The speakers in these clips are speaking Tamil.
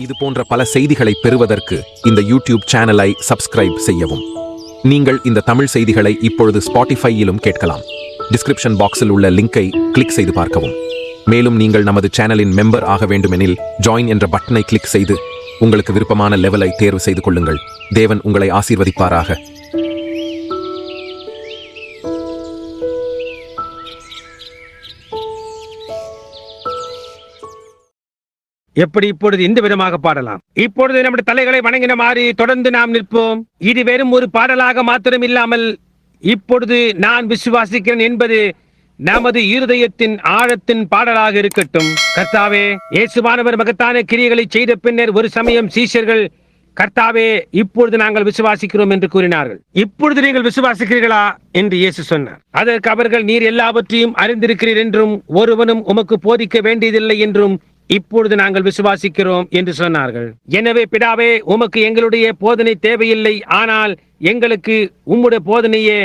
இது போன்ற பல செய்திகளை பெறுவதற்கு இந்த யூடியூப் சேனலை சப்ஸ்கிரைப் செய்யவும். நீங்கள் இந்த தமிழ் செய்திகளை இப்பொழுது ஸ்பாட்டிஃபையிலும் கேட்கலாம். டிஸ்கிரிப்ஷன் பாக்ஸில் உள்ள லிங்கை கிளிக் செய்து பார்க்கவும். மேலும் நீங்கள் நமது சேனலின் மெம்பர் ஆக வேண்டுமெனில் ஜாயின் என்ற பட்டனை கிளிக் செய்து உங்களுக்கு விருப்பமான லெவலை தேர்வு செய்து கொள்ளுங்கள். தேவன் உங்களை ஆசீர்வதிப்பாராக. எப்படி இப்பொழுது இந்த விதமாக பாடலாம்? இப்பொழுது நம்முடைய தலைகளை வணங்கின மாதிரி தொடர்ந்து நாம் நிற்போம். இது வெறும் ஒரு பாடலாக மாத்திரம் இல்லாமல், இப்பொழுது நான் விசுவாசிக்கிறேன் என்பது நமது இருதயத்தின் ஆழத்தின் பாடலாக இருக்கட்டும். கர்த்தாவே, இயேசுவானவர் மகத்தான கிரியைகளை செய்த பின்னர் ஒரு சமயம் சீஷர்கள், கர்த்தாவே, இப்பொழுது நாங்கள் விசுவாசிக்கிறோம் என்று கூறினார்கள். இப்பொழுது நீங்கள் விசுவாசிக்கிறீர்களா என்று இயேசு சொன்னார். அதற்கு அவர்கள், நீர் எல்லாவற்றையும் அறிந்திருக்கிறீர் என்றும் ஒருவனும் உமக்கு போதிக்க வேண்டியதில்லை என்றும் இப்பொழுது நாங்கள் விசுவாசிக்கிறோம் என்று சொன்னார்கள். எனவே பிதாவே, உமக்கு எங்களுடைய போதனை தேவையில்லை, ஆனால் எங்களுக்கு உம்முடைய போதனையே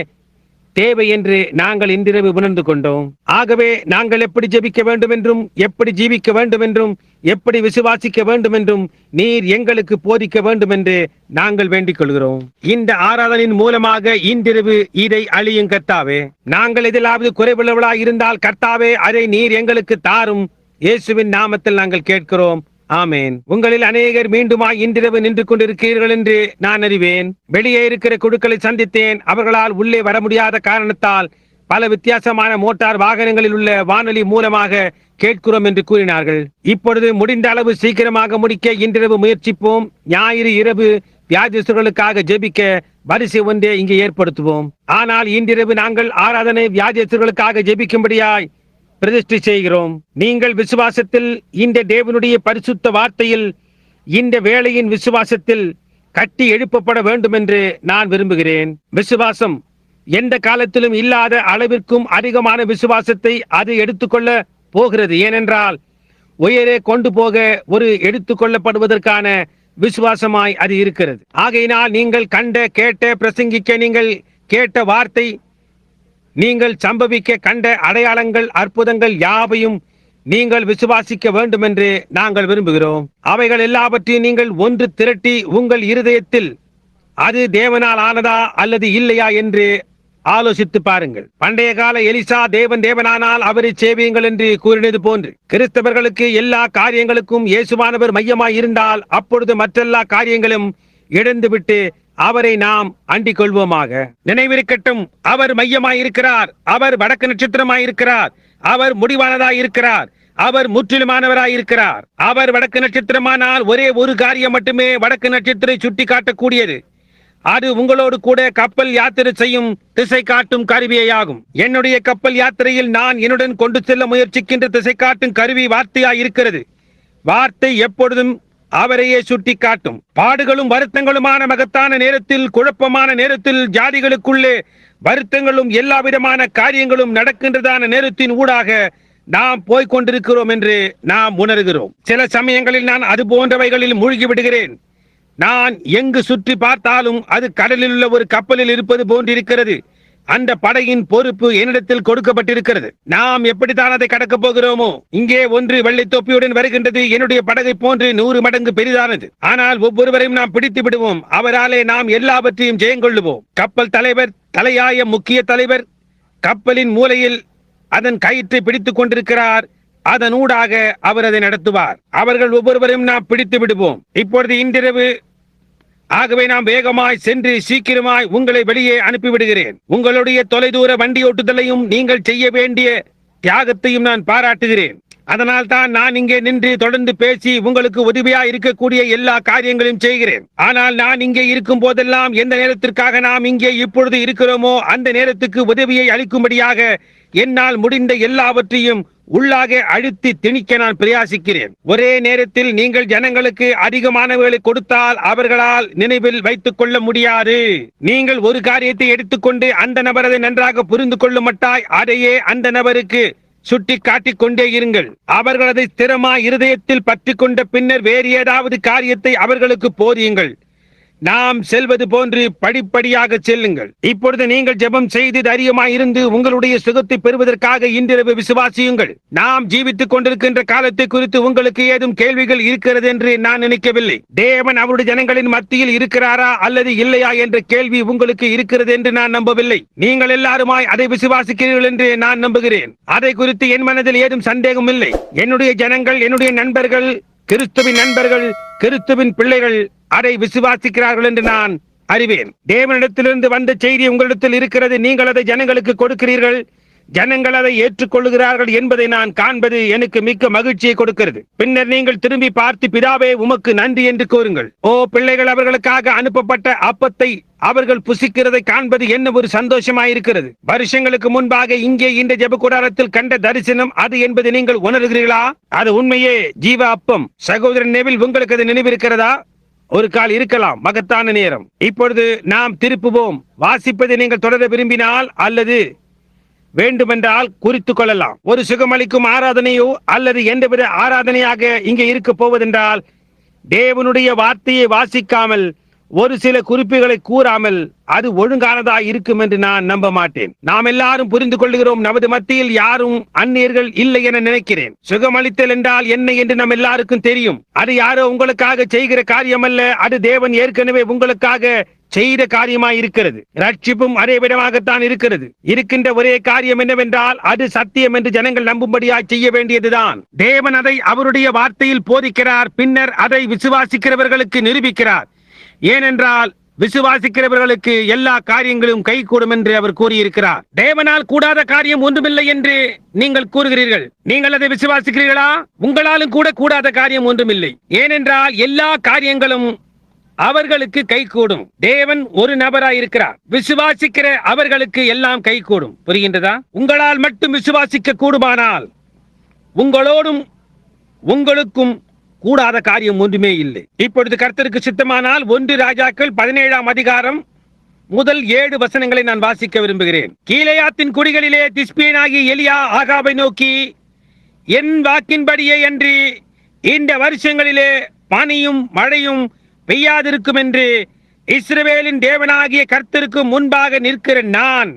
தேவை என்று நாங்கள் இன்றிரவு உணர்ந்து கொண்டோம். ஆகவே நாங்கள் எப்படி ஜெபிக்க வேண்டும் என்றும், எப்படி ஜீவிக்க வேண்டும் என்றும், எப்படி விசுவாசிக்க வேண்டும் என்றும் நீர் எங்களுக்கு போதிக்க வேண்டும் என்று நாங்கள் வேண்டிக் கொள்கிறோம். இந்த ஆராதனையின் மூலமாக இன்றிரவு இதை அழியும் கர்த்தாவே. நாங்கள் எதிலாவது குறைவுள்ளவர்களாய் இருந்தால் கர்த்தாவே, அதை நீர் எங்களுக்கு தாரும். இயேசுவின் நாமத்தில் நாங்கள் கேட்கிறோம். ஆமேன். உங்களில் அநேகர் மீண்டுமாய் இன்றிரவு நின்று கொண்டிருக்கிறீர்கள் என்று நான் அறிவேன். வெளியே இருக்கிற குழுக்களை சந்தித்தேன். அவர்களால் உள்ளே வர முடியாத காரணத்தால் பல வித்தியாசமான மோட்டார் வாகனங்களில் உள்ள வானொலி மூலமாக கேட்கிறோம் என்று கூறினார்கள். இப்பொழுது முடிந்த அளவு சீக்கிரமாக முடிக்க இன்றிரவு முயற்சிப்போம். ஞாயிறு இரவு வியாதியஸ்தர்களுக்காக ஜெபிக்க வரிசை ஒன்றே இங்கே ஏற்படுத்துவோம். ஆனால் இன்றிரவு நாங்கள் ஆராதனை வியாதியஸ்தர்களுக்காக ஜெபிக்கும்படியாய் பிரதிஷ்டை செய்கிறோம். நீங்கள் விசுவாசத்தில், இந்த தேவனுடைய பரிசுத்த வார்த்தையில், இந்த வேளையின் விசுவாசத்தில் கட்டி எழுப்பப்பட வேண்டும் என்று நான் விரும்புகிறேன். விசுவாசம் எந்த காலத்திலும் இல்லாத அளவிற்கும் அதிகமான விசுவாசத்தை அது எடுத்துக்கொள்ள போகிறது. ஏனென்றால் உயரே கொண்டு போக ஒரு எடுத்துக்கொள்ளப்படுவதற்கான விசுவாசமாய் அது இருக்கிறது. ஆகையினால் நீங்கள் கண்ட, கேட்ட, பிரசங்கிக்க, நீங்கள் கேட்ட வார்த்தை, நீங்கள் சம்பவிக்க கண்ட அடையாளங்கள், அற்புதங்கள் யாவையும் நீங்கள் விசுவாசிக்க வேண்டும் என்று நாங்கள் விரும்புகிறோம். அவைகள் எல்லாவற்றையும் நீங்கள் ஒன்று திரட்டி உங்கள் இருதயத்தில் அது தேவனால் ஆனதா அல்லது இல்லையா என்று ஆலோசித்து பாருங்கள். பண்டைய கால எலிசா, தேவனானால் அவரை சேவியுங்கள் என்று கூறினது போன்று கிறிஸ்தவர்களுக்கு எல்லா காரியங்களுக்கும் இயேசுவானவர் மையமாய் இருந்தால், அப்பொழுது மற்றெல்லா காரியங்களும் இழந்துவிட்டு அவரை நாம் அண்டிக் கொள்வோமாக. நினைவிருக்கட்டும், அவர் மையமாயிருக்கிறார், அவர் வடக்கு நட்சத்திரமாயிருக்கிறார், அவர் முடிவானதாயிருக்கிறார், அவர் முற்றிலுமானவராயிருக்கிறார். அவர் வடக்கு நட்சத்திரமானால் ஒரே ஒரு காரியம் மட்டுமே வடக்கு நட்சத்திரை சுட்டி காட்டக்கூடியது. அது உங்களோடு கூட கப்பல் யாத்திரை செய்யும் திசை காட்டும் கருவியாகும். என்னுடைய கப்பல் யாத்திரையில் நான் என்னுடன் கொண்டு செல்ல முயற்சிக்கின்ற திசை காட்டும் கருவி வார்த்தையாய் இருக்கிறது. வார்த்தை எப்பொழுதும் அவரையே சுட்டி காட்டும். பாடுகளும் வருத்தங்களுமான மகத்தான நேரத்தில், குழப்பமான நேரத்தில், ஜாதிகளுக்குள்ளே வருத்தங்களும் எல்லா விதமான காரியங்களும் நடக்கின்றதான நேரத்தின் ஊடாக நாம் போய்கொண்டிருக்கிறோம் என்று நாம் உணர்கிறோம். சில சமயங்களில் நான் அது போன்றவைகளில் மூழ்கி விடுகிறேன். நான் எங்கு சுற்றி பார்த்தாலும் அது கடலில் உள்ள ஒரு கப்பலில் இருப்பது போன்றிருக்கிறது. அந்த படையின் பொறுப்பு என்னிடத்தில் கொடுக்கப்பட்டிருக்கிறது. நாம் எப்படித்தான் அதை கடக்க போகிறோமோ? இங்கே ஒன்று வெள்ளை தொப்பியுடன் வருகின்றது. என்னுடைய படகை போன்று 100 மடங்கு பெரிதானது. ஆனால் ஒவ்வொருவரையும் நாம் பிடித்து விடுவோம். அவராலே நாம் எல்லாவற்றையும் ஜெயங்கொள்ளுவோம். கப்பல் தலைவர், தலையாய முக்கிய தலைவர், கப்பலின் மூலையில் அதன் கயிற்றை பிடித்துக் கொண்டிருக்கிறார். அதனூடாக அவர் அதை நடத்துவார். அவர்கள் ஒவ்வொருவரையும் நாம் பிடித்து விடுவோம். இப்பொழுது இன்றிரவு ஆகவே நாம் வேகமாய் சென்று சீக்கிரமாய் உங்களை வெளியே அனுப்பிவிடுகிறேன். உங்களுடைய தொலைதூர வண்டி ஓட்டுதலையும் நீங்கள் செய்ய வேண்டிய தியாகத்தையும் நான் பாராட்டுகிறேன். அதனால் தான் நான் இங்கே நின்று தொடர்ந்து பேசி உங்களுக்கு உதவியா இருக்கக்கூடிய எல்லா காரியங்களையும் செய்கிறேன். ஆனால் நான் இங்கே இருக்கும் போதெல்லாம், எந்த நேரத்திற்காக நாம் இங்கே இப்பொழுது இருக்கிறோமோ அந்த நேரத்துக்கு உதவியை அளிக்கும்படியாக என்னால் முடிந்த எல்லாவற்றையும் உள்ளாக அழுத்தி திணிக்க நான் பிரயாசிக்கிறேன். ஒரே நேரத்தில் நீங்கள் ஜனங்களுக்கு அதிகமானவர்களை கொடுத்தால் அவர்களால் நினைவில் வைத்துக் கொள்ள முடியாது. நீங்கள் ஒரு காரியத்தை எடுத்துக்கொண்டு அந்த நபர் அதை நன்றாக புரிந்து கொள்ளும் மட்டாய் அதையே அந்த நபருக்கு சுட்டி காட்டிக் கொண்டே இருங்கள். அவர்கள் அதை ஸ்திரமாய் இருதயத்தில் பற்றி கொண்ட பின்னர் வேறு ஏதாவது காரியத்தை அவர்களுக்கு போதியுங்கள். நாம் செல்வது போன்று படிப்படியாக செல்லுங்கள். இப்பொழுது நீங்கள் ஜெபம் செய்து தைரியமாய் இருந்து உங்களுடைய சுகத்தை பெறுவதற்காக இன்றிரவு விசுவாசியுங்கள். நாம் ஜீவித்துக் கொண்டிருக்கின்ற காலத்தை குறித்து உங்களுக்கு ஏதும் கேள்விகள் இருக்கிறது என்று நான் நினைக்கவில்லை. தேவன் அவருடைய ஜனங்களின் மத்தியில் இருக்கிறாரா அல்லது இல்லையா என்ற கேள்வி உங்களுக்கு இருக்கிறது என்று நான் நம்பவில்லை. நீங்கள் எல்லாருமாய் அதை விசுவாசிக்கிறீர்கள் என்று நான் நம்புகிறேன். அதை குறித்து என் மனதில் ஏதும் சந்தேகம் இல்லை. என்னுடைய ஜனங்கள், என்னுடைய நண்பர்கள், கிறிஸ்துவின் நண்பர்கள், கிறிஸ்துவின் பிள்ளைகள் அதை விசுவாசிக்கிறார்கள் என்று நான் அறிவேன். தேவனிடத்திலிருந்து வந்த செய்தி உங்களிடத்தில் இருக்கிறது. நீங்கள் அதை ஜனங்களுக்கு கொடுக்கிறீர்கள். ஜனங்கள் அதை ஏற்றுக்கொள்ளுகிறார்கள் என்பதை நான் காண்பது எனக்கு மிக்க மகிழ்ச்சியை கொடுக்கிறது. பின்னர் நீங்கள் திரும்பி பார்த்து, பிதாவே உமக்கு நன்றி என்று கூறுங்கள். ஓ பிள்ளைகள், அவர்களுக்காக அனுப்பப்பட்ட அப்பத்தை அவர்கள் புசிக்கிறதை காண்பது என்ன ஒரு சந்தோஷமாயிருக்கிறது. வருஷங்களுக்கு முன்பாக இங்கே இந்த ஜெப கூடாரத்தில் கண்ட தரிசனம் அது என்பதை நீங்கள் உணர்கிறீர்களா? அது உண்மையே ஜீவ அப்பம். சகோதரன் நெவில், உங்களுக்கு அது நினைவிருக்கிறதா? ஒரு கால் இருக்கலாம். மகத்தான நேரம். இப்பொழுது நாம் திருப்புவோம். வாசிப்பதை நீங்கள் தொடர விரும்பினால் அல்லது வேண்டுமென்றால் குறித்துக் கொள்ளலாம். ஒரு சுகமளிக்கும் ஆராதனையோ அல்லது எந்தவித ஆராதனையாக இங்கே இருக்க போவதென்றால் தேவனுடைய வார்த்தையை வாசிக்காமல் ஒரு சில குறிப்புகளை கூறாமல் அது ஒழுங்கானதா இருக்கும் என்று நான் நம்ப மாட்டேன். நாம் எல்லாரும் புரிந்து கொள்கிறோம். நமது மத்தியில் யாரும் அந்நியர்கள் இல்லை என நினைக்கிறேன். சுகமளித்தல் என்றால் என்ன என்று நம் எல்லாருக்கும் தெரியும். அது யாரோ உங்களுக்காக செய்கிற காரியம் அல்ல. அது தேவன் ஏற்கனவே உங்களுக்காக செய்த காரியமாய் இருக்கிறது. ரட்சிப்பும் அதே விதமாகத்தான் இருக்கிறது. இருக்கின்ற ஒரே காரியம் என்னவென்றால் அது சத்தியம் என்று ஜனங்கள் நம்பும்படியாய் செய்ய வேண்டியதுதான். தேவன் அதை அவருடைய வார்த்தையில் போதிக்கிறார். பின்னர் அதை விசுவாசிக்கிறவர்களுக்கு நிரூபிக்கிறார். ஏனென்றால் விசுவாசிக்கிறவர்களுக்கு எல்லா காரியங்களும் கைகூடும் என்று அவர் கூறியிருக்கிறார். தேவனால் கூடாத காரியம் ஒன்றுமில்லை என்று நீங்கள் கூறுகிறீர்கள். நீங்கள் அதை விசுவாசிக்கிறீர்களா? உங்களாலும் கூட கூடாத காரியம் ஒன்றுமில்லை. ஏனென்றால் எல்லா காரியங்களும் அவர்களுக்கு கைகூடும். தேவன் ஒரு நபராய் இருக்கிறார். விசுவாசிக்கிற அவர்களுக்கு எல்லாம் கைகூடும். புரிகின்றதா? உங்களால் மட்டும் விசுவாசிக்க கூடுமானால் உங்களோடும் உங்களுக்கும் கூடாத காரியம் ஒன்றுமே இல்லை. இப்பொழுது கர்த்தருக்கு சித்தமானால் 1 ராஜாக்கள் 17ஆம் அதிகாரம் முதல் 7 வசனங்களை நான் வாசிக்க விரும்புகிறேன். கீலேயாத்தின் குடிகளிலே திஸ்பியனாகிய எலியா ஆகாபை நோக்கி, என் வாக்கின்படியே அன்றி இந்த வருஷங்களிலே பனியும் மழையும் பெய்யாதிருக்கும் என்று இஸ்ரவேலின் தேவனாகிய கர்த்தருக்கு முன்பாக நிற்கிற நான்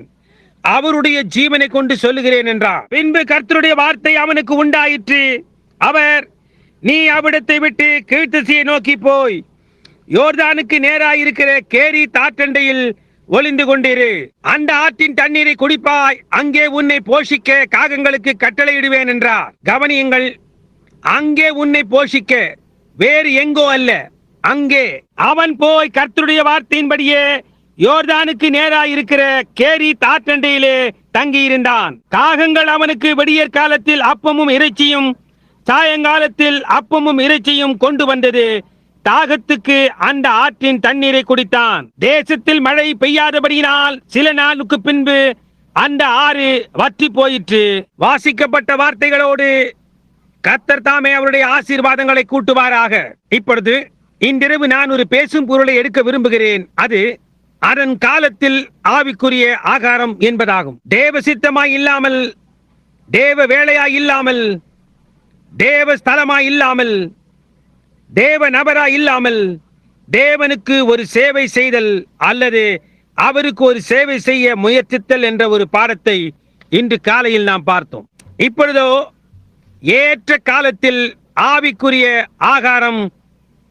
அவருடைய ஜீவனை கொண்டு சொல்லுகிறேன் என்றார். பின்பு கர்த்தருடைய வார்த்தை அவனுக்கு உண்டாயிற்று. அவர், நீ அவ்விடத்தை விட்டு கீழ்த்திசையை நோக்கி போய் யோர்தானுக்கு நேராயிருக்கிற கேரி தாற்றண்டையில் ஒளிந்து கொண்டிரு. அந்த ஆற்றின் தண்ணீரை குடிப்பாய். அங்கே உன்னை போஷிக்க காகங்களுக்கு கட்டளையிடுவேன் என்றார். கவனியுங்கள், அங்கே உன்னை போஷிக்க, வேறு எங்கோ அல்ல, அங்கே. அவன் போய் கர்த்தருடைய வார்த்தையின்படியே யோர்தானுக்கு நேராயிருக்கிற கேரி தாற்றண்டையிலே தங்கியிருந்தான். காகங்கள் அவனுக்கு விடியற் காலத்தில் அப்பமும் இறைச்சியும் சாயங்காலத்தில் அப்பமும் இறைச்சியும் கொண்டு வந்தது. தாகத்துக்கு அந்த ஆற்றின் தண்ணீரை குடித்தான். தேசத்தில் மழை பெய்யாதபடியினால் சில நாளுக்கு பின்பு அந்த ஆறு வற்றி போயிற்று. வாசிக்கப்பட்ட வார்த்தைகளோடு கர்த்தர் தாமே அவருடைய ஆசீர்வாதங்களை கூட்டுவாராக. இப்பொழுது இன்றிரவு நான் ஒரு பேசும் பொருளை எடுக்க விரும்புகிறேன். அது அதன் காலத்தில் ஆவிக்குரிய ஆகாரம் என்பதாகும். தேவ சித்தமாய் இல்லாமல், தேவ வேலையாய் இல்லாமல், தேவ ஸ்தலமாய் இல்லாமல், தேவ நபராய் இல்லாமல், தேவனுக்கு ஒரு சேவை செய்தல் அல்லது அவருக்கு ஒரு சேவை செய்ய முயற்சித்தல் என்ற ஒரு பாடத்தை இன்று காலையில் நாம் பார்த்தோம். இப்பொழுதோ ஏற்ற காலத்தில் ஆவிக்குரிய ஆகாரம்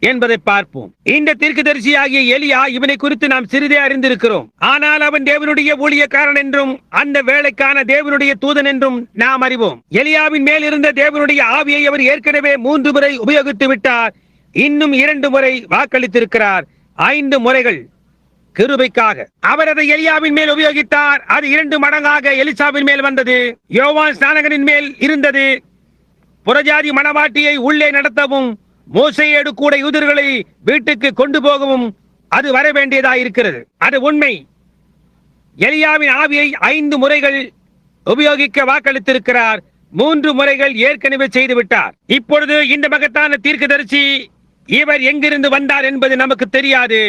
என்பதை பார்ப்போம். இந்த தீர்க்கதரிசியாகிய எலியா, இவனை குறித்து நாம் சிறிதே அறிந்திருக்கிறோம். ஆனால் அவன் தேவனுடைய ஊழியக்காரன் என்றும் அந்த வேலைக்கான தேவனுடைய தூதன் என்றும் நாம் அறிவோம். எலியாவின் மேல் இருந்த தேவனுடைய ஆவியை அவர் ஏற்கனவே 3 முறை உபயோகித்து விட்டார். இன்னும் 2 முறை வாக்களித்திருக்கிறார். 5 முறைகள் கிருபைக்காக. அவர் அதை எலியாவின் மேல் உபயோகித்தார். அது 2 மடங்காக எலிசாவின் மேல் வந்தது. யோவான் ஸ்நானகனின் மேல் இருந்தது. புறஜாதி மணவாட்டியை உள்ளே நடத்தவும் மோசேயோடு கூட யூதர்களை வீட்டுக்கு கொண்டு போகவும் அது வர வேண்டியதாயிருக்கிறது. அது உண்மை. எலியாவின் ஆவியை 5 முறைகள் உபயோகிக்க வாக்களித்திருக்கிறார். 3 முறைகள் ஏற்கனவே செய்துவிட்டார். இப்பொழுது இந்த மகத்தான தீர்க்கதரிசி, இவர் எங்கிருந்து வந்தார் என்பது நமக்கு தெரியாது.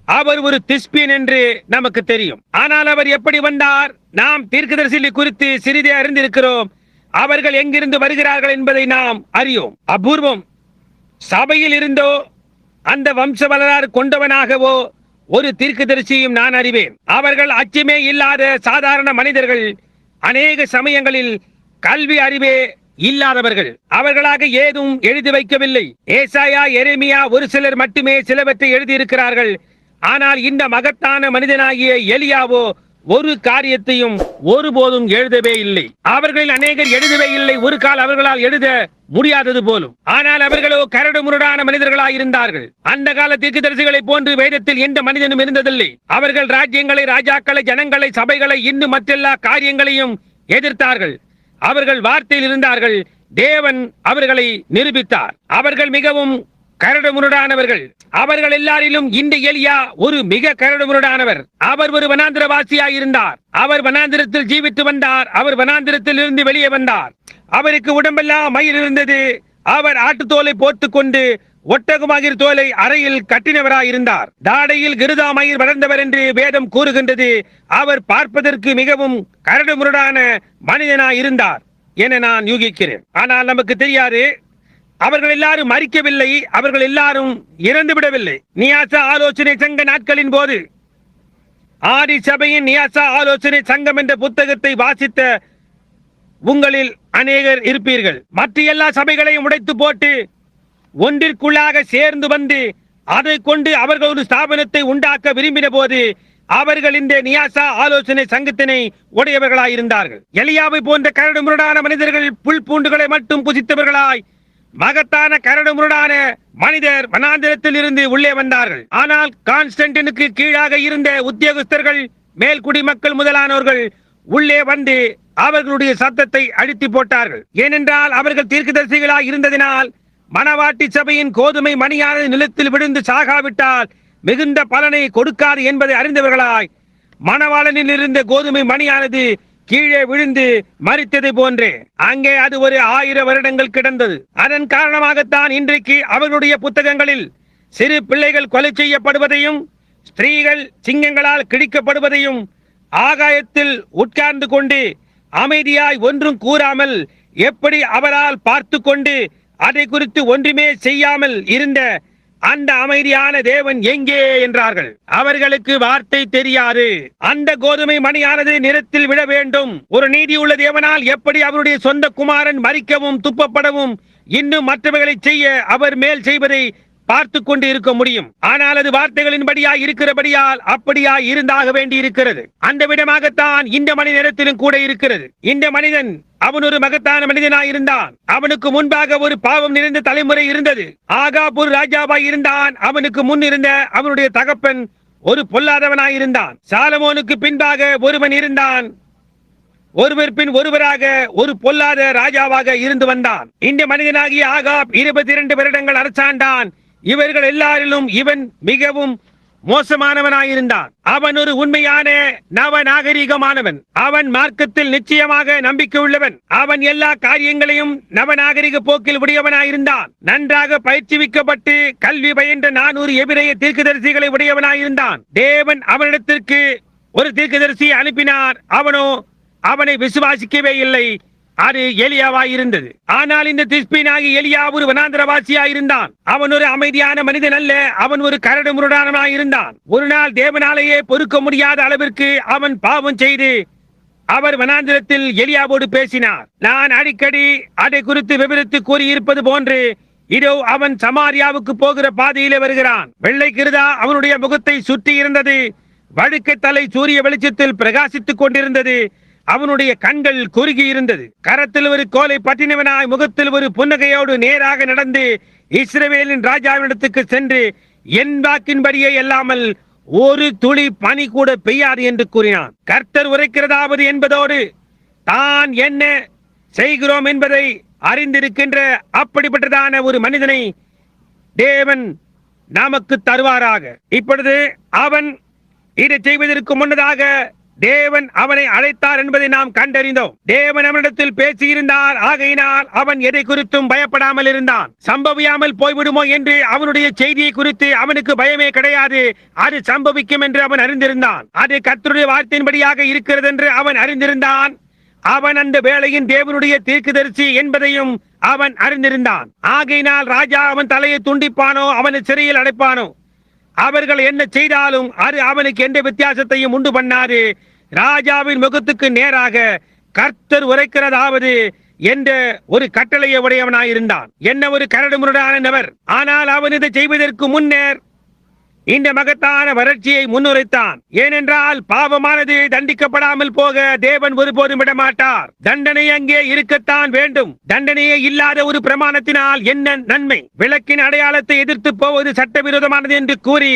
அவர் ஒரு திஸ்பியன் என்று நமக்கு தெரியும். ஆனால் அவர் எப்படி வந்தார்? நாம் தீர்க்கதரிசி குறித்து சிறிதே அறிந்திருக்கிறோம். அவர்கள் எங்கிருந்து வருகிறார்கள் என்பதை நாம் அறியோம். அபூர்வம். சபையில் இருந்தோ அந்த வம்ச வரலாறு கொண்டவனாகவோ ஒரு தீர்க்கதரிசியும் நான் அறிவேன். அவர்கள் அச்சமே இல்லாத சாதாரண மனிதர்கள், அநேக சமயங்களில் கல்வி அறிவே இல்லாதவர்கள். அவர்களாக ஏதும் எழுதி வைக்கவில்லை. ஏசாயா, எரேமியா ஒரு சிலர் மட்டுமே சிலவற்றை எழுதியிருக்கிறார்கள். ஆனால் இந்த மகத்தான மனிதனாகிய எலியாவோ ஒரு காரியத்தையும் ஒருபோதும் எழுதவே இல்லை. அவர்களில் அநேகர் எழுதவே இல்லை. ஒரு கால் அவர்களால் எழுத முடியாதது போலும். ஆனால் அவர்களோ கரடு முரடான மனிதர்களாய் இருந்தார்கள். அந்த கால தீர்க்கதரிசிகளை போன்று வேதத்தில் எந்த மனிதனும் இருந்ததில்லை. அவர்கள் ராஜ்யங்களை, ராஜாக்களை, ஜனங்களை, சபைகளை, இன்னும் மற்றெல்லா காரியங்களையும் எதிர்த்தார்கள். அவர்கள் வார்த்தையில் இருந்தார்கள். தேவன் அவர்களை நிரூபித்தார். அவர்கள் மிகவும் கரடுமுரடானவர்கள். அவர்கள் எல்லாரிலும் இந்த எலியா ஒரு மிக கரடுமுரடானவர். அவர் ஒரு வனாந்திரவாசியாய் இருந்தார். அவர் வனாந்திரத்தில் ஜீவித்து வந்தார். அவர் வனாந்திரத்தில் இருந்து வெளியே வந்தார். அவருக்கு உடம்பெல்லாம் மயிர் இருந்தது. அவர் ஆட்டுத்தோலை போட்டுக் கொண்டு ஒட்டகமாகிற தோலை அறையில் கட்டினவராய் இருந்தார். தாடையில் கிருதா மயிர் வளர்ந்தவர் என்று வேதம் கூறுகின்றது. அவர் பார்ப்பதற்கு மிகவும் கரடுமுரடான மனிதனாய் இருந்தார் என நான் யூகிக்கிறேன். ஆனால் நமக்கு தெரியாது. அவர்கள் எல்லாரும் மறிக்கவில்லை. அவர்கள் எல்லாரும் இறந்து விடவில்லை. நியாசா ஆலோசனை சங்க நாட்களின் போது ஆதி சபையின் நியாசா ஆலோசனை சங்கம் என்ற புத்தகத்தை வாசித்த உங்களில் அநேகர் இருப்பீர்கள். மற்ற எல்லா சபைகளையும் உடைத்து போட்டு ஒன்றிற்குள்ளாக சேர்ந்து வந்து அதை கொண்டு அவர்கள் ஒரு ஸ்தாபனத்தை உண்டாக்க விரும்பின போது அவர்கள் இந்த நியாசா ஆலோசனை சங்கத்தினை உடையவர்களாயிருந்தார்கள். எலியாவை போன்ற கரடு முரடான மனிதர்கள் புல் பூண்டுகளை மட்டும் புசித்தவர்களாய் மகத்தான கரடு முரடான மனிதர் வனாந்திரத்தில் இருந்து உள்ளே வந்தார்கள். ஆனால் கான்ஸ்டன்டினுக்கு கீழாக இருந்த உத்தியோகஸ்தர்கள், மேல்குடி மக்கள் முதலானவர்கள் உள்ளே வந்து அவர்களுடைய சத்தத்தை அழித்து போட்டார்கள். ஏனென்றால் அவர்கள் தீர்க்கதரிசிகளாய் இருந்ததினால் மணவாட்டி சபையின் கோதுமை மணியானது நிலத்தில் விழுந்து சாகாவிட்டால் மிகுந்த பலனை கொடுக்காது என்பதை அறிந்தவர்களாய் மணவாளனில் இருந்த கோதுமை மணியானது கீழே விழுந்து மரித்தது போன்றே அங்கே அது ஒரு 1000 வருடங்கள் கிடந்தது. அதன் காரணமாகத்தான் இன்றைக்கு அவர்களுடைய புத்தகங்களில் சிறு பிள்ளைகள் கொலை செய்யப்படுவதையும், ஸ்திரீகள் சிங்கங்களால் கிழிக்கப்படுவதையும், ஆகாயத்தில் உட்கார்ந்து கொண்டு அமைதியாய் ஒன்றும் கூறாமல் எப்படி அவரால் பார்த்து கொண்டு அதை குறித்து ஒன்றுமே செய்யாமல் இருந்த அந்த அமைதியான தேவன் எங்கே என்றார்கள். அவர்களுக்கு வார்த்தை தெரியாது. அந்த கோதுமை மணியானது நிலத்தில் விழ வேண்டும். ஒரு நீதியுள்ள தேவனால் எப்படி அவருடைய சொந்த குமாரன் மரிக்கவும் துப்பப்படவும் இன்னும் மற்றவர்களை செய்ய அவர் மேல் செய்வதை பார்த்து கொண்டு இருக்க முடியும். ஆனால் அது வார்த்தைகளின்படியாய் இருக்கிறபடியால் அப்படியாய் இருந்தாக வேண்டி இருக்கிறது. அந்த விதமாகத்தான் இந்த மணி நேரத்திலும் கூட இருக்கிறது. இந்த மனிதன் அவன் ஒரு மகத்தான மனிதனாய் இருந்தான். அவனுக்கு முன்பாக ஒரு பாவம் நிறைந்த தலைமுறை இருந்தது. ஆகாப் ஒரு ராஜாவாய் இருந்தான். அவனுக்கு முன் இருந்த அவனுடைய தகப்பன் ஒரு பொல்லாதவனாய் இருந்தான். சாலமோனுக்கு பின்பாக ஒருவன் இருந்தான். ஒருவர் பின் ஒருவராக ஒரு பொல்லாத ராஜாவாக இருந்து வந்தான். இந்த மனிதனாகிய ஆகாப் 22 வருடங்கள் அரசாண்டான். இவர்கள் எல்லாரிலும் இவன் மிகவும் மோசமானவனாயிருந்தான். அவன் ஒரு உண்மையான நவநாகரிகமானவன். அவன் மார்க்கத்தில் நிச்சயமாக நம்பிக்கை உள்ளவன். அவன் எல்லா காரியங்களையும் நவநாகரிக போக்கில் உடையவனாயிருந்தான். நன்றாக பயிற்சிவிக்கப்பட்டு கல்வி பயின்ற 400 எபிரேய தீர்க்கதரிசிகளை உடையவனாயிருந்தான். தேவன் அவனிடத்திற்கு ஒரு தீர்க்கதரிசியை அனுப்பினார். அவனோ அவனை விசுவாசிக்கவே இல்லை. அது எலியாவாய் இருந்தது. ஆனால் இந்த திஸ்பீனாகி எலியா ஒரு வனாந்திரவாசியாய் இருந்தான். அவன் ஒரு அமைதியான மனிதன் அல்ல. அவன் ஒரு கரடு முரடானவனாய் இருந்தான். ஒரு நாள் தேவனாலேயே பொறுக்க முடியாத அளவிற்கு அவன் பாவம் செய்து அவர் வனாந்திரத்தில் எலியாவோடு பேசினார். நான் அடிக்கடி அதை குறித்து விவரித்து கூறியிருப்பது போன்று இதோ அவன் சமாரியாவுக்கு போகிற பாதையிலே வருகிறான். வெள்ளை கிருதா அவனுடைய முகத்தை சுற்றி இருந்தது. வழுக்கை தலை சூரிய வெளிச்சத்தில் பிரகாசித்துக் கொண்டிருந்தது. அவனுடைய கண்கள் குறுகி இருந்தது. கரத்தில் ஒரு கோலை பற்றினவனாய் முகத்தில் ஒரு புன்னகையோடு நேராக நடந்து இஸ்ரவேலின் ராஜாவினிடத்துக்கு சென்று என் வாக்கின்படியே அல்லாமல் ஒரு துளி பனி கூட பெய்யாது என்று கூறினான். கர்த்தர் உரைக்கிறதாவது என்பதோடு தான் என்ன செய்கிறோம் என்பதை அறிந்திருக்கின்ற அப்படிப்பட்டதான ஒரு மனிதனை தேவன் நமக்கு தருவாராக. இப்பொழுது அவன் இதை செய்வதற்கு முன்னதாக தேவன் அவனை அழைத்தார் என்பதை நாம் கண்டறிந்தோம். தேவன் அவனிடத்தில் பேசியிருந்தார். ஆகையினால் அவன் எதை குறித்தும் பயப்படாமல் இருந்தான். சம்பவியாமல் போய்விடுமோ என்று அவனுடைய செய்தியை குறித்து அவனுக்கு பயமே கிடையாது. அது சம்பவிக்கும் என்று அவன் அறிந்திருந்தான். அது கர்த்தருடைய வார்த்தையின்படியாக இருக்கிறது என்று அவன் அறிந்திருந்தான். அவன் அந்த வேளையின் தேவனுடைய தீர்க்கதரிசி என்பதையும் அவன் அறிந்திருந்தான். ஆகையினால் ராஜா அவன் தலையை துண்டிப்பானோ அவனை சிறையில் அடைப்பானோ, அவர்கள் என்ன செய்தாலும் அது அவனுக்கு எந்த வித்தியாசத்தையும் உண்டு பண்ணாது. ராஜாவின் முகத்துக்கு நேராக கர்த்தர் உரைக்கிறதாவது என்ற ஒரு கட்டளையை உடையவனாயிருந்தான். என்ன ஒரு கரடுமுரடான நபர்! ஆனால் அவன் இதை செய்வதற்கு முன்னர் இந்த மகத்தான வறட்சியை முன்னுரைத்தான். ஏனென்றால் பாவமானது தண்டிக்கப்படாமல் போக தேவன் ஒருபோதும் விடமாட்டார். தண்டனை அங்கே இருக்கத்தான் வேண்டும். தண்டனையே இல்லாத ஒரு பிரமாணத்தினால் என்ன நன்மை? விளக்கின் அடையாளத்தை எதிர்த்து போவது சட்டவிரோதமானது என்று கூறி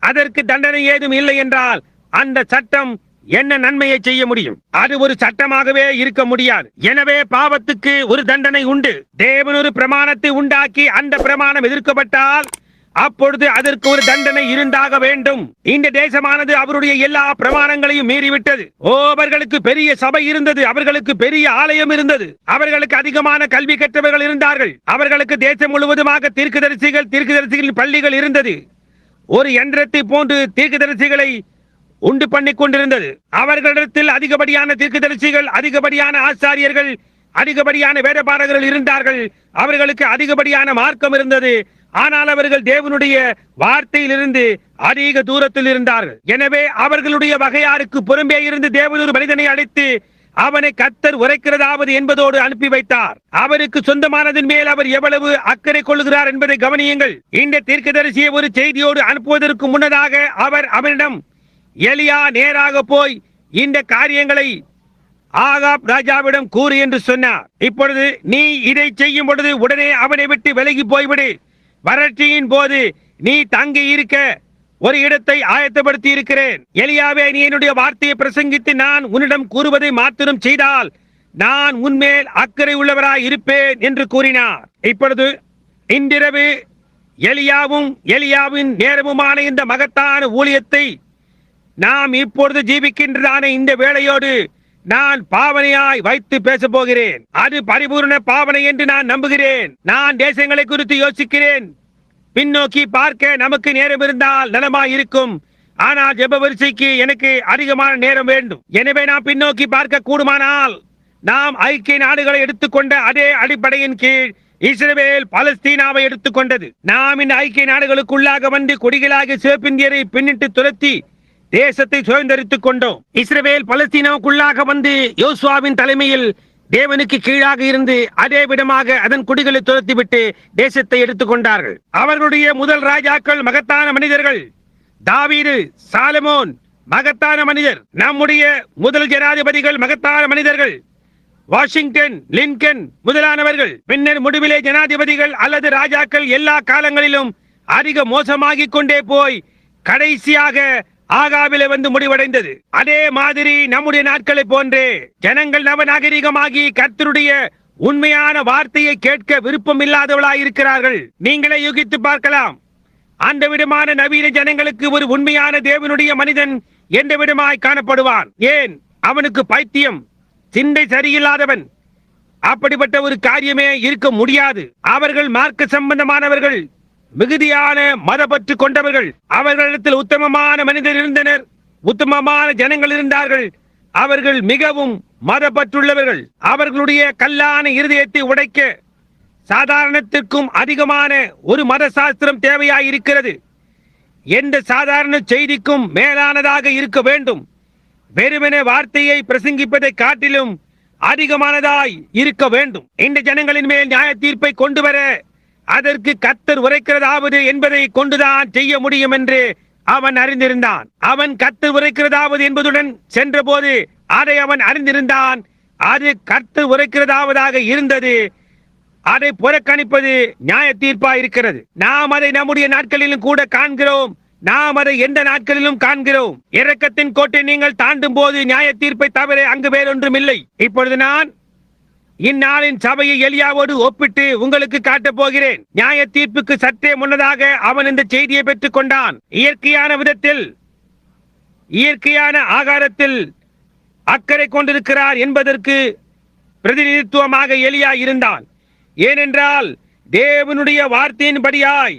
அதற்கு தண்டனை ஏதும் இல்லை என்றால் அந்த சட்டம் என்ன நன்மையை செய்ய முடியும்? அது ஒரு சட்டமாகவே இருக்க முடியாது. எனவே பாவத்துக்கு ஒரு தண்டனை உண்டு. தேவன் ஒரு பிரமாணத்தை உண்டாக்கி அந்த பிரமாணம் எதிர்க்கப்பட்டால் அப்பொழுது அதற்கு ஒரு தண்டனை இருந்தாக வேண்டும். இந்த தேசமானது அவருடைய எல்லா பிரமாணங்களையும் மீறிவிட்டது. அவர்களுக்கு பெரிய சபை இருந்தது, அவர்களுக்கு பெரிய ஆலயம் இருந்தது, அவர்களுக்கு அதிகமான கல்வி கற்றவர்கள் இருந்தார்கள், அவர்களுக்கு தேசம் முழுவதுமாக தீர்க்கதரிசிகளின் பள்ளிகள் இருந்தது. ஒரு யந்திரத்தை போன்று தீர்க்கதரிசிகளை உண்டு பண்ணி கொண்டிருந்தது. அவர்களிடத்தில் அதிகப்படியான தீர்க்கதரிசிகள், அதிகப்படியான ஆசாரியர்கள், அதிகப்படியான வேதபாரகர்கள் இருந்தார்கள். அவர்களுக்கு அதிகப்படியான மார்க்கம் இருந்தது. ஆனால் அவர்கள் தேவனுடைய வார்த்தையிலிருந்து அதிக தூரத்தில் இருந்தார்கள். எனவே அவர்களுடைய வகையாருக்கு புறம்பே இருந்து தேவன் ஒரு மனிதனை அழைத்து அவனை கர்த்தர் உரைக்கிறதாவது என்பதோடு அனுப்பி வைத்தார். அவருக்கு சொந்தமானதன் மேல் அவர் எவ்வளவு அக்கறை கொள்கிறார் என்பதை கவனியுங்கள். இந்த தீர்க்கதரிசியை ஒரு செய்தியோடு அனுப்புவதற்கு முன்னதாக அவர் அவனிடம் எலியா நேராக போய் இந்த காரியங்களை ஆகாப் ராஜாவிடம் கூறு என்று சொன்னார். இப்பொழுது நீ இதை செய்யும் பொழுது உடனே அவனை விட்டு விலகி போய்விடு. வறட்சியின் போது நீ தங்கி இருக்க ஒரு இடத்தை ஆயத்தப்படுத்தி இருக்கிறேன். எலியாவே, நீ என்னுடைய வார்த்தையை பிரசங்கித்து நான் உன்னிடம் கூறுவதை மாத்திரம் செய்தால் நான் உன்மேல் அக்கறை உள்ளவராய் இருப்பேன் என்று கூறினார். இப்பொழுது இன்றிரவு எலியாவும் எலியாவின் நேரமுமான இந்த மகத்தான ஊழியத்தை நாம் இப்பொழுது ஜீவிக்கின்றதான இந்த வேளையோடு நான் பாவனையாய் வைத்து பேச போகிறேன். அது பரிபூர்ண பாவனை என்று நான் நம்புகிறேன். நான் தேசங்களை குறித்து யோசிக்கிறேன். பின்னோக்கி பார்க்க நமக்கு நேரம் இருந்தால் நலமாய் இருக்கும். ஆனால் ஜெப வரிசைக்கு எனக்கு அதிகமான நேரம் வேண்டும். எனவே நான் பின்னோக்கி பார்க்க கூடுமானால் நாம் ஐக்கிய நாடுகளை எடுத்துக்கொண்ட அதே அடிப்படையின் கீழ் இஸ்ரவேல் பலஸ்தீனாவை எடுத்துக்கொண்டது. நாம் இந்த ஐக்கிய நாடுகளுக்குள்ளாக வந்து கொடிகளாக சிவப்பிந்தியரை பின்னிட்டு துரத்தி தேசத்தை சுதந்திரித்துக் கொண்டோம். இஸ்ரவேல் பலஸ்தீனாவுக்குள்ளாக வந்து யோசுவாவின் தலைமையில் தேவனுக்கு கீழாக இருந்து அதே விதமாக அதன் குடிகளை துரத்திவிட்டு தேசத்தை எடுத்துக் கொண்டார்கள். அவர்களுடைய முதல் ராஜாக்கள் மகத்தான மனிதர்கள். தாவீது, சாலமோன் மகத்தான மனிதர். நம்முடைய முதல் ஜனாதிபதிகள் மகத்தான மனிதர்கள். வாஷிங்டன், லிங்கன் முதலானவர்கள். பின்னர் முடிவிலே ஜனாதிபதிகள் அல்லது ராஜாக்கள் எல்லா காலங்களிலும் அதிக மோசமாகிக் கொண்டே போய் கடைசியாக ஆகாபிலே வந்து முடிவடைந்தது. அதே மாதிரி நம்முடைய நாட்களை போன்றே ஜனங்கள் நவநாகரிகமாகி கர்த்தருடைய உண்மையான வார்த்தையை கேட்க விருப்பம் இல்லாதவர்களாய் இருக்கிறார்கள். நீங்களே யூகித்து பார்க்கலாம். அந்த விதமான நவீன ஜனங்களுக்கு ஒரு உண்மையான தேவனுடைய மனிதன் எந்த விதமாய் காணப்படுவான்? ஏன்? அவனுக்கு பைத்தியம், சிந்தை சரியில்லாதவன். அப்படிப்பட்ட ஒரு காரியமே இருக்க முடியாது. அவர்கள் மார்க்க சம்பந்தமானவர்கள், மிகுதியான மதப்பற்று கொண்டவர்கள். அவர்களிடத்தில் உத்தமமான மனிதர் இருந்தனர், உத்தமமான ஜனங்கள் இருந்தார்கள். அவர்கள் மிகவும் மதப்பற்றுள்ளவர்கள். அவர்களுடைய கல்லான இருதயத்தை உடைக்க சாதாரணத்திற்கும் அதிகமான ஒரு மத சாஸ்திரம் தேவையாய் இருக்கிறது. எந்த சாதாரண செய்திக்கும் மேலானதாக இருக்க வேண்டும். வெறுமனே வார்த்தையை பிரசங்கிப்பதை காட்டிலும் அதிகமானதாய் இருக்க வேண்டும். இந்த ஜனங்களின் மேல் நியாய தீர்ப்பை கொண்டு வர அதற்கு கர்த்தர் உரைக்கிறதாவது என்பதை கொண்டுதான் செய்ய முடியும் என்று அவன் அறிந்திருந்தான். அவன் கர்த்தர் உரைக்கிறதாவது என்பதுடன் சென்ற போது அதை அவன் அறிந்திருந்தான். அது கர்த்தர் உரைக்கிறதாவதாக இருந்தது. அதை புறக்கணிப்பது நியாய தீர்ப்பா இருக்கிறது. நாம் அதை நம்முடைய நாட்களிலும் கூட காண்கிறோம். நாம் அதை எந்த நாட்களிலும் காண்கிறோம். இரக்கத்தின் கோட்டை நீங்கள் தாண்டும் போது நியாய தீர்ப்பை தவிர அங்கு வேறொன்றும் இல்லை. இப்பொழுது நான் இந்நாளின் சபையை எலியாவோடு ஒப்பிட்டு உங்களுக்கு காட்டப் போகிறேன். நியாய தீர்ப்புக்கு சற்றே முன்னதாக அவன் இந்த செய்தியை பெற்றுக் கொண்டான். இயற்கையான விதத்தில், இயற்கையான ஆகாரத்தில் அக்கறை கொண்டிருக்கிறார் என்பதற்கு பிரதிநிதித்துவமாக எலியா இருந்தான். ஏனென்றால் தேவனுடைய வார்த்தையின்படியாய்,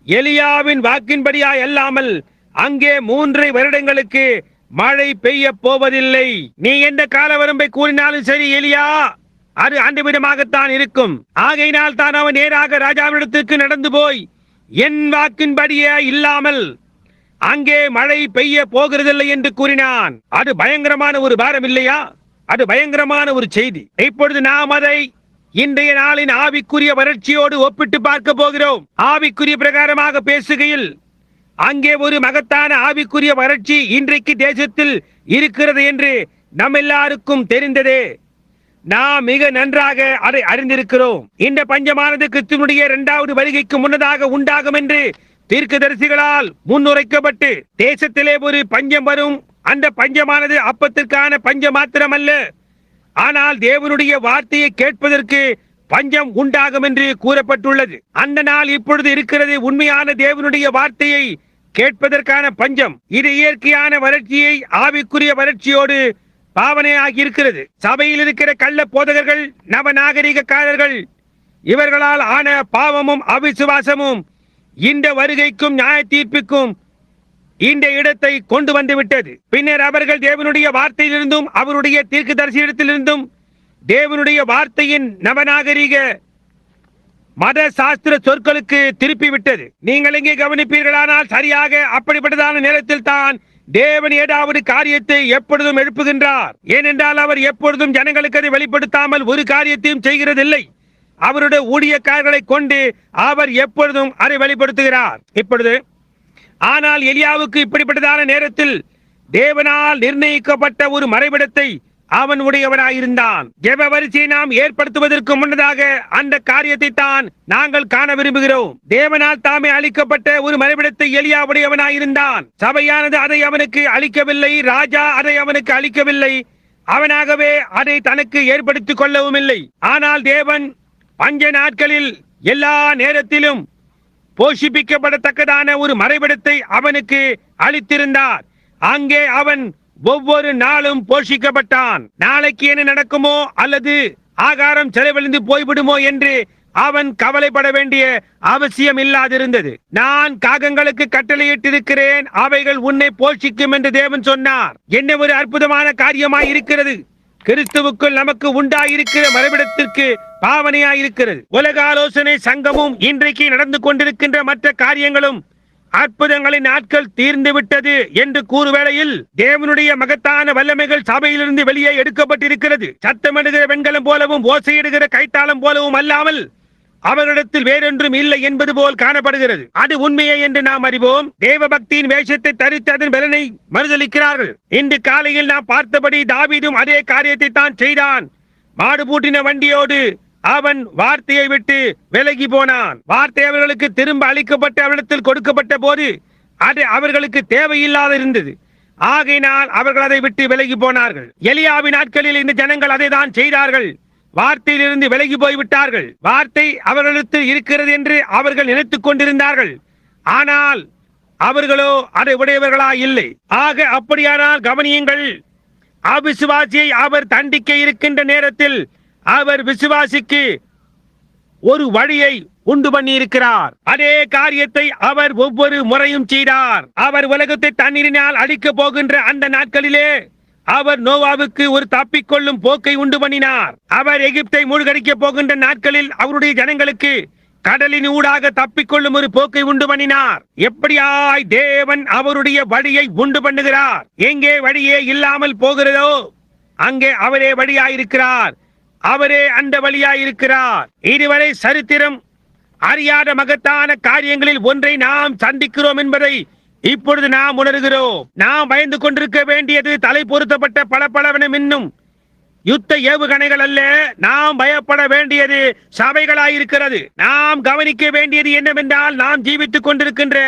எலியாவின் வாக்கின்படியாய் அல்லாமல் அங்கே 3 வருடங்களுக்கு மழை பெய்ய போவதில்லை. நீ எந்த கால வரம்பை கூறினாலும் சரி எலியா, அது அந்த விதமாகத்தான் இருக்கும். ஆகையினால் தான் அவன் நேராக ராஜாவிடத்திற்கு நடந்து போய், என் வாக்கின்படியே இல்லாமல் அங்கே மழை பெய்ய போகிறதில்லை என்று கூறினான். அது பயங்கரமான ஒரு பாரம் இல்லையா? அது பயங்கரமான ஒரு செய்தி. இப்பொழுது நாம் அதை இன்றைய நாளின் ஆவிக்குரிய வறட்சியோடு ஒப்பிட்டு பார்க்க போகிறோம். ஆவிக்குரிய பிரகாரமாக பேசுகையில் அங்கே ஒரு மகத்தான ஆவிக்குரிய வறட்சி இன்றைக்கு தேசத்தில் இருக்கிறது என்று நம் எல்லாருக்கும் தெரிந்ததே. நாம் மிக நன்றாக அதை அறிந்திருக்கிறோம். இந்த பஞ்சமானது கிறிஸ்துவனுடைய இரண்டாவது வருகைக்கு முன்னதாக உண்டாகும் என்று தீர்க்கதரிசிகளால் முன்னுரைக்கப்பட்டு தேசத்திலே ஒரு பஞ்சம் வரும். அந்த பஞ்சமானது அப்பத்திற்கான பஞ்சம் மாத்திரமல்ல, ஆனால் தேவனுடைய வார்த்தையை கேட்பதற்கு பஞ்சம் உண்டாகும் என்று கூறப்பட்டுள்ளது. அந்த நாள் இப்பொழுது இருக்கிறது. உண்மையான தேவனுடைய வார்த்தையை கேட்பதற்கான பஞ்சம். இது இயற்கையான வறட்சியை ஆவிக்குரிய வறட்சியோடு பாவனையாகி இருக்கிறது. சபையில் இருக்கிற கள்ள போதகர்கள், நவநாகரிகக்காரர்கள், இவர்களால் ஆன பாவமும் அவிசுவாசமும் இந்த வருகைக்கும் நியாய தீர்ப்புக்கும் இந்த இடத்தை கொண்டு வந்து விட்டது. பின்னர் அவர்கள் தேவனுடைய வார்த்தையிலிருந்தும் அவருடைய தீர்க்கதரிசியிடத்திலிருந்தும் தேவனுடைய வார்த்தையின் நவநாகரிக மத சாஸ்திர சொற்களுக்கு திருப்பி விட்டது. நீங்கள் இங்கே கவனிப்பீர்களானால் சரியாக அப்படிப்பட்டதான நேரத்தில் தான் தேவன் ஏதாவது காரியத்தை எப்பொழுதும் எழுப்புகின்றார். ஏனென்றால் அவர் எப்பொழுதும் ஜனங்களுக்கு அதை வெளிப்படுத்தாமல் ஒரு காரியத்தையும் செய்கிறதில்லை. அவருடைய ஊழியக்காரர்களை கொண்டு அவர் எப்பொழுதும் அதை வெளிப்படுத்துகிறார். இப்பொழுது ஆனால் எலியாவுக்கு இப்படிப்பட்டதான நேரத்தில் தேவனால் நிர்ணயிக்கப்பட்ட ஒரு மறைவிடத்தை அவன் உடையவராயிருந்தான். ஜெப வரிசையை நாம் ஏற்படுத்துவதற்கு முன்னதாக அந்த காரியத்தை தான் நாங்கள் காண விரும்புகிறோம். தேவனால் தாமே அளிக்கப்பட்ட ஒரு மறைவிடத்தை எலியா உடையவனாயிருந்தான். சபையானது அதை அவனுக்கு அளிக்கவில்லை. ராஜா அதை அவனுக்கு அளிக்கவில்லை. அவனாகவே அதை தனக்கு ஏற்படுத்திக் கொள்ளவும் இல்லை. ஆனால் தேவன் பஞ்ச நாட்களில் எல்லா நேரத்திலும் போஷிப்பிக்கப்படத்தக்கதான ஒரு மறைவிடத்தை அவனுக்கு அளித்திருந்தார். அங்கே அவன் ஒவ்வொரு நாளும் போஷிக்கப்பட்டான். நாளைக்கு என்ன நடக்குமோ அல்லது ஆகாரம் செலவழிந்து போய்விடுமோ என்று அவன் கவலைப்பட வேண்டிய அவசியம் இல்லாதிருந்தது. நான் காகங்களுக்கு கட்டளையிட்டிருக்கிறேன், அவைகள் உன்னை போஷிக்கும் என்று தேவன் சொன்னார். என்ன ஒரு அற்புதமான காரியமாய் இருக்கிறது. கிறிஸ்துவுக்குள் நமக்கு உண்டாயிருக்கிற மறைவிடத்திற்கு பாவனையாயிருக்கிறது. உலக ஆலோசனை சங்கமும் இன்றைக்கு நடந்து கொண்டிருக்கின்ற மற்ற காரியங்களும் அற்புதங்களின் நாட்கள் தீர்ந்து விட்டது என்று கூறுவேளையில் தேவனுடைய மகத்தான வல்லமைகள் சபையிலிருந்து வெளியே எடுக்கப்பட்டிருக்கிறது. சத்தமிடுகிற வெண்கலம் போலவும் ஓசையிடுகிற கைத்தாளம் போலவும் அல்லாமல் அவர்களிடத்தில் வேறொன்றும் இல்லை என்பது போல் காணப்படுகிறது. அது உண்மையே என்று நாம் அறிவோம். தேவ பக்தியின் வேஷத்தை தரித்து அதன் பலனை மறுதளிக்கிறார்கள். இன்று காலையில் நாம் பார்த்தபடி தாவீதும் அதே காரியத்தை தான் செய்தான். மாடு பூட்டின வண்டியோடு அவன் வார்த்தையை விட்டு விலகி போனான். வார்த்தை அவர்களுக்கு திரும்ப அளிக்கப்பட்டு அவரிடத்தில் கொடுக்கப்பட்ட போது அது அவர்களுக்கு தேவையில்லாத இருந்தது. ஆகையினால் அவர்கள் அதை விட்டு விலகி போனார்கள். எலியாவின் நாட்களில் இந்த ஜனங்கள் அதை தான் செய்தார்கள். வார்த்தையிலிருந்து விலகி போய்விட்டார்கள். வார்த்தை அவர்களிடத்தில் இருக்கிறது என்று அவர்கள் நினைத்துக் கொண்டிருந்தார்கள். ஆனால் அவர்களோ அதை உடையவர்களா இல்லை. ஆக அப்படியானால் கவனியுங்கள், அவிசுவாசியை அவர் தண்டிக்க இருக்கின்ற நேரத்தில் அவர் விசுவாசிக்கு ஒரு வழியை உண்டு பண்ணி இருக்கிறார். அதே காரியத்தை அவர் ஒவ்வொரு முறையும் செய்தார். அவர் உலகத்தை தண்ணீரினால் அழிக்க போகின்ற அந்த நாட்களிலே அவர் நோவாவுக்கு ஒரு தப்பிக்கொள்ளும் போக்கை உண்டு பண்ணினார். அவர் எகிப்தை மூழ்கடிக்க போகின்ற நாட்களில் அவருடைய ஜனங்களுக்கு கடலின் ஊடாக தப்பிக்கொள்ளும் ஒரு போக்கை உண்டு பண்ணினார். எப்படியாய் தேவன் அவருடைய வழியை உண்டு பண்ணுகிறார். எங்கே வழியே இல்லாமல் போகிறதோ அங்கே அவரே வழியாயிருக்கிறார். அவரே அந்த வழியாயிருக்கிறார். இதுவரை சரித்திரம் அறியாத மகத்தான காரியங்களில் ஒன்றை நாம் சந்திக்கிறோம் என்பதை இப்பொழுது நாம் உணர்கிறோம். நாம் பயந்து கொண்டிருக்க வேண்டியது தலை பொருத்தப்பட்ட பளபளவென மின்னும் யுத்த ஏவுகணைகள் அல்ல. நாம் பயப்பட வேண்டியது சபைகளாயிருக்கிறது. நாம் கவனிக்க வேண்டியது என்னவென்றால் நாம் ஜீவித்துக் கொண்டிருக்கின்ற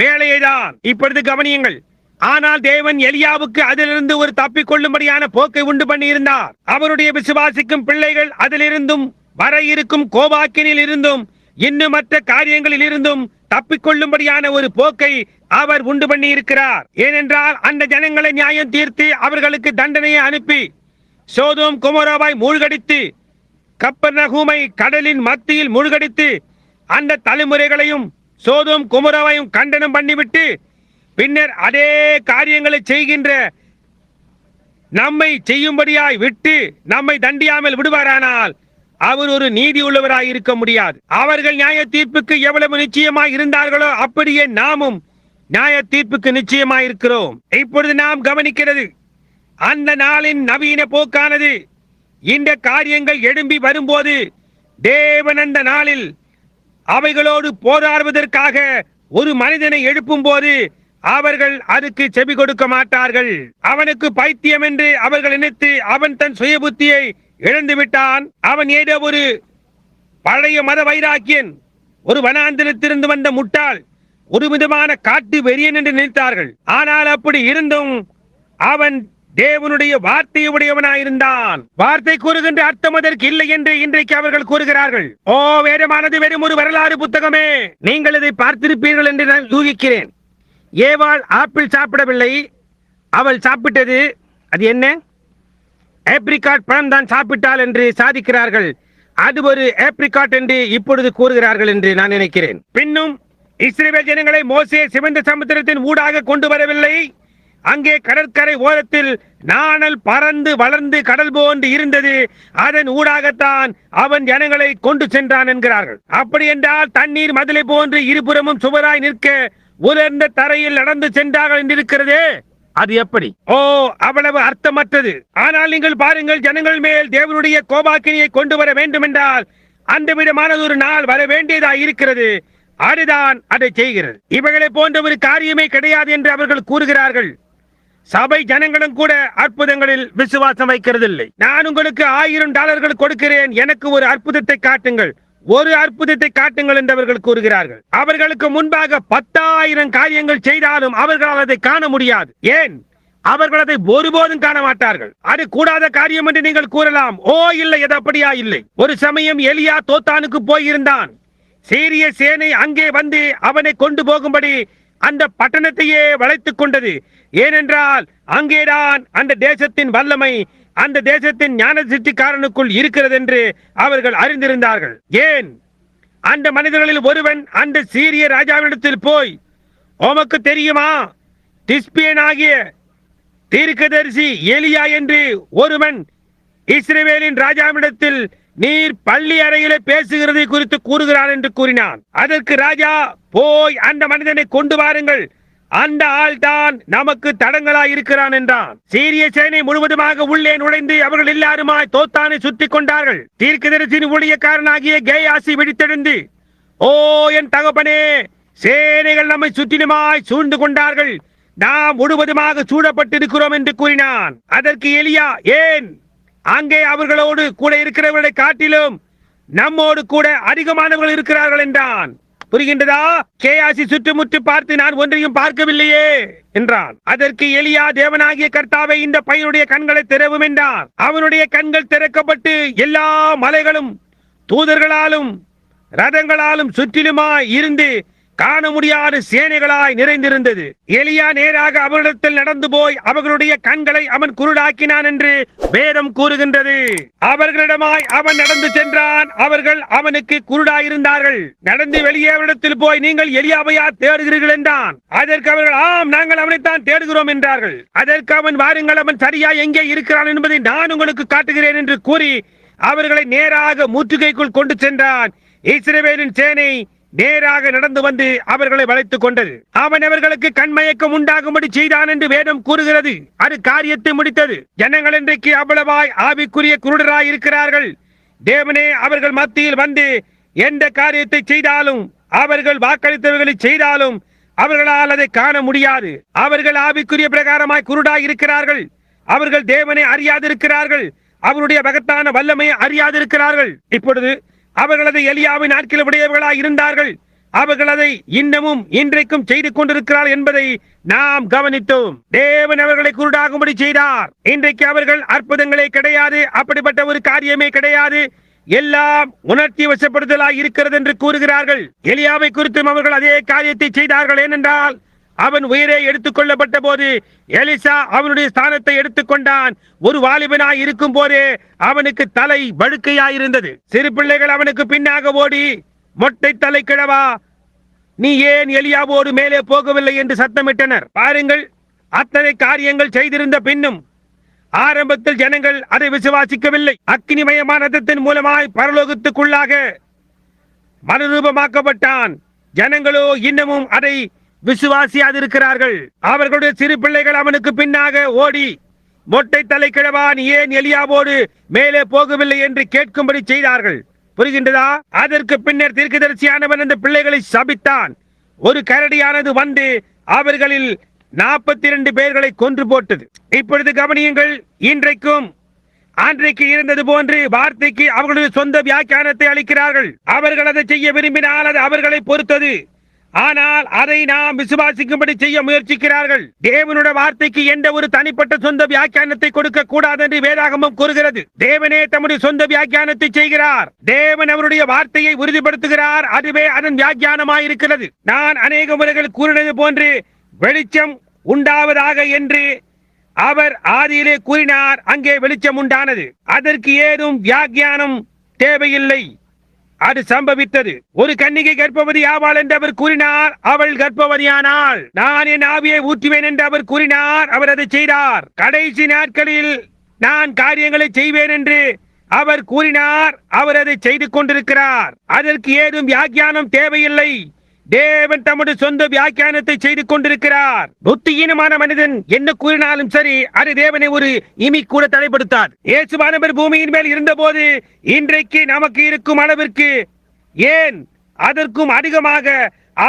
வேலையை தான். இப்பொழுது கவனியுங்கள். ஆனால் தேவன் எலியாவுக்கு அதிலிருந்து ஒரு தப்பிக்கொள்ளும்படியான போக்கை உண்டு பண்ணி இருந்தார். அவருடைய விசுவாசிக்கும் பிள்ளைகள் அதிலிருந்தும் வர இருக்கும் கோபாக்கினில் இருந்தும் இன்னும் மற்ற காரியங்களில் இருந்தும் தப்பிக்கொள்ளும்படியான ஒரு போக்கை அவர் உண்டு பண்ணி இருக்கிறார். ஏனென்றால் அந்த ஜனங்களை நியாயம் தீர்த்து அவர்களுக்கு தண்டனையை அனுப்பி சோதோம் கொமோராவை மூழ்கடித்து கப்பர்நகூமை கடலின் மத்தியில் மூழ்கடித்து அந்த தலைமுறைகளையும் சோதோம் கொமோராவையும் கண்டனம் பண்ணிவிட்டு பின்னர் அதே காரியங்களை செய்கின்ற நம்மை செய்யும்படியாய் விட்டு நம்மை தண்டியாமல் விடுவாரானால் அவர் ஒரு நீதி உள்ளவராய் இருக்க முடியாது. அவர்கள் நியாய தீர்ப்புக்கு எவ்வளவு நிச்சயமாய் இருந்தார்களோ அப்படியே நாமும் நியாய தீர்ப்புக்கு நிச்சயமாய் இருக்கிறோம். இப்பொழுது நாம் கவனிக்கிறது அந்த நாளின் நவீன போக்கானது இந்த காரியங்கள் எழும்பி வரும்போது தேவன் அந்த நாளில் அவைகளோடு போராடுவதற்காக ஒரு மனிதனை எழுப்பும் போது அவர்கள் அதுக்கு செவி கொடுக்க மாட்டார்கள். அவனுக்கு பைத்தியம் என்று அவர்கள் நினைத்து அவன் தன் சுய புத்தியை இழந்து விட்டான். அவன் ஏதோ ஒரு பழைய மத வைராக்கியன், ஒரு வனாந்திரத்திலிருந்து வந்த முட்டாள், ஒரு விதமான காட்டு வெறியன் என்று நினைத்தார்கள். ஆனால் அப்படி இருந்தும் அவன் தேவனுடைய வார்த்தையை உடையவனாயிருந்தான். வார்த்தை கூறுகின்ற அர்த்தம் அதற்கு இல்லை என்று இன்றைக்கு அவர்கள் கூறுகிறார்கள். ஓ, வேதமானது வெறும் ஒரு வரலாறு புத்தகமே. நீங்கள் இதை பார்த்திருப்பீர்கள் என்று நான் யூகிக்கிறேன். ஏவாள் ஆப்பிள் சாப்பிடவில்லை, அவள் சாப்பிட்டது அது என்ன? ஏப்ரிகாட் பழம் தான் சாப்பிட்டாள் என்று சாதிக்கிறார்கள். அது ஒரு ஏப்ரிகாட் என்று இப்பொழுது கூறுகிறார்கள் என்று நான் நினைக்கிறேன். பின்னும் இஸ்ரவேல் ஜனங்களை மோசே சிவந்த சமுத்திரத்தின் ஊடாக கொண்டு வரவில்லை. அங்கே கடற்கரை ஓரத்தில் நாணல் பறந்து வளர்ந்து கடல் போன்று இருந்தது. அதன் ஊடாகத்தான் அவன் ஜனங்களை கொண்டு சென்றான் என்கிறார்கள். அப்படி என்றால் தண்ணீர் மதிலை போன்று இருபுறமும் சுவராய் நிற்க உலர்ந்த தரையில் நடந்து சென்றார்கள் என்றிருக்கிறதே, அது எப்படி? ஓ, அவ்வளவு அர்த்தமற்றது. ஆனால் நீங்கள் பாருங்கள், ஜனங்கள் மேல் தேவனுடைய கோபாக்கினியை கொண்டு வர வேண்டும் என்றால் அந்த விதமான ஒரு நாள் வர வேண்டியதா இருக்கிறது. அதுதான் அதை செய்கிறது. இவைகளை போன்ற ஒரு காரியமே கிடையாது என்று அவர்கள் கூறுகிறார்கள். சபை ஜனங்களும் கூட அற்புதங்களில் விசுவாசம் வைக்கிறதில்லை. நான் உங்களுக்கு $1000 கொடுக்கிறேன், எனக்கு ஒரு அற்புதத்தை காட்டுங்கள், ஒரு அற்புதத்தை காட்டுங்கள் என்று அவர்கள் கூறுகிறார்கள். அவர்களுக்கு முன்பாக 10,000 காரியங்கள் செய்தாலும் அவர்களால் அதை காண முடியாது. ஏன்? அவர்கள் அதை ஒருபோதும் காண மாட்டார்கள். அது கூடாத காரியம் என்று நீங்கள் கூறலாம். ஓ இல்லை, அது அப்படியா இல்லை. ஒரு சமயம் எலியா தோத்தானுக்கு போயிருந்தான். சீரிய சேனை அங்கே வந்து அவனை கொண்டு போகும்படி அந்த பட்டணத்தையே வளைத்துக் கொண்டது. ஏனென்றால் அங்கேதான் அந்த தேசத்தின் வல்லமை, அந்த தேசத்தின் ஞான சிருஷ்டிக்காரனுக்குள் இருக்கிறது என்று அவர்கள் அறிந்திருந்தார்கள். ஏன்? அந்த மனிதர்களில் ஒருவன் அந்த சீரிய ராஜாவினிடத்தில் போய், உமக்கு தெரியுமா, திஸ்பியனாகிய தீர்க்கதரிசி எலியா என்று ஒருவன் இஸ்ரவேலின் ராஜாவினிடத்தில் நீர் பள்ளி அறையிலே பேசுகிறதை குறித்து கூறுகிறான் என்று கூறினான். அதற்கு ராஜா, போய் அந்த மனிதனை கொண்டு வாருங்கள், அந்த ஆள் தான் நமக்கு தடங்களாய் இருக்கிறான் என்றான். சீரிய சேனை முழுவதுமாக உள்ளே நுழைந்து அவர்கள் எல்லாருமாய் தோத்தானை சுற்றி கொண்டார்கள். தீர்க்கதரிசியின் ஊழியக்காரனாகிய கேயாசி விழித்தெழுந்து, ஓ என் தகப்பனே, சேனைகள் நம்மை சுற்றிலுமாய் சூழ்ந்து கொண்டார்கள், நாம் முழுவதுமாக சூழப்பட்டிருக்கிறோம் என்று கூறினான். அதற்கு எலியா, ஏன்? அங்கே அவர்களோடு கூட இருக்கிறவர்களை காட்டிலும் நம்மோடு கூட அதிகமானவர்கள் இருக்கிறார்கள் என்றான். புரிகின்றதா? கேயாசி சுற்றுமுற்று பார்த்து, நான் ஒன்றையும் பார்க்கவில்லையே என்றான். அதற்கு எலியா, தேவனாகிய கர்த்தாவே, இந்த பையனுடைய கண்களை திறவும் என்றார். அவனுடைய கண்கள் திறக்கப்பட்டு எல்லா மலைகளும் தூதர்களாலும் ரதங்களாலும் சுற்றிலுமாய் இருந்து காண முடியாத சேனைகளாய் நிறைந்திருந்தது. எலியா நேராக அவர்களிடத்தில் நடந்து போய் அவர்களுடைய கண்களை அவன் குருடாக்கினான் என்று வேதம் கூறுகின்றது. அவர்களிடமாய் அவன் நடந்து சென்றான். அவர்கள் அவனுக்கு குருடாயிருந்தார்கள். நடந்து வெளியே அவரிடத்தில் போய், நீங்கள் எலியாவையா தேடுகிறீர்கள் என்றான். அதற்கு அவர்கள், ஆம், நாங்கள் அவனைத்தான் தேடுகிறோம் என்றார்கள். அதற்கு அவன், வாருங்கள், அவன் சரியா எங்கே இருக்கிறான் என்பதை நான் உங்களுக்கு காட்டுகிறேன் என்று கூறி அவர்களை நேராக முற்றுகைக்குள் கொண்டு சென்றான். இஸ்ரவேலின் சேனை நேராக நடந்து வந்து அவர்களை வளைத்துக் கொண்டது. அவன் அவர்களுக்கு கண்மயக்கம் உண்டாகும்படி செய்தான் என்று வேதம் கூறுகிறது. அது காரியத்தை முடித்தது. ஜனங்கள் இன்றைக்கு அவ்வளவாய் ஆவிக்குரிய குருடராய் இருக்கிறார்கள். தேவனே அவர்கள் மத்தியில் வந்து எந்த காரியத்தை செய்தாலும், அவர்கள் வாக்களித்தவர்களை செய்தாலும் அவர்களால் அதை காண முடியாது. அவர்கள் ஆவிக்குரிய பிரகாரமாய் குருடாய் இருக்கிறார்கள். அவர்கள் தேவனை அறியாதிருக்கிறார்கள். அவருடைய மகத்தான வல்லமையை அறியாதிருக்கிறார்கள். இப்பொழுது அவர்கள் அதை எலியாவின் நாட்களில் உடையவர்களாய் இருந்தார்கள். அவர்கள் அதை இன்னமும் இன்றைக்கும் செய்து கொண்டிருக்கிறார் என்பதை நாம் கவனித்தோம். தேவன் அவர்களை குருடாகும்படி செய்தார். இன்றைக்கு அவர்கள் அற்புதங்களே கிடையாது, அப்படிப்பட்ட ஒரு காரியமே கிடையாது, எல்லாம் உணர்ச்சி வசப்படுதலாய் இருக்கிறது என்று கூறுகிறார்கள். எலியாவை குறித்தும் அவர்கள் அதே காரியத்தை செய்தார்கள். ஏனென்றால் அவன் உயிரை எடுத்துக் கொள்ளப்பட்ட போது எலிசா அவனுடைய ஸ்தானத்தை எடுத்துக்கொண்டான். ஒரு வாலிபனாய் இருக்கும் போதே அவனுக்கு தலை வழுக்கையாயிருந்தது. சிறு பிள்ளைகள் அவனுக்கு பின்னாக ஓடி, மொட்டை தலை கிழவா, நீ ஏன் எலியாவோடு மேலே போகவில்லை என்று சத்தமிட்டனர். பாருங்கள், அத்தனை காரியங்கள் செய்திருந்த பின்னும் ஆரம்பத்தில் ஜனங்கள் அதை விசுவாசிக்கவில்லை. அக்கினிமயமான ரத்தத்தின் மூலமாய் பரலோகத்துக்குள்ளாக மறுரூபமாக்கப்பட்டான். ஜனங்களோ இன்னமும் அதை விசுவாசியாதிருக்கிறார்கள். அவர்களுடைய சிறு பிள்ளைகள் அவனுக்கு பின்னாக ஓடி, மொட்டை தலை கிழவான் ஏன் எலியாவோடு மேலே போகவில்லை என்று கேட்கும்படி செய்தார்கள். புரிகின்றதா? அதற்கு பின்னர் தீர்க்கதரிசியானவன் அந்த பிள்ளைகளை சபித்தான். ஒரு கரடியானது வந்து அவர்களில் 42 பேர்களை கொன்று போட்டது. இப்பொழுது கவனியுங்கள், இன்றைக்கும் அன்றைக்கு இருந்தது போன்று வார்த்தைக்கு அவர்களுடைய சொந்த வியாக்கியானத்தை அளிக்கிறார்கள். அவர்கள் அதை செய்ய விரும்பினால் அது அவர்களை பொறுத்தது. ஆனால் அதை நாம் விசுவாசிக்கும்படி செய்ய முயற்சிக்கிறார்கள். தேவனுடைய வார்த்தைக்கு எந்த ஒரு தனிப்பட்ட சொந்த வியாக்கியானத்தை கொடுக்க கூடாது என்று வேதாகமம் கூறுகிறது. தேவனே தம்முடைய சொந்த வியாக்கியானத்தை செய்கிறார். தேவன் அவருடைய வார்த்தையை உறுதிப்படுத்துகிறார். அதுவே அதன் வியாக்கியானமாயிருக்கிறது. நான் அநேக முறைகள் கூறினது போன்று வெளிச்சம் உண்டாவதாக என்று அவர் ஆதியிலே கூறினார். அங்கே வெளிச்சம் உண்டானது. அதற்கு ஏதும் வியாக்கியானம் தேவையில்லை. அது சம்பவித்தது. ஒரு கன்னிகை கர்ப்பவதி ஆவாள் என்று அவர் கூறினார். அவள் கர்ப்பவதியானாள். நான் என் ஆவியை ஊற்றுவேன் என்று அவர் கூறினார். அவர் அதை செய்தார். கடைசி நாட்களில் நான் காரியங்களை செய்வேன் என்று அவர் கூறினார். அவர் அதை செய்து கொண்டிருக்கிறார். அதற்கு ஏதும் வியாக்கியானம் தேவையில்லை. தேவன் தம்முடைய சொந்த வியாக்கியானத்தை செய்து கொண்டிருக்கிறார். புத்தியீனமான மனிதன் என்ன கூறினாலும் சரி, அது தேவனை ஒரு இமி கூட தடைப்படுத்தார். இயேசுவானவர் பூமியின் மேல் இருந்தபோது இன்றைக்கு நமக்கு இருக்கும் அளவிற்கு, ஏன் அதற்கும் அதிகமாக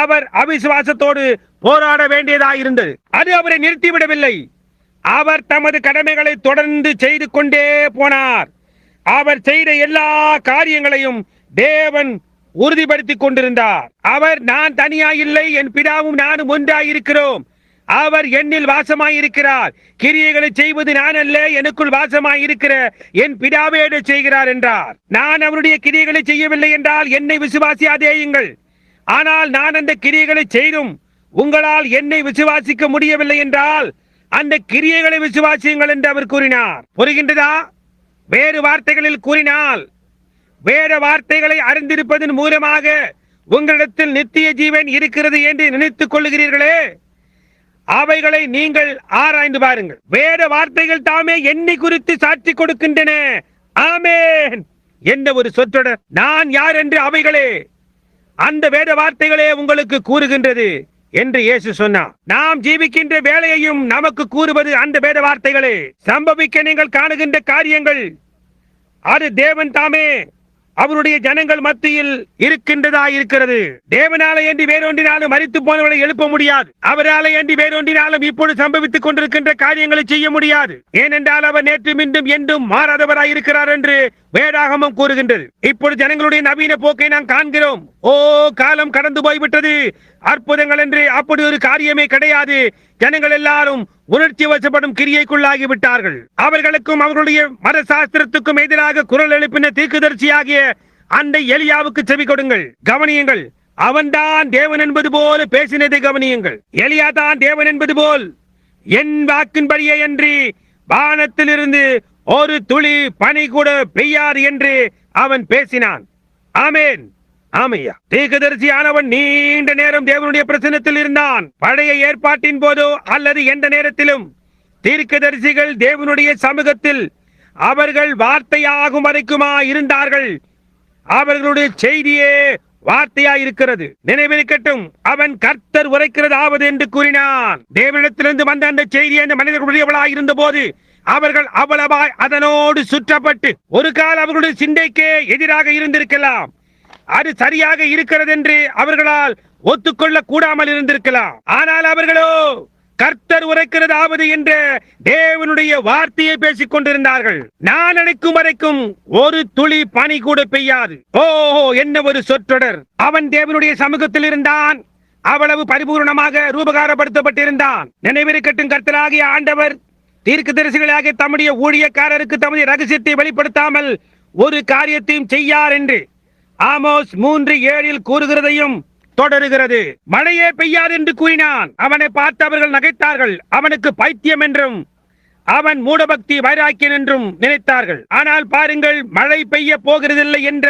அவர் அவிசுவாசத்தோடு போராட வேண்டியதாக இருந்தது. அது அவரை நிறுத்திவிடவில்லை. அவர் தமது கடமைகளை தொடர்ந்து செய்து கொண்டே போனார். அவர் செய்த எல்லா காரியங்களையும் தேவன் உறுதிப்படுத்திக் கொண்டிருந்தார். அவர், நான் தனியாயில்லை, என் பிதாவும் நானும் ஒன்றாயிருக்கிறோம். அவர் என்னில் வாசமாயிருக்கிறார். கிரியைகளை செய்வது நான் அல்ல, எனக்குள் வாசமாயிருக்கிற என் பிதாவே செய்கிறார் என்றார். நான் அவருடைய கிரியைகளை செய்யவில்லை என்றால் என்னை விசுவாசியாதேயுங்கள். ஆனால் நான் அந்த கிரியைகளை செய்தும் உங்களால் என்னை விசுவாசிக்க முடியவில்லை என்றால் அந்த கிரியைகளை விசுவாசியுங்கள் என்று அவர் கூறினார். புரிகின்றதா? வேறு வார்த்தைகளில் கூறினால், வேத வார்த்தைகளை அறிந்திருப்பதன் மூலமாக உங்களிடத்தில் நித்திய ஜீவன் இருக்கிறது என்று நினைத்துக் கொள்ளுகிறீர்களே, அவைகளை நீங்கள் ஆராய்ந்து பாருங்கள். வேத வார்த்தைகள் தாமே என்னை குறித்து சாட்சி கொடுக்கின்றன. ஆமென். என்ன ஒரு சொற்றொடர்! நான் யார் என்று அவைகளே, அந்த வேத வார்த்தைகளே உங்களுக்கு கூறுகின்றது என்று இயேசு சொன்னார். நாம் ஜீவிக்கின்ற வேலையையும் நமக்கு கூறுவது அந்த வேத வார்த்தைகளே. சம்பவிக்க நீங்கள் காணுகின்ற காரியங்கள் அது தேவன் தாமே அவருடைய ஜனங்கள் மத்தியில் இருக்கின்றதா இருக்கிறது. தேவனாலே அன்றி வேறொன்றினாலும் மரித்து போனவர்களை எழுப்ப முடியாது. அவராலே அன்றி வேறொன்றினாலும் இப்பொழுது சம்பவித்துக் கொண்டிருக்கின்ற காரியங்களை செய்ய முடியாது. ஏனென்றால் அவர் நேற்றும் இன்றும் என்றும் மாறாதவராய் இருக்கிறார் என்று வேதாகமம் கூறுகின்றது. இப்பொழுது ஜனங்களுடைய நவீன போக்கை நாம் காண்கிறோம். ஓ, காலம் கடந்து போய்விட்டது. அற்புதங்கள் என்று அப்படி ஒரு காரியமே கிடையாது. ஜனங்கள் எல்லாரும் உணர்ச்சி வசப்படும் கிரியைக்குள்ளாகி விட்டார்கள். அவர்களுக்கும் அவர்களுடைய மத சாஸ்திரத்துக்கும் எதிராக குரல் எழுப்பின தீர்க்கதரிசியாகிய அந்த எலியாவுக்கு செவி கொடுங்கள். கவனியுங்கள். அவன்தான் தேவன் என்பது போல பேசினதை கவனியுங்கள். எலியா தான் தேவன் என்பது போல், என் வாக்கின்படியே அன்றி வானத்திலிருந்து ஒரு துளி பனி கூட பெய்யாது என்று அவன் பேசினான். ஆமென். ஆமையா. தீர்க்கதரிசியானவன் நீண்ட நேரம் தேவனுடைய பிரசன்னத்தில் இருந்தான். பழைய ஏற்பாட்டின் போதோ அல்லது எந்த நேரத்திலும் தீர்க்கதரிசிகள் தேவனுடைய சமூகத்தில் அவர்கள் வார்த்தையாகும் வரைக்குமா இருந்தார்கள். அவர்களுடைய செய்தியே வார்த்தையாய் இருக்கிறது. நினைவிருக்கட்டும், அவன் கர்த்தர் உரைக்கிறதாவது என்று கூறினான். தேவனிடத்திலிருந்து வந்த அந்த செய்தி அந்த மனிதர்களுடையவளாய் இருந்த போது அவர்கள் அவ்வளவாய் அதனோடு சுற்றப்பட்டு ஒரு கால் அவர்களுடைய சிந்தைக்கே எதிராக இருந்திருக்கலாம். அது சரியாக இருக்கிறது என்று அவர்களால் ஒத்துக்கொள்ள கூடாமல் இருந்திருக்கலாம். ஆனால் அவர்களோ கர்த்தர் உரைக்கிறதாவது என்ற தேவனுடைய வார்த்தையை பேசிக் கொண்டிருந்தார்கள். நான் நினைக்கும் வரைக்கும் ஒரு துளி பனி கூட பெய்யாது. ஓஹோ, என்ன ஒரு சொற்றொடர்! அவன் தேவனுடைய சமூகத்தில் இருந்தான். அவ்வளவு பரிபூர்ணமாக ரூபகாரப்படுத்தப்பட்டிருந்தான். நினைவிருக்கட்டும், கர்த்தராகிய ஆண்டவர் தீர்க்கதரிசிகளாகிய தம்முடைய ஊழியக்காரருக்கு தமது ரகசியத்தை வெளிப்படுத்தாமல் ஒரு காரியத்தையும் செய்யார் என்று ஆமோஸ் 3:7 கூறுகிறதையும் தொடருகிறது. மழையே பெய்யாது என்று கூறினான். அவனை பார்த்து அவர்கள் நகைத்தார்கள். அவனுக்கு பைத்தியம் என்றும் அவன் மூடபக்தி வைராக்கியன் என்றும் நினைத்தார்கள். ஆனால் பாருங்கள், மழை பெய்ய போகிறதில்லை என்ற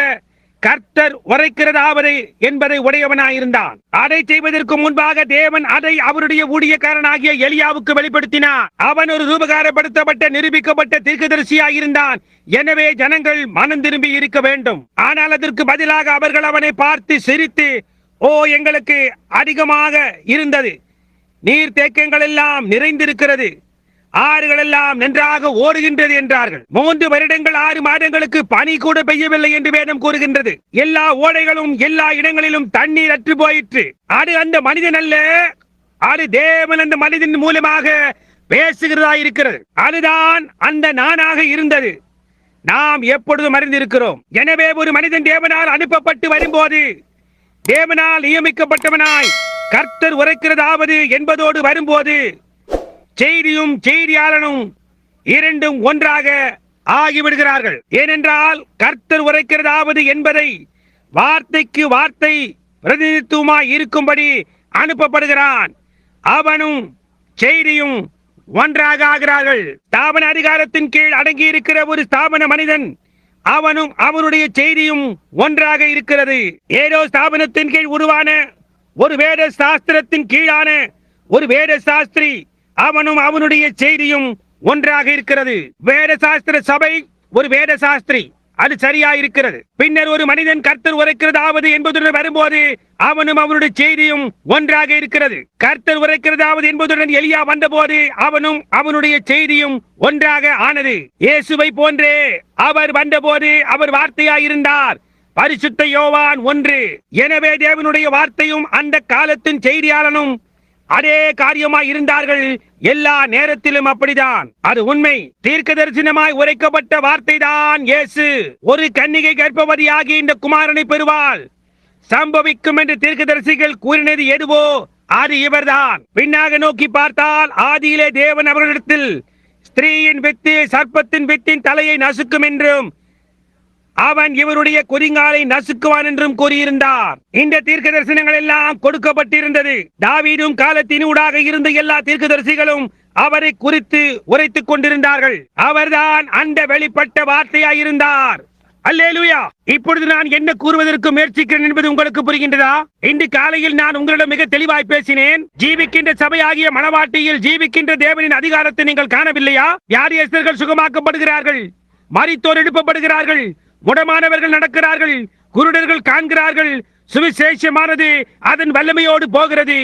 கர்த்தர் உரைக்கிறதாவது என்பதை உடையவனாயிருந்தான். அதை செய்வதற்கு முன்பாக தேவன் அதை அவருடைய ஊழியக்காரனாகிய எலியாவுக்கு வெளிப்படுத்தினார். அவன் ஒரு ரூபகாரப்படுத்தப்பட்ட நிரூபிக்கப்பட்ட தீர்க்கதரிசியாயிருந்தான். எனவே ஜனங்கள் மனம் திரும்பி இருக்க வேண்டும். ஆனால் அதற்கு பதிலாக அவர்கள் அவனை பார்த்து சிரித்து, ஓ, எங்களுக்கு அதிகமாக இருந்தது, நீர்த்தேக்கங்கள் எல்லாம் நிறைந்திருக்கிறது, ஆறுகள் எல்லாம் நன்றாக ஓடுகின்றது என்றார்கள். 3 வருடங்கள் 6 மாதங்களுக்கு பனி கூட பெய்யவில்லை என்று வேதம் கூறுகின்றது. எல்லா ஓடைகளும் எல்லா இடங்களிலும் தண்ணீர் அற்று போயிற்று. அது அந்த மனிதன் அல்ல, அது தேவன் அந்த மனிதன் மூலமாக பேசுகிறதா இருக்கிறது. அதுதான் அந்த நானாக இருந்தது. நாம் எப்பொழுதும் அறிந்திருக்கிறோம். எனவே ஒரு மனிதன் தேவனால் அனுப்பப்பட்டு வரும்போது, தேவனால் நியமிக்கப்பட்டவனாய் கர்த்தர் உரைக்கிறதாவது என்பதோடு வரும்போது, செய்தியும் செய்தியாளனும் இரண்டும் ஒன்றாக ஆகிவிடுகிறார்கள். ஏனென்றால் கர்த்தர் உரைக்கிறதாவது என்பதை வார்த்தைக்கு வார்த்தை பிரதிநிதித்துவமாய் இருக்கும்படி அனுப்பப்படுகிறான். அவனும் செய்தியும் ஒன்றாக ஆகிறார்கள். ஸ்தாபன அதிகாரத்தின் கீழ் அடங்கி இருக்கிற ஒரு ஸ்தாபன மனிதன், அவனும் அவனுடைய செய்தியும் ஒன்றாக இருக்கிறது. ஏதோ ஸ்தாபனத்தின் கீழ் உருவான ஒரு வேத சாஸ்திரத்தின் கீழான ஒரு வேத சாஸ்திரி, அவனும் அவனுடைய செய்தியும் ஒன்றாக இருக்கிறது. வேத சாஸ்திர சபை ஒரு வேத சாஸ்திரி, அது சரியா இருக்கிறது. பின்னர் ஒரு மனிதன் கர்த்தர் உரைக்கிறதாவது என்பதுடன் வரும்போது அவனும் அவனுடைய செய்தியும் ஒன்றாக இருக்கிறது. கர்த்தர் உரைக்கிறதாவது என்பதுடன் எலியா வந்தபோது அவனும் அவனுடைய செய்தியும் ஒன்றாக ஆனது. இயேசுவை போன்றே அவர் வந்தபோது அவர் வார்த்தையாயிருந்தார். பரிசுத்த யோவான் 1. எனவே தேவனுடைய வார்த்தையும் அந்த காலத்தின் செய்தியாளனும் அதே காரியமாய் இருந்தார்கள். எல்லா நேரத்திலும் அப்படிதான். அது உண்மை. தீர்க்க தரிசனமாய் உரைக்கப்பட்ட வார்த்தை தான் இயேசு. ஒரு கன்னிகை கர்ப்பவதியாகி இந்த குமாரனை பெறுவாள், சம்பவிக்கும் என்று தீர்க்கதரிசிகள் கூறினது எதுவோ அது இவர்தான். பின்னாக நோக்கி பார்த்தால் ஆதியிலே தேவன் அவர்களிடத்தில் ஸ்திரீயின் வித்து சர்ப்பத்தின் வித்தின் தலையை நசுக்கும் என்றும் அவன் இவருடைய குறிங்காலை நசுக்குவான் என்றும் கூறியிருந்தார். இந்த தீர்க்க தரிசனங்கள் எல்லாம் கொடுக்கப்பட்டிருந்தது. தாவீதும் காலத்தினூடாக இருந்த எல்லா தீர்க்கதரிசிகளும் அவரை குறித்து உரைத்துக் கொண்டிருந்தார்கள். அவர்தான் அந்த வெளிப்பட்ட வார்த்தையாயிருந்தார். அல்லேலூயா. இப்பொழுது நான் என்ன கூறுவதற்கு முயற்சிக்கிறேன் என்பது உங்களுக்கு புரிகின்றதா? இன்று காலையில் நான் உங்களிடம் மிக தெளிவாய் பேசினேன். ஜீவிக்கின்ற சபையாகிய மணவாட்டியில் ஜீவிக்கின்ற தேவனின் அதிகாரத்தை நீங்கள் காணவில்லையா? வியாதியஸ்தர்கள் சுகமாக்கப்படுகிறார்கள், மரித்தோர் எழுப்பப்படுகிறார்கள், முடமானவர்கள் நடக்கிறார்கள், குருடர்கள் காண்கிறார்கள். சுவிசேஷமானது அதன் வல்லமையோடு போகிறது.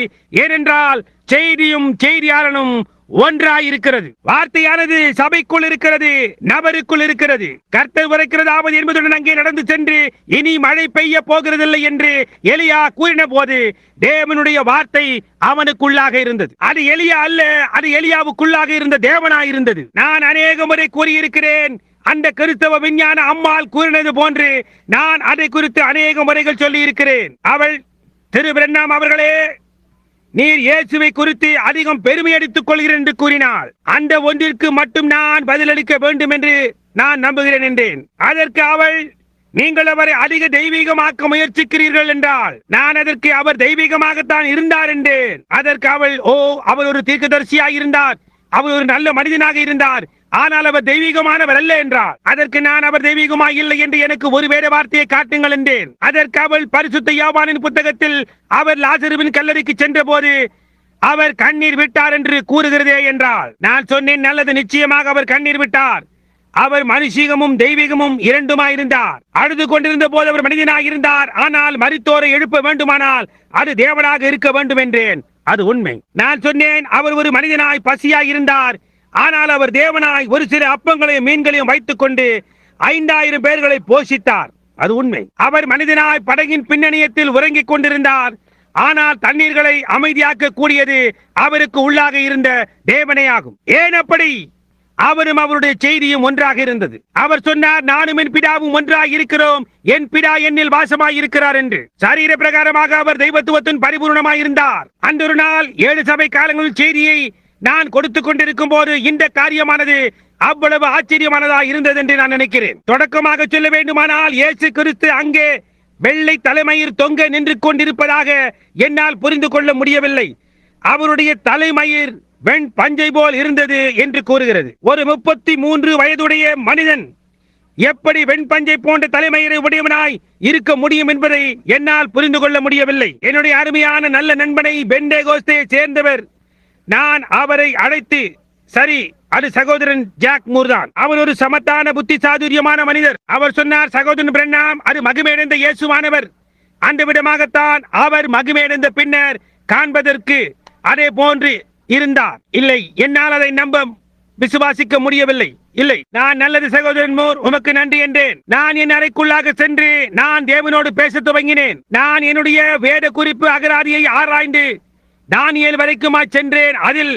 ஏனென்றால் செய்தியும் செய்தியாளனும் ஒன்றாயிருக்கிறது. வார்த்தையானது சபைக்குள் இருக்கிறது, நபருக்குள் இருக்கிறது. கர்த்தர் உரைக்கிறதாவது என்பதுடன் அங்கே நடந்து சென்று இனி மழை பெய்ய போகிறதில்லை என்று எலியா கூறின போது தேவனுடைய வார்த்தை அவனுக்குள்ளாக இருந்தது. அது எலியா அல்ல, அது எலியாவுக்குள்ளாக இருந்த தேவனாயிருந்தது. நான் அநேக முறை கூறியிருக்கிறேன், அந்த கிறிஸ்தவ விஞ்ஞான அம்மாள் கூறினது போன்று நான் அதை குறித்து அநேக முறைகள் சொல்லி இருக்கிறேன். அவள், திரு பிரண்ணாம் அவர்களே, நீர் இயேசுவை குறித்து அதிகம் பெருமை அடித்துக் கொள்கிறேன் என்று கூறினாள். அந்த ஒன்றிற்கு மட்டும் நான் பதிலளிக்க வேண்டும் என்று நான் நம்புகிறேன் என்றேன். அதற்கு அவள், நீங்கள் அவரை அதிக தெய்வீகமாக்க முயற்சிக்கிறீர்கள் என்றால். நான் அதற்கு அவர் தெய்வீகமாகத்தான் இருந்தார் என்றேன். அதற்கு அவள், ஓ, அவர் ஒரு தீர்க்கதரிசியாக இருந்தார், அவர் ஒரு நல்ல மனிதனாக இருந்தார், ஆனால் அவர் தெய்வீகமானவர் அல்ல என்றார். அதற்கு நான், அவர் தெய்வீகமாய் இல்லை என்று எனக்கு ஒரு வேத வார்த்தையை காட்டுங்கள் என்றேன். அதற்கு அவள், பரிசுத்த யோவானின் புத்தகத்தில் அவர் லாசருவின் கல்லறைக்கு சென்ற போது அவர் கண்ணீர் விட்டார் என்று கூறுகிறதே என்றால். நான் சொன்னேன், நல்லது, நிச்சயமாக அவர் கண்ணீர் விட்டார். அவர் மனுஷீகமும் தெய்வீகமும் இரண்டுமாயிருந்தார். அழுது கொண்டிருந்த போது அவர் மனிதனாக இருந்தார். ஆனால் மரித்தோரை எழுப்ப வேண்டுமானால் அது தேவனாக இருக்க வேண்டும் என்றேன். அது உண்மை. நான் சொன்னேன், அவர் ஒரு மனிதனாய் பசியாய் இருந்தார், ஆனால் அவர் தேவனாய் ஒரு சில அப்பங்களையும் மீன்களையும் வைத்துக் கொண்டு 5000 பேர்களை போஷித்தார். அது உண்மை. அவர் மனிதனாய் படகின் பின்னணியத்தில் உறங்கிக் கொண்டிருந்தார், ஆனால் தண்ணீர்களை அமைதியாக்க கூடியது அவருக்கு உள்ளாக இருந்த தேவனே ஆகும். ஏன் அப்படி? அவரும் அவருடைய செய்தியும் ஒன்றாக இருந்தது. அவர் சொன்னார், நானும் என் பிதாவும் ஒன்றாக இருக்கிறோம், என் பிதா என்னில் வாசமாய் இருக்கிறார் என்று. சரீர பிரகாரமாக அவர் தெய்வத்துவத்தின் பரிபூர்ணமாய் இருந்தார். அந்த ஒரு நாள் 7 சபை காலங்களில் செய்தியை நான் கொடுத்துக் கொண்டிருக்கும் போது இந்த காரியமானது அவ்வளவு ஆச்சரியமானதா இருந்தது என்று நான் நினைக்கிறேன். தொடக்கமாக சொல்ல வேண்டுமானால், இயேசு கிறிஸ்து அங்கே வெள்ளை தலைமயிர் தொங்க நின்று கொண்டிருப்பதாக என்னால் புரிந்து கொள்ள முடியவில்லை. அவருடைய தலைமயிர் வெண் பஞ்சை போல் இருந்தது என்று கூறுகிறது. ஒரு 33 வயதுடைய மனிதன் எப்படி வெண்பஞ்சை போன்ற தலைமயிரை உடையவனாய் இருக்க முடியும் என்பதை என்னால் புரிந்து கொள்ள முடியவில்லை. என்னுடைய அருமையான நல்ல நண்பனை பெண்டேகோஸ்தையை சேர்ந்தவர். நான் அவரை அழைத்து, சரி, அது சகோதரன் ஜாக் மூர் தான். அவர் ஒரு சமத்தான புத்தி சாதுரியமான மனிதர். அவர் சொன்னார், சகோதரன் பிரண்ணாம் அது மகிமையடைந்த இயேசுவானவர். அந்த விதமாகத்தான் அவர் மகிமையடைந்த பின்னர் காண்பதற்கு அதே போன்று இருந்தார். இல்லை, என்னால் அதை நம்ப விசுவாசிக்க முடியவில்லை. இல்லை, நான் நல்லது சகோதரன் மூர், உமக்கு நன்றி என்றேன். நான் என் அறைக்குள்ளாக சென்று நான் தேவனோடு பேச துவங்கினேன். நான் என்னுடைய வேத குறிப்பு அகராதியை ஆராய்ந்து தானியேல் வரைக்குமாய் சென்றேன். அதில்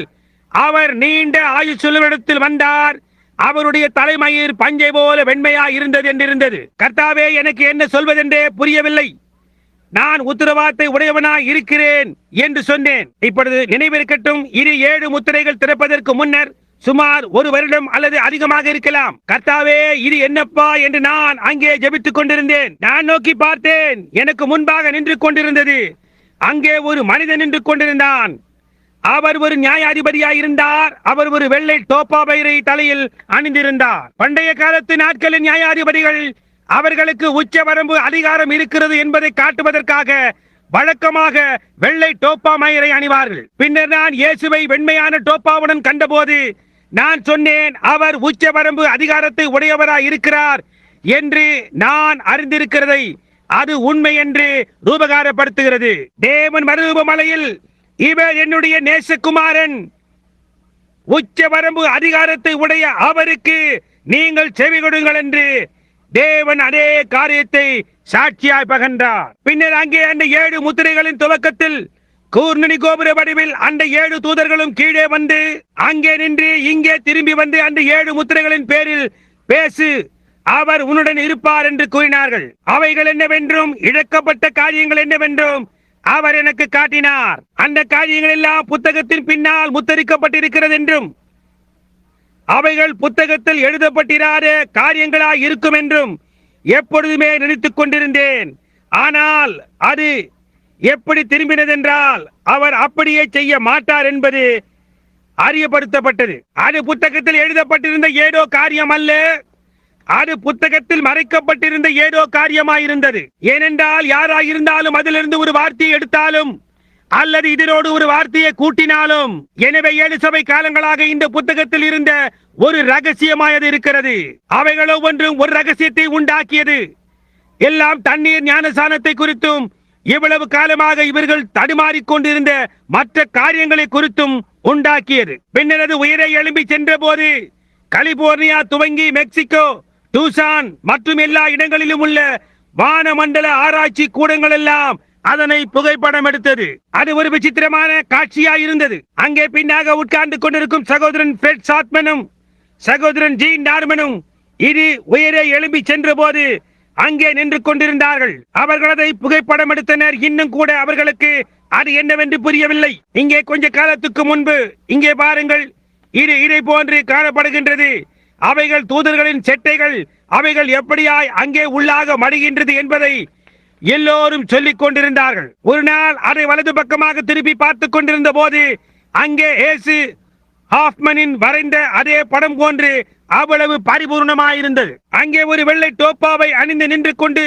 அவர் நீண்ட ஆயுசுள்ளவரிடத்தில் வந்தார். அவருடைய தலைமயிர் பஞ்சை போல வெண்மையா இருந்தது என்றிருந்தது. கர்த்தாவே, எனக்கு என்ன சொல்வதென்றே புரியவில்லை. நான் உத்தரவாதத்தை உடையவனாய் இருக்கிறேன் என்று சொன்னேன். இப்பொழுது நினைவிருக்கட்டும், இது 7 முத்திரைகள் திறப்பதற்கு முன்னர் சுமார் 1 வருடம் அல்லது அதிகமாக இருக்கலாம். கர்த்தாவே, இது என்னப்பா என்று நான் அங்கே ஜெபித்துக் கொண்டிருந்தேன். நான் நோக்கி பார்த்தேன். எனக்கு முன்பாக நின்று கொண்டிருந்தது அங்கே ஒரு மனிதன் நின்று கொண்டிருந்தான். அவர் ஒரு நியாயாதிபதியாய் இருந்தார். அவர் ஒரு வெள்ளை டோப்பாபைரை தலையில் அணிந்திருந்தார். பண்டைய காலத்து நாட்களில் நியாயாதிபதிகள் அவர்களுக்கு உச்ச வரம்பு அதிகாரம் இருக்கிறது என்பதை காட்டுவதற்காக வழக்கமாக வெள்ளை டோப்பா மயிரை அணிவார்கள். பின்னர் நான் இயேசுவை வெண்மையான டோப்பாவுடன் கண்டபோது நான் சொன்னேன், அவர் உச்ச வரம்பு அதிகாரத்தை உடையவராய் இருக்கிறார் என்று நான் அறிந்திருக்கிறதை அது உண்மை என்று ரூபகாரப்படுத்துகிறது. தேவன் மறுரூபமலையில் இவர் என்னுடைய நேசகுமாரன், உச்ச வரம்பு அதிகாரத்தை உடைய அவருக்கு நீங்கள் செவி கொடுங்கள் என்று தேவன் அதே காரியத்தை சாட்சியாய் பகன்றார். பின்னர் அங்கே அந்த 7 முத்திரைகளின் துவக்கத்தில் கூர்நுனி கோபுர வடிவில் அந்த 7 தூதர்களும் கீழே வந்து அங்கே நின்று இங்கே திரும்பி வந்து அந்த 7 முத்திரைகளின் பேரில் பேசு, அவர் உன்னுடன் இருப்பார் என்று கூறினார்கள். அவைகள் என்னவென்றும் இழக்கப்பட்ட காரியங்கள் என்னவென்றும் அவர் எனக்கு காட்டினார். அந்த காரியங்கள் எல்லாம் புத்தகத்தின் பின்னால் முத்தரிக்கப்பட்டிருக்கிறது என்றும் அவைகள் புத்தகத்தில் எழுதப்பட்டிராத காரியங்களாய் இருக்கும் என்றும் எப்பொழுதுமே நினைத்துக் கொண்டிருந்தேன். ஆனால் அது எப்படி திரும்பினதென்றால் அவர் அப்படியே செய்ய மாட்டார் என்பது அறியப்படுத்தப்பட்டது. அது புத்தகத்தில் எழுதப்பட்டிருந்த ஏதோ காரியம் அல்ல, அது புத்தகத்தில் மறைக்கப்பட்டிருந்த ஏதோ காரியமாயிருந்தது. ஏனென்றால் யாராயிருந்தாலும் அதிலிருந்து ஒரு வார்த்தையை எடுத்தாலும் அல்லது இதனோடு ஒரு வார்த்தையை கூட்டினாலும், எனவே 7 சபை காலங்களாக இந்த புத்தகத்தில் இருந்த ஒரு ரகசியமாயது இருக்கிறது. அவைகள் ஒவ்வொன்றும் ஒரு ரகசியத்தை உண்டாக்கியது. எல்லாம் தண்ணீர் ஞானசானத்தை குறித்தும் இவ்வளவு காலமாக இவர்கள் தடுமாறிக் கொண்டிருந்த மற்ற காரியங்களை குறித்தும் உண்டாக்கியது. பின்னர் அது உயரே எழும்பி சென்ற போது கலிபோர்னியா துவங்கி மெக்சிகோ, டூசான் மற்றும் எல்லா இடங்களிலும் உள்ள வானமண்டல ஆராய்ச்சி கூடங்கள் எல்லாம் அதனை புகைப்படம் எடுத்தது. அது ஒரு விசித்திரமான காட்சியாய் இருந்தது. அங்கே பின்னாக உட்கார்ந்து கொண்டிருக்கும் சகோதரன் பிரெட் சாத்மனும் சகோதரன் ஜீன் டார்மனும் இது உயரே எழும்பி சென்ற போது அங்கே நின்று கொண்டிருந்தார்கள். அவர்கள் அதை புகைப்படம் எடுத்தனர். இன்னும் கூட அவர்களுக்கு அது என்னவென்று புரியவில்லை. இங்கே கொஞ்ச காலத்துக்கு முன்பு இங்கே பாருங்கள், இது இதை போன்று காணப்படுகின்றது. அவைகள் தூதர்களின் செட்டைகள். அவைகள் எப்படியாய் அங்கே உள்ளாக மடிகின்றது என்பதை எல்லோரும் சொல்லிக் கொண்டிருந்தார்கள். ஒரு நாள் அதை வலது பக்கமாக திருப்பி பார்த்துக் கொண்டிருந்த போது அங்கே ஏசு ஹாஃப்மனின் வரைந்த அதே படம் போன்று அவ்வளவு பரிபூர்ணமாயிருந்தது. அங்கே ஒரு வெள்ளை டோப்பாவை அணிந்து நின்று கொண்டு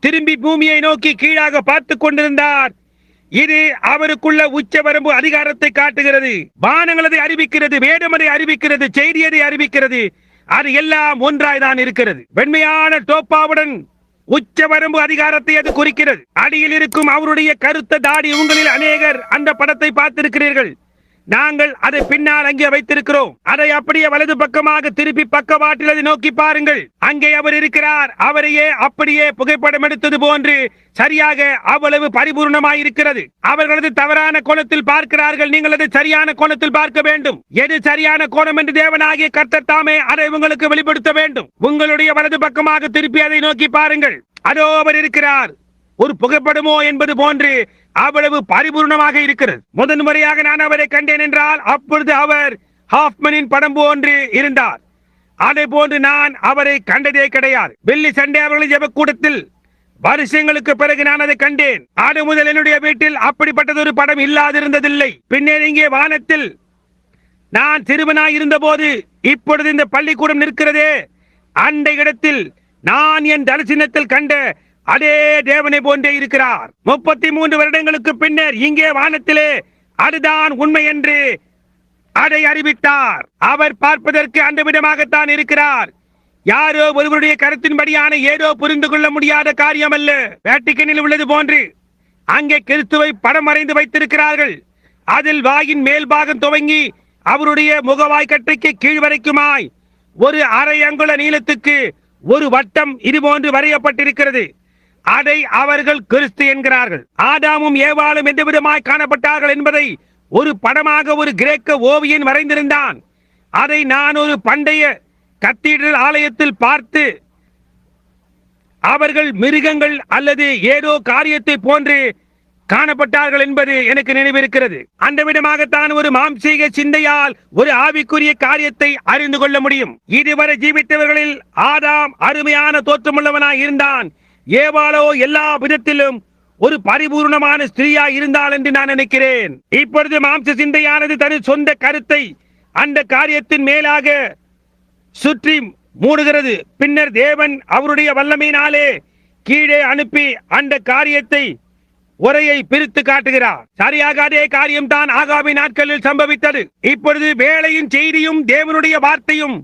திரும்பி பூமியை நோக்கி கீழாக பார்த்துக் கொண்டிருந்தார். இது அவருக்குள்ள உச்ச வரம்பு அதிகாரத்தை காட்டுகிறது. வானங்கள் அதை அறிவிக்கிறது, வேதம் அதை அறிவிக்கிறது, செய்தி அதை அறிவிக்கிறது. அது எல்லாம் ஒன்றாய் தான் இருக்கிறது. வெண்மையான டோப்பாவுடன் உச்ச வரம்பு அதிகாரத்தை அது குறிக்கிறது. அடியில் இருக்கும் அவருடைய கருத்த தாடி. உங்களில் அநேகர் அந்த படத்தை பார்த்திருக்கிறீர்கள். நாங்கள் அதை பின்னால் அங்கே வைத்திருக்கிறோம். அதை அப்படியே வலது பக்கமாக திருப்பி பக்கவாட்டில் அதை நோக்கி பாருங்கள். அங்கே அவர் இருக்கிறார். அவரையே அப்படியே புகைப்படம் எடுத்தது போன்று சரியாக அவ்வளவு பரிபூர்ணமாய் இருக்கிறது. அவர்களது தவறான கோணத்தில் பார்க்கிறார்கள். நீங்கள் அதை சரியான கோணத்தில் பார்க்க வேண்டும். எது சரியான கோணம் என்று தேவனாகிய கர்த்தர் தாமே அதை உங்களுக்கு வெளிப்படுத்த வேண்டும். உங்களுடைய வலது பக்கமாக திருப்பி அதை நோக்கி பாருங்கள். அதோ அவர் இருக்கிறார். ஒரு புகைப்படமோ என்பது போன்று அவ்வளவு பரிபூர்ணமாக இருக்கிறது. முதன் முறையாக நான் அவரை கண்டேன் என்றால் அப்பொழுது அவர் ஹாஃப்மனின் படம் போன்று இருந்தார். அதே போன்று நான் அவரை கண்டதே கிடையாது. வெள்ளி சண்டே அவர்களின் ஜெபக்கூடத்தில் வருஷங்களுக்கு பிறகு நான் அதை கண்டேன். அது முதல் என்னுடைய வீட்டில் அப்படிப்பட்டதொரு படம் இல்லாதிருந்ததில்லை. பின்னர் இங்கே வானத்தில் நான் சிறுவனாய் இருந்த போது இப்பொழுது இந்த பள்ளிக்கூடம் நிற்கிறதே, அந்த இடத்தில் நான் என் தரிசனத்தில் கண்ட அதே தேவனை போன்றே இருக்கிறார். 33 வருடங்களுக்கு பின்னர் இங்கே வானத்திலே அதுதான் உண்மை என்று அதை அறிவித்தார். அவர் பார்ப்பதற்கு அந்த விதமாகத்தான் இருக்கிறார். யாரோ ஒருவருடைய கருத்தின்படியான ஏதோ புரிந்து கொள்ள முடியாத காரியம் அல்ல. வேட்டிக்கனில் உள்ளது போன்று அங்கே கிறிஸ்துவை படம் வரைந்து வைத்திருக்கிறார்கள். அதில் வாயின் மேல் பாகம் துவங்கி அவருடைய முகவாய் கட்டைக்கு கீழ் வரைக்குமாய் ஒரு அரை அங்குல நீளத்துக்கு ஒரு வட்டம் இது போன்று வரையப்பட்டிருக்கிறது. அதை அவர்கள் கிறிஸ்து என்கிறார்கள். ஆதாமும் ஏவாளும் எந்த விதமாய் காணப்பட்டார்கள் என்பதை ஒரு படமாக ஒரு கிரேக்க ஓவியன் வரைந்திருந்தான். அதை நான் ஒரு பண்டைய கத்தீட்ரல் ஆலயத்தில் பார்த்து அவர்கள் மிருகங்கள் அல்லது ஏதோ காரியத்தை போன்று காணப்பட்டார்கள் என்பது எனக்கு நினைவிருக்கிறது. அந்த விதமாகத்தான் ஒரு மாம்சீக சிந்தையால் ஒரு ஆவிக்குரிய காரியத்தை அறிந்து கொள்ள முடியும். இதுவரை ஜீவித்தவர்களில் ஆதாம் அருமையான தோற்றமுள்ளவனாய் இருந்தான். ஏவாளோ எல்லா விதத்திலும் ஒரு பரிபூர்ணமான ஸ்திரீயா இருந்தாள் என்று நான் நினைக்கிறேன். இப்பொழுது மாம்ச சிந்தையானது தனது சொந்த கருத்தை அந்த காரியத்தின் மேலாக சுற்றி மூடுகிறது. பின்னர் தேவன் அவருடைய வல்லமையினாலே கீழே அனுப்பி அந்த காரியத்தை உரையை பிரித்து காட்டுகிறார். சரியாக அதே காரியம் தான் ஆகாபின் நாட்களில் சம்பவித்தது. இப்பொழுது வேளையின் செய்தியும் தேவனுடைய வார்த்தையும்,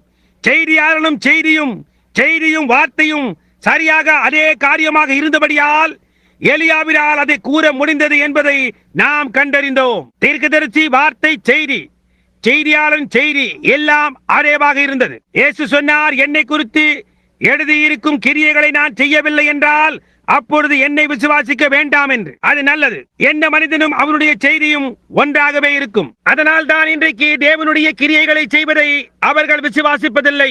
செய்தியாளனும் செய்தியும் வார்த்தையும் சரியாக அதே காரியமாக இருந்தபடியால் எலியாவினால் அதை கூற முடிந்தது என்பதை நாம் கண்டறிந்தோம். தீர்க்கதரிசி வார்த்தை செய்தியாளன் செய்தி எல்லாம் அதேவாக இருந்தது. இயேசு சொன்னார், என்னை குறித்து எழுதியிருக்கும் கிரியைகளை நான் செய்யவில்லை என்றால் அப்பொழுது என்னை விசுவாசிக்க வேண்டாம் என்று. அது நல்லது. எந்த மனிதனும் அவனுடைய செய்தியும் ஒன்றாகவே இருக்கும். அதனால் தான் இன்றைக்கு தேவனுடைய கிரியைகளை செய்வதை அவர்கள் விசுவாசிப்பதில்லை.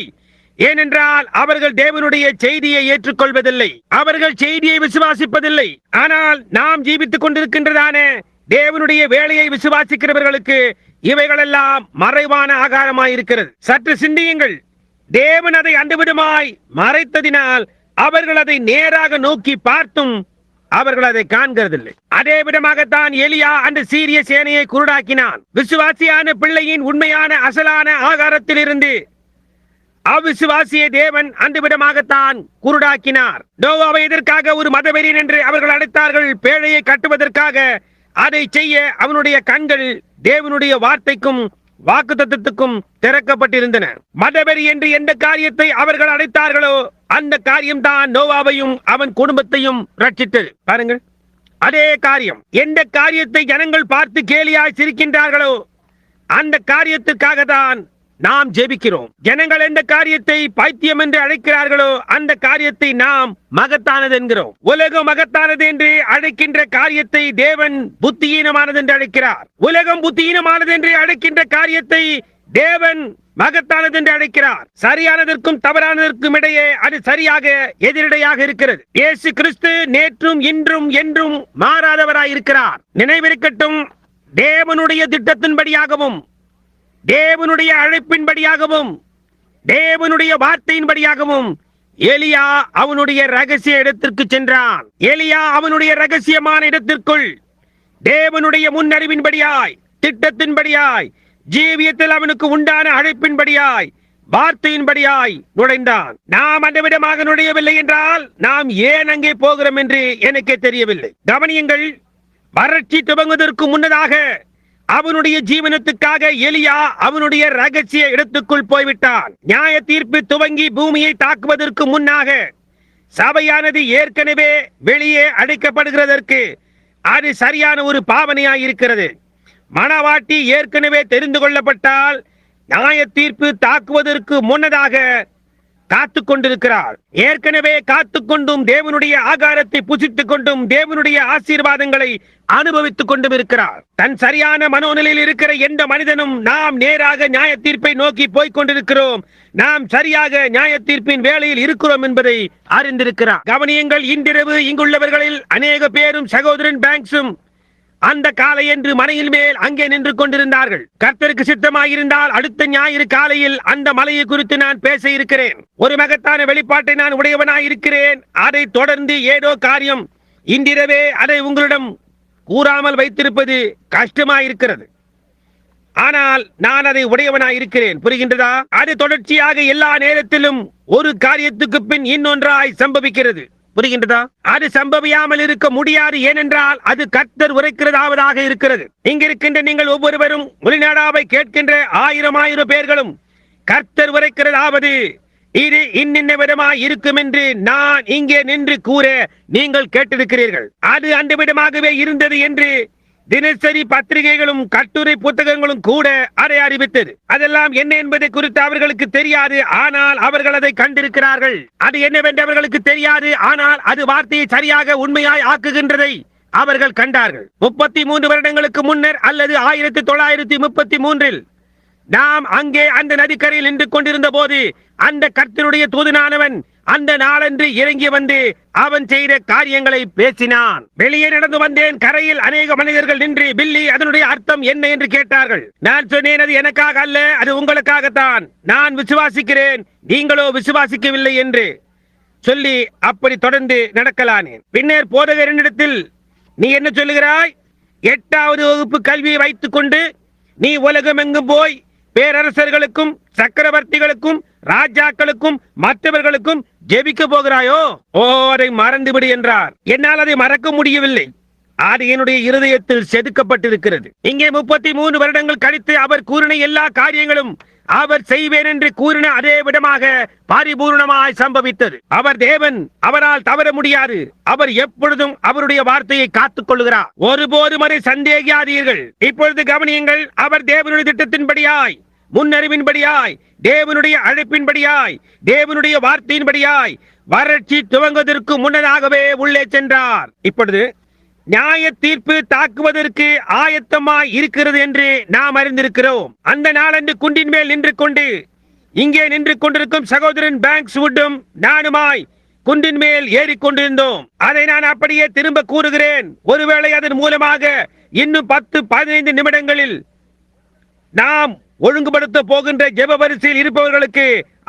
ஏனென்றால் அவர்கள் தேவனுடைய செய்தியை ஏற்றுக்கொள்வதில்லை. அவர்கள் செய்தியை விசுவாசிப்பதில்லை. ஆனால் நாம் ஜீவித்துக் கொண்டிருக்கின்றதான தேவனுடைய வேலையை விசுவாசிக்கிறவர்களுக்கு இவைகளெல்லாம் மறைவான ஆகாரமாய் இருக்கிறது. சற்று சிந்தியுங்கள். தேவன் அதை அந்த விதமாய் மறைத்ததினால் அவர்கள் அதை நேராக நோக்கி பார்த்தும் அவர்கள் அதை காண்கிறதில்லை. அதே விதமாகத்தான் எலியா அந்த சீரிய சேனையை குருடாக்கினான். விசுவாசியான பிள்ளையின் உண்மையான அசலான ஆகாரத்தில் இருந்து அவிசுவாசியை தேவன் அந்த விதமாகத்தான் குருடாக்கினார். நோவாவை எதற்காக ஒரு மதவெறியன் என்று அவர்கள் அழைத்தார்கள்? பேழையை கட்டுவதற்காக. அதை செய்ய அவனுடைய கண்கள் தேவனுடைய வார்த்தைக்கும் வாக்குத்தத்தத்துக்கும் திறக்கப்பட்டிருந்தன. மதவெறி என்று எந்த காரியத்தை அவர்கள் அழைத்தார்களோ அந்த காரியம்தான் நோவாவையும் அவன் குடும்பத்தையும் ரட்சித்தது. பாருங்கள், அதே காரியம். எந்த காரியத்தை ஜனங்கள் பார்த்து கேலியாய் சிரிக்கின்றார்களோ அந்த காரியத்துக்காக தான் நாம் ஜெபிக்கிறோம். ஜனங்கள் எந்த காரியத்தை பைத்தியம் என்று அழைக்கிறார்களோ அந்த காரியத்தை நாம் மகத்தானது என்கிறோம். உலகம் மகத்தானது என்று அழைக்கின்ற காரியத்தை தேவன் புத்தியீனமானது என்று அழைக்கிறார். உலகம் புத்தியீனமானது என்று அழைக்கின்ற காரியத்தை தேவன் மகத்தானது என்று அழைக்கிறார். சரியானதற்கும் தவறானதற்கும் இடையே அது சரியாக எதிரடையாக இருக்கிறது. இயேசு கிறிஸ்து நேற்றும் இன்றும் என்றும் மாறாதவராய் இருக்கிறார். நினைவிருக்கட்டும், தேவனுடைய திட்டத்தின்படியாகவும் தேவனுடைய அழைப்பின்படியாகவும் தேவனுடைய வார்த்தையின்படியாகவும் எலியா அவனுடைய ரகசிய இடத்திற்கு சென்றான். எலியா அவனுடைய ரகசியமான இடத்திற்குள் தேவனுடைய முன்னறிவின்படியாய், திட்டத்தின்படியாய், ஜீவியத்தில் அவனுக்கு உண்டான அழைப்பின்படியாய், வார்த்தையின்படியாய் நுழைந்தான். நாம் அந்த விதமாக நுழையவில்லை என்றால் நாம் ஏன் அங்கே போகிறோம் என்று எனக்கே தெரியவில்லை. கவனியுங்கள், வறட்சி துவங்குவதற்கு முன்னதாக அவனுடைய ஜீவனத்துக்காக எலியா அவனுடைய ரகசிய இடத்துக்குள் போய்விட்டான். நியாய தீர்ப்பு துவங்கி பூமியை தாக்குவதற்கு முன்னாக சபையானது ஏற்கனவே வெளியே அடைக்கப்படுகிறதற்கு அது சரியான ஒரு பாவனையாய் இருக்கிறது. மணவாட்டி ஏற்கனவே தெரிந்து கொள்ளப்பட்டால் நியாய தீர்ப்பு தாக்குவதற்கு முன்னதாக காத்து கொண்டிருக்கிறார். ஏற்கனவே காத்துக்கொண்டும் தேவனுடைய ஆகாரத்தை புசித்துக் கொண்டும் தேவனுடைய ஆசீர்வாதங்களை அனுபவித்துக் கொண்டும் இருக்கிறார். தன் சரியான மனோநிலையில் இருக்கிற எந்த மனிதனும் நாம் நேராக நியாய தீர்ப்பை நோக்கி போய்க் கொண்டிருக்கிறோம், நாம் சரியாக நியாய தீர்ப்பின் வேளையில் இருக்கிறோம் என்பதை அறிந்திருக்கிறார். கவனியங்கள், இன்றிரவு இங்குள்ளவர்களில் அநேக பேரும் சகோதரன் பேங்க்ஸும் அந்த காலை என்று மலையின் மேல் அங்கே நின்று கொண்டிருந்தார்கள். கர்த்தருக்கு சித்தமாயிருந்தால் அடுத்த ஞாயிறு காலையில் அந்த மலையை குறித்து நான் பேச இருக்கிறேன். ஒரு மகத்தான வெளிப்பாட்டை நான் உடையவனாய் இருக்கிறேன். அதை தொடர்ந்து ஏதோ காரியம் இன்றிரவே அதை உங்களிடம் கூறாமல் வைத்திருப்பது கஷ்டமாயிருக்கிறது. ஆனால் நான் அதை உடையவனாய் இருக்கிறேன். புரிகின்றதா? அது தொடர்ச்சியாக எல்லா நேரத்திலும் ஒரு காரியத்துக்கு பின் இன்னொன்றாய் சம்பவிக்கிறது. புரிகின்றதா? அது சம்பவியாமல் இருக்க முடியாது. ஏனென்றால் அது கர்த்தர் உரைக்கிறதாவதாக இருக்கிறது. இங்கிருக்கின்ற நீங்கள் ஒவ்வொருவரும் ஒளிநாடாவை கேட்கின்ற ஆயிரம் பேர்களும் கர்த்தர் உரைக்கிறதாவது இது இன்னின்ன விதமாய் இருக்கும் என்று நான் இங்கே நின்று கூற நீங்கள் கேட்டிருக்கிறீர்கள். அது அந்த விதமாகவே இருந்தது என்று தினசரி பத்திரிகைகளும் கட்டுரை புத்தகங்களும் கூட அதை அறிவித்தது. அதெல்லாம் என்ன என்பதை குறித்து அவர்களுக்கு தெரியாது, ஆனால் அவர்கள் அதை கண்டிருக்கிறார்கள். அது என்னவென்று அவர்களுக்கு தெரியாது, ஆனால் அது வார்த்தையை சரியாக உண்மையாய் ஆக்குகின்றதை அவர்கள் கண்டார்கள். 33 வருடங்களுக்கு முன்னர் அல்லது 1933 நாம் அங்கே அந்த நதிக்கரையில் நின்று கொண்டிருந்த போது அந்த கர்த்தருடைய தூதனானவன் அந்த நாளன்று இறங்கி வந்து அவன் செய்த காரியங்களை பேசினான். வெளியே நடந்து வந்தேன். கரையில் அநேக மனிதர்கள் நின்று பில்லி அதனுடைய அர்த்தம் என்ன என்று கேட்டார்கள். நான் சொன்னேன், அது எனக்காக அல்ல, அது உங்களுக்காகத்தான். நான் விசுவாசிக்கிறேன், நீங்களோ விசுவாசிக்கவில்லை என்று சொல்லி அப்படி தொடர்ந்து நடக்கலானேன். பின்னர் போதகரிடத்தில் நீ என்ன சொல்லுகிறாய்? 8வது வகுப்பு கல்வியை வைத்துக் கொண்டு நீ உலகம் எங்கும் போய் பேரரசர்களுக்கும் சக்கரவர்த்திகளுக்கும் ராஜாக்களுக்கும் மற்றவர்களுக்கும் ஜெபிக்க போகிறாயோ? ஓ, அதை மறந்துவிடு என்றார். என்னால் அதை மறக்க முடியவில்லை. அது என்னுடைய இருதயத்தில் செதுக்கப்பட்டிருக்கிறது. இங்கே 33 வருடங்கள் கழித்து அவர் கூறின எல்லா காரியங்களும் அவர் செய்வேன் என்று கூறின அதே விதமாக பரிபூர்ணமாய் சம்பவித்தது. அவர் தேவன், அவரால் தவற முடியாது. அவர் எப்பொழுதும் அவருடைய வார்த்தையை காத்துக் கொள்கிறார். ஒருபோதும் அதை சந்தேகியாதீர்கள். இப்பொழுது கவனியுங்கள். அவர் தேவனுடைய திட்டத்தின்படியாய், முன்னறிவின்படியாய், தேவனுடைய அழைப்பின்படியாய், தேவனுடைய வார்த்தையின்படியாய் வறட்சி துவங்குவதற்கு முன்னதாகவே உள்ளே சென்றார். இப்பொழுது நியாய தீர்ப்பு தாக்குவதற்கு ஆயத்தமாய் இருக்கிறது என்று நாம் அறிந்திருக்கிறோம். அந்த நாளன்று குன்றின் மேல் நின்று கொண்டு இங்கே நின்று கொண்டிருக்கும் சகோதரன் பேங்க்ஸ் வுட்டும் நானுமாய் குன்றின் மேல் ஏறிக்கொண்டிருந்தோம். அதை நான் அப்படியே திரும்ப கூறுகிறேன். ஒருவேளை அதன் மூலமாக இன்னும் 10-15 நிமிடங்களில் நாம் ஒழுங்குபடுத்த போகின்ற ஜெப வரிசையில் இருப்பவர்களுக்கு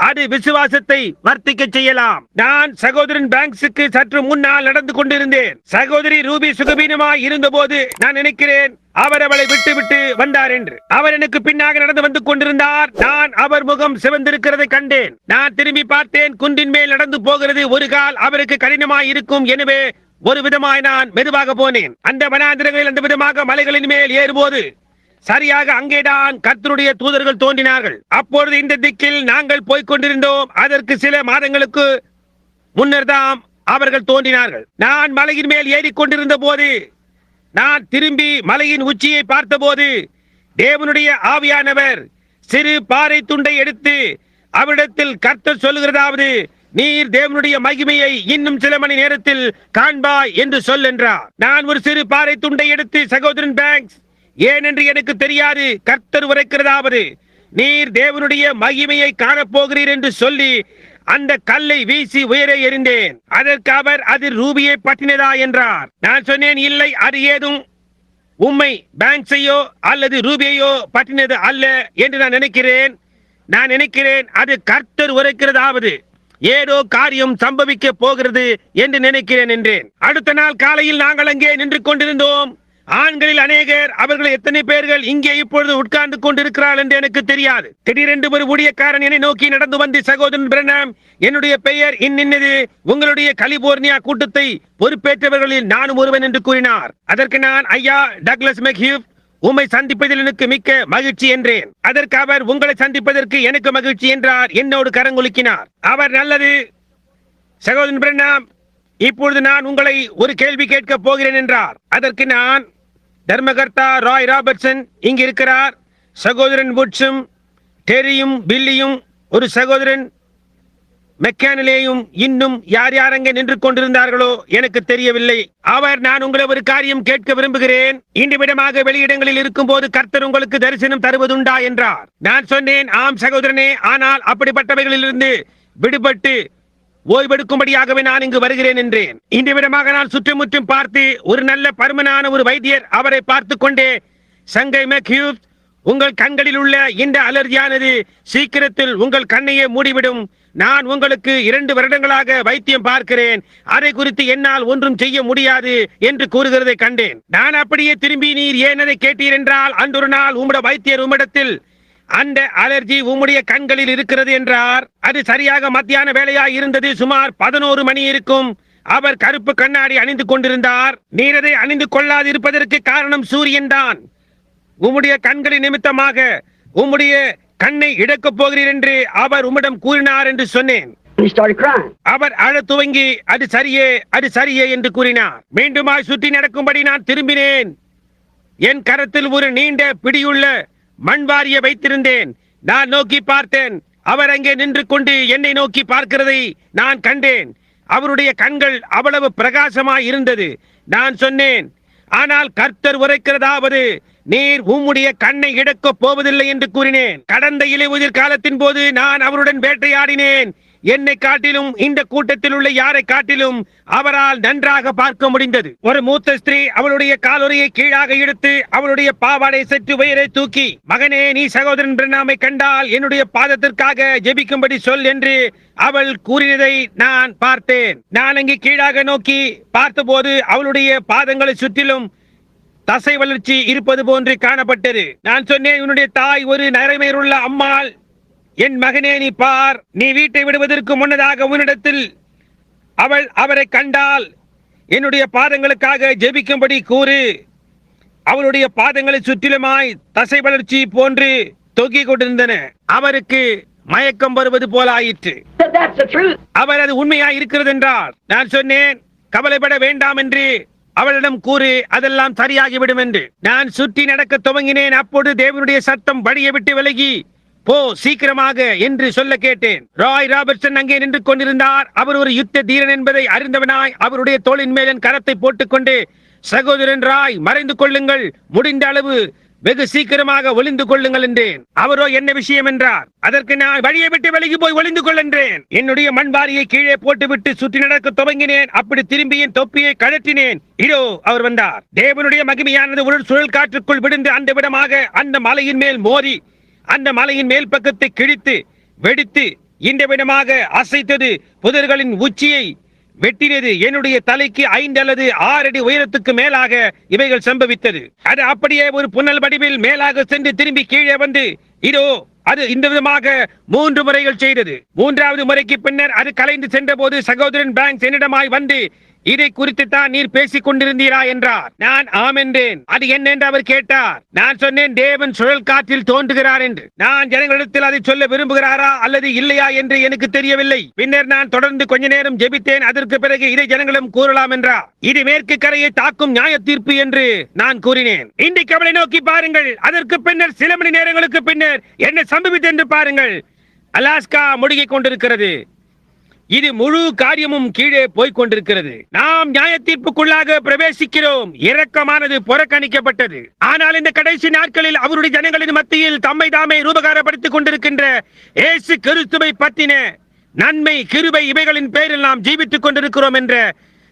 அது விசுவாசத்தை வர்த்திக்க செய்யலாம். நான் சகோதரன் பேங்க்ஸுக்கு சற்று முன்னால் நடந்து கொண்டிருந்தேன். சகோதரி ரூபி சுகபீனமாய் இருந்த போது நான் நினைக்கிறேன் அவர் அவளை விட்டு வந்தார் என்று. அவர் எனக்கு பின்னாக நடந்து வந்து கொண்டிருந்தார். நான் அவர் முகம் சிவந்திருக்கிறதை கண்டேன். நான் திரும்பி பார்த்தேன். குன்றின் மேல் நடந்து போகிறது ஒரு கால் அவருக்கு கடினமாய் இருக்கும். எனவே ஒரு விதமாய் நான் மெதுவாக போனேன். அந்த வனாந்திரங்களில் அந்த விதமாக மலைகளின் மேல் ஏறும்போது சரியாக அங்கேதான் கர்த்தருடைய தூதர்கள் தோன்றினார்கள். அப்பொழுது இந்த திக்கில் நாங்கள் போய்க் கொண்டிருந்தோம். அதற்கு சில மாதங்களுக்கு முன்னர் தான் அவர்கள் தோன்றினார்கள். நான் மலையின் மேல் ஏறிக்கொண்டிருந்த போது நான் திரும்பி மலையின் உச்சியை பார்த்தபோது தேவனுடைய ஆவியானவர் சிறு பாறை துண்டை எடுத்து அவரிடத்தில் கர்த்தர் சொல்லுகிறதாவது, நீர் தேவனுடைய மகிமையை இன்னும் சில மணி நேரத்தில் காண்பாய் என்று சொல் என்றார். நான் ஒரு சிறு பாறை துண்டை எடுத்து சகோதரன் பேங்க்ஸ், ஏனென்று எனக்கு தெரியாது, கர்த்தர் உரைக்கிறதாவது, நீர் தேவனுடைய மகிமையை காணப்போகிறீர் என்று சொல்லி அந்த கல்லை வீசி உயர எறிந்தேன். அதற்கு அவர், அது ரூபியை பற்றினதா என்றார். நான் சொன்னேன், இல்லை, அது ஏதும் உம்மை பேங்க்ஸையோ அல்லது ரூபியையோ பற்றினது அல்ல என்று நான் நினைக்கிறேன். அது கர்த்தர் உரைக்கிறதாவது, ஏதோ காரியம் சம்பவிக்க போகிறது என்று நினைக்கிறேன் என்றேன். அடுத்த நாள் காலையில் நாங்கள் அங்கே நின்று கொண்டிருந்தோம். ஆண்களில் அநேகர், அவர்கள் எத்தனை பேர்கள் இங்கே இப்பொழுது உட்கார்ந்து கொண்டிருக்கிறார்கள் என்று எனக்கு தெரியாது. திடீரென்று ஒரு ஊழியக்காரன் என்னை நோக்கி நடந்து வந்து, சகோதரன் பிரணாம், என்னுடைய பெயர் இன்னின்னது, உங்களுடைய கலிபோர்னியா கூட்டத்தை பொறுப்பேற்றவர்களில் நானும் ஒருவன் என்று கூறினார். அதற்கு நான், ஐயா டக்ளஸ் மெக்ஹியூப், உம்மை சந்திப்பதில் எனக்கு மிக்க மகிழ்ச்சி என்றேன். அதற்கு அவர், உங்களை சந்திப்பதற்கு எனக்கு மகிழ்ச்சி என்றார். என்னோடு கரங்குலுக்கினார். அவர், நல்லது சகோதரன் பிரணாம், இப்பொழுது நான் உங்களை ஒரு கேள்வி கேட்க போகிறேன் என்றார். அதற்கு நான், தர்மகர்த்தா ராய் ராபர்ட்சன் இங்கு இருக்கிறார். சகோதரன் வுட்ஸும் டெரியும் பில்லியும் ஒரு சகோதரன் மெக்கானிலேயும் இன்னும் யார் அங்கே நின்று கொண்டிருந்தார்களோ எனக்கு தெரியவில்லை. அவர், நான் உங்களை ஒரு காரியம் கேட்க விரும்புகிறேன். இன்று விடமாக வெளியிடங்களில் இருக்கும் போது கர்த்தர் உங்களுக்கு தரிசனம் தருவதுண்டா என்றார். நான் சொன்னேன், ஆம் சகோதரனே, ஆனால் அப்படிப்பட்டவைகளிலிருந்து விடுபட்டு ஓய்வெடுக்கும்படியாகவே நான் இங்கு வருகிறேன் என்றேன். இந்த விதமாக நான் சுற்றுமுற்றும் பார்த்து ஒரு நல்ல பருமனான ஒரு வைத்தியர் அவரை பார்த்து கொண்டே, சங்கை மெக்ஹியூப், உங்கள் கண்களில் உள்ள இந்த அலர்ஜியானது சீக்கிரத்தில் உங்கள் கண்ணையே மூடிவிடும். நான் உங்களுக்கு 2 வருடங்களாக வைத்தியம் பார்க்கிறேன், அதை குறித்து என்னால் ஒன்றும் செய்ய முடியாது என்று கூறுகிறதை கண்டேன். நான் அப்படியே திரும்பி, நீர் ஏன் அதை கேட்டீர் என்றால், அன்றொரு நாள் உம்முடைய வைத்தியர் உம்மிடத்தில் அந்த அலர்ஜி உம்முடைய கண்களில் இருக்கிறது என்றார். அது சரியாக மத்தியான வேளையாய் இருந்தது. சுமார் 11 மணி இருக்கும். அவர் கருப்பு கண்ணாடி அணிந்து கொண்டிருந்தார். நீர் அதை அணிந்து கொள்ளாது இருப்பதற்கு காரணம் சூரியன் தான். உம்முடைய கண்களின் நிமித்தமாக உம்முடைய கண்ணை இழக்கப் போகிறீர் என்று அவர் உம்மிடம் கூறினார் என்று சொன்னேன். அவர் அழத் துவங்கி, அது சரியே என்று கூறினார். மீண்டுமாய் சுற்றி நடக்கும்படி நான் திரும்பினேன். என் கரத்தில் ஒரு நீண்ட பிடியுள்ள மண்வாரியை வைத்திருந்தேன். நான் நோக்கி பார்த்தேன். அவர் அங்கே நின்று கொண்டு என்னை நோக்கி பார்க்கிறதை நான் கண்டேன். அவருடைய கண்கள் அவ்வளவு பிரகாசமாய் இருந்தது. நான் சொன்னேன், ஆனால் கர்த்தர் உரைக்கிறதாவது, நீர் உம்முடைய கண்ணை இழக்கப் போவதில்லை என்று கூறினேன். கடந்த இலையுதிர் காலத்தின் போது நான் அவருடன் வேட்டையாடினேன். என்னை காட்டிலும் இந்த கூட்டத்தில் உள்ள யாரை காட்டிலும் அவரால் நன்றாக பார்க்க முடிந்தது. ஒரு மூத்த ஸ்திரீ அவளுடைய காலுறையை கீழாக இழுத்து அவளுடைய பாவாடை சற்று உயரை தூக்கி, மகனே, நீ சகோதரன் பிரணாமை கண்டால் என்னுடைய பாதத்திற்காக ஜெபிக்கும்படி சொல் என்று அவள் கூறினதை நான் பார்த்தேன். நான் அங்கே கீழாக நோக்கி பார்த்தபோது அவளுடைய பாதங்களை சுற்றிலும் தசை வளர்ச்சி இருப்பது போன்று காணப்பட்டது. நான் சொன்னேன், உன்னுடைய தாய் ஒரு நரைமேறுள்ள அம்மாள். என் மகனே, நீ பார், நீ வீட்டை விடுவதற்கு முன்னதாக உன்னிடத்தில் அவள் அவரை கண்டால் என்னுடைய பாதங்களுக்காக ஜெபிக்கும்படி கூறு. அவளுடைய பாதங்களை சுற்றிலுமாய் தசை வளர்ச்சி போன்று தொங்கிக் கொண்டிருந்தன. அவருக்கு மயக்கம் வருவது போல ஆயிற்று. அவர் அது உண்மையாய் இருக்கிறது என்றார். நான் சொன்னேன், கவலைப்பட வேண்டாம் என்று அவளிடம் கூறு, அதெல்லாம் சரியாகிவிடும் என்று. நான் சுற்றி நடக்க துவங்கினேன். அப்போது தேவனுடைய சத்தம் வழியை விட்டு விலகி, போ சீக்கிரமாக என்று சொல்ல கேட்டேன். ராய் ராபர்ட்சன் அங்கே நின்று கொண்டிருந்தார். அவர் ஒரு யுத்த தீரன் என்பதை அறிந்தவனாய் அவருடைய தோளின் மேல் என் கரத்தை போட்டுக்கொண்டு, சகோதரன் ராய், மறைந்து கொள்ளுங்கள், முடிந்த அளவு வெகு சீக்கிரமாக ஒளிந்து கொள்ளுங்கள் என்றேன். அவரோ என்ன விஷயம் என்றார். அதற்கு நான், வழியை விட்டு விலகி போய் ஒளிந்து கொள் என்றேன். என்னுடைய மண்பாரியை கீழே போட்டுவிட்டு சுற்றி நடக்க துவங்கினேன். அப்படி திரும்பி என் தொப்பியை கழற்றினேன். இதோ அவர் வந்தார். தேவனுடைய மகிமையானது ஒரு சுழல் காற்றுக்குள் விழுந்து அந்த விடமாக அந்த மலையின் மேல் மோதி அந்த மலையின் மேல் பக்கத்தை கிழித்து வெடித்து இந்த விடமாக அசைத்தது. புதர்களின் உச்சியை வெட்டினது. என்னுடைய தலைக்கு 5 அல்லது 6 அடி உயரத்துக்கு மேலாக இவைகள் சம்பவித்தது. அது அப்படியே ஒரு புனல் வடிவில் மேலாக சென்று திரும்பி கீழே வந்து, இதோ அது இந்த விதமாக 3 முறைகள் செய்தது. 3வது முறைக்கு பின்னர் அது கலைந்து சென்ற போது சகோதரன் பேங்க்ஸ் என்னிடமாய் வந்து, இதை குறித்து தான் நீர் பேசிக் கொண்டிருந்தீரா என்றார். நான் ஆம் என்றேன். அது என்ன என்று அவர் கேட்டார். நான் சொன்னேன், தேவன் சுழல் காற்றில் தோன்றுகிறார் என்று. நான் ஜனங்களிடத்தில் அதை சொல்ல விரும்புகிறாரா அல்லது இல்லையா என்று எனக்கு தெரியவில்லை. பின்னர் நான் தொடர்ந்து கொஞ்ச நேரம் ஜெபித்தேன். அதற்கு பிறகு இதை ஜனங்களும் கூறலாம் என்றார். இது மேற்கு கரையை தாக்கும் நியாய தீர்ப்பு என்று நான் கூறினேன். இன்றைக்கு அவளை நோக்கி பாருங்கள். அதற்கு பின்னர் சில மணி நேரங்களுக்கு பின்னர் என்ன சம்பவித்தது என்று பாருங்கள். அலாஸ்கா முழுகிக் கொண்டிருக்கிறது. இது முழு காரியமும் கீழே போய்க் கொண்டிருக்கிறது. நாம் நியாய தீர்ப்புக்குள்ளாக பிரவேசிக்கிறோம். இரக்கமானது புறக்கணிக்கப்பட்டது. ஆனால் இந்த கடைசி நாட்களில் அவருடைய ஜனங்களின் மத்தியில் தம்மை தாமே ரூபகாரப்படுத்திக் கொண்டிருக்கின்ற இயேசு கிறிஸ்துவை பற்றின நன்மை, கிருபை இவைகளின் பேரில் நாம் ஜீவித்துக் கொண்டிருக்கிறோம் என்ற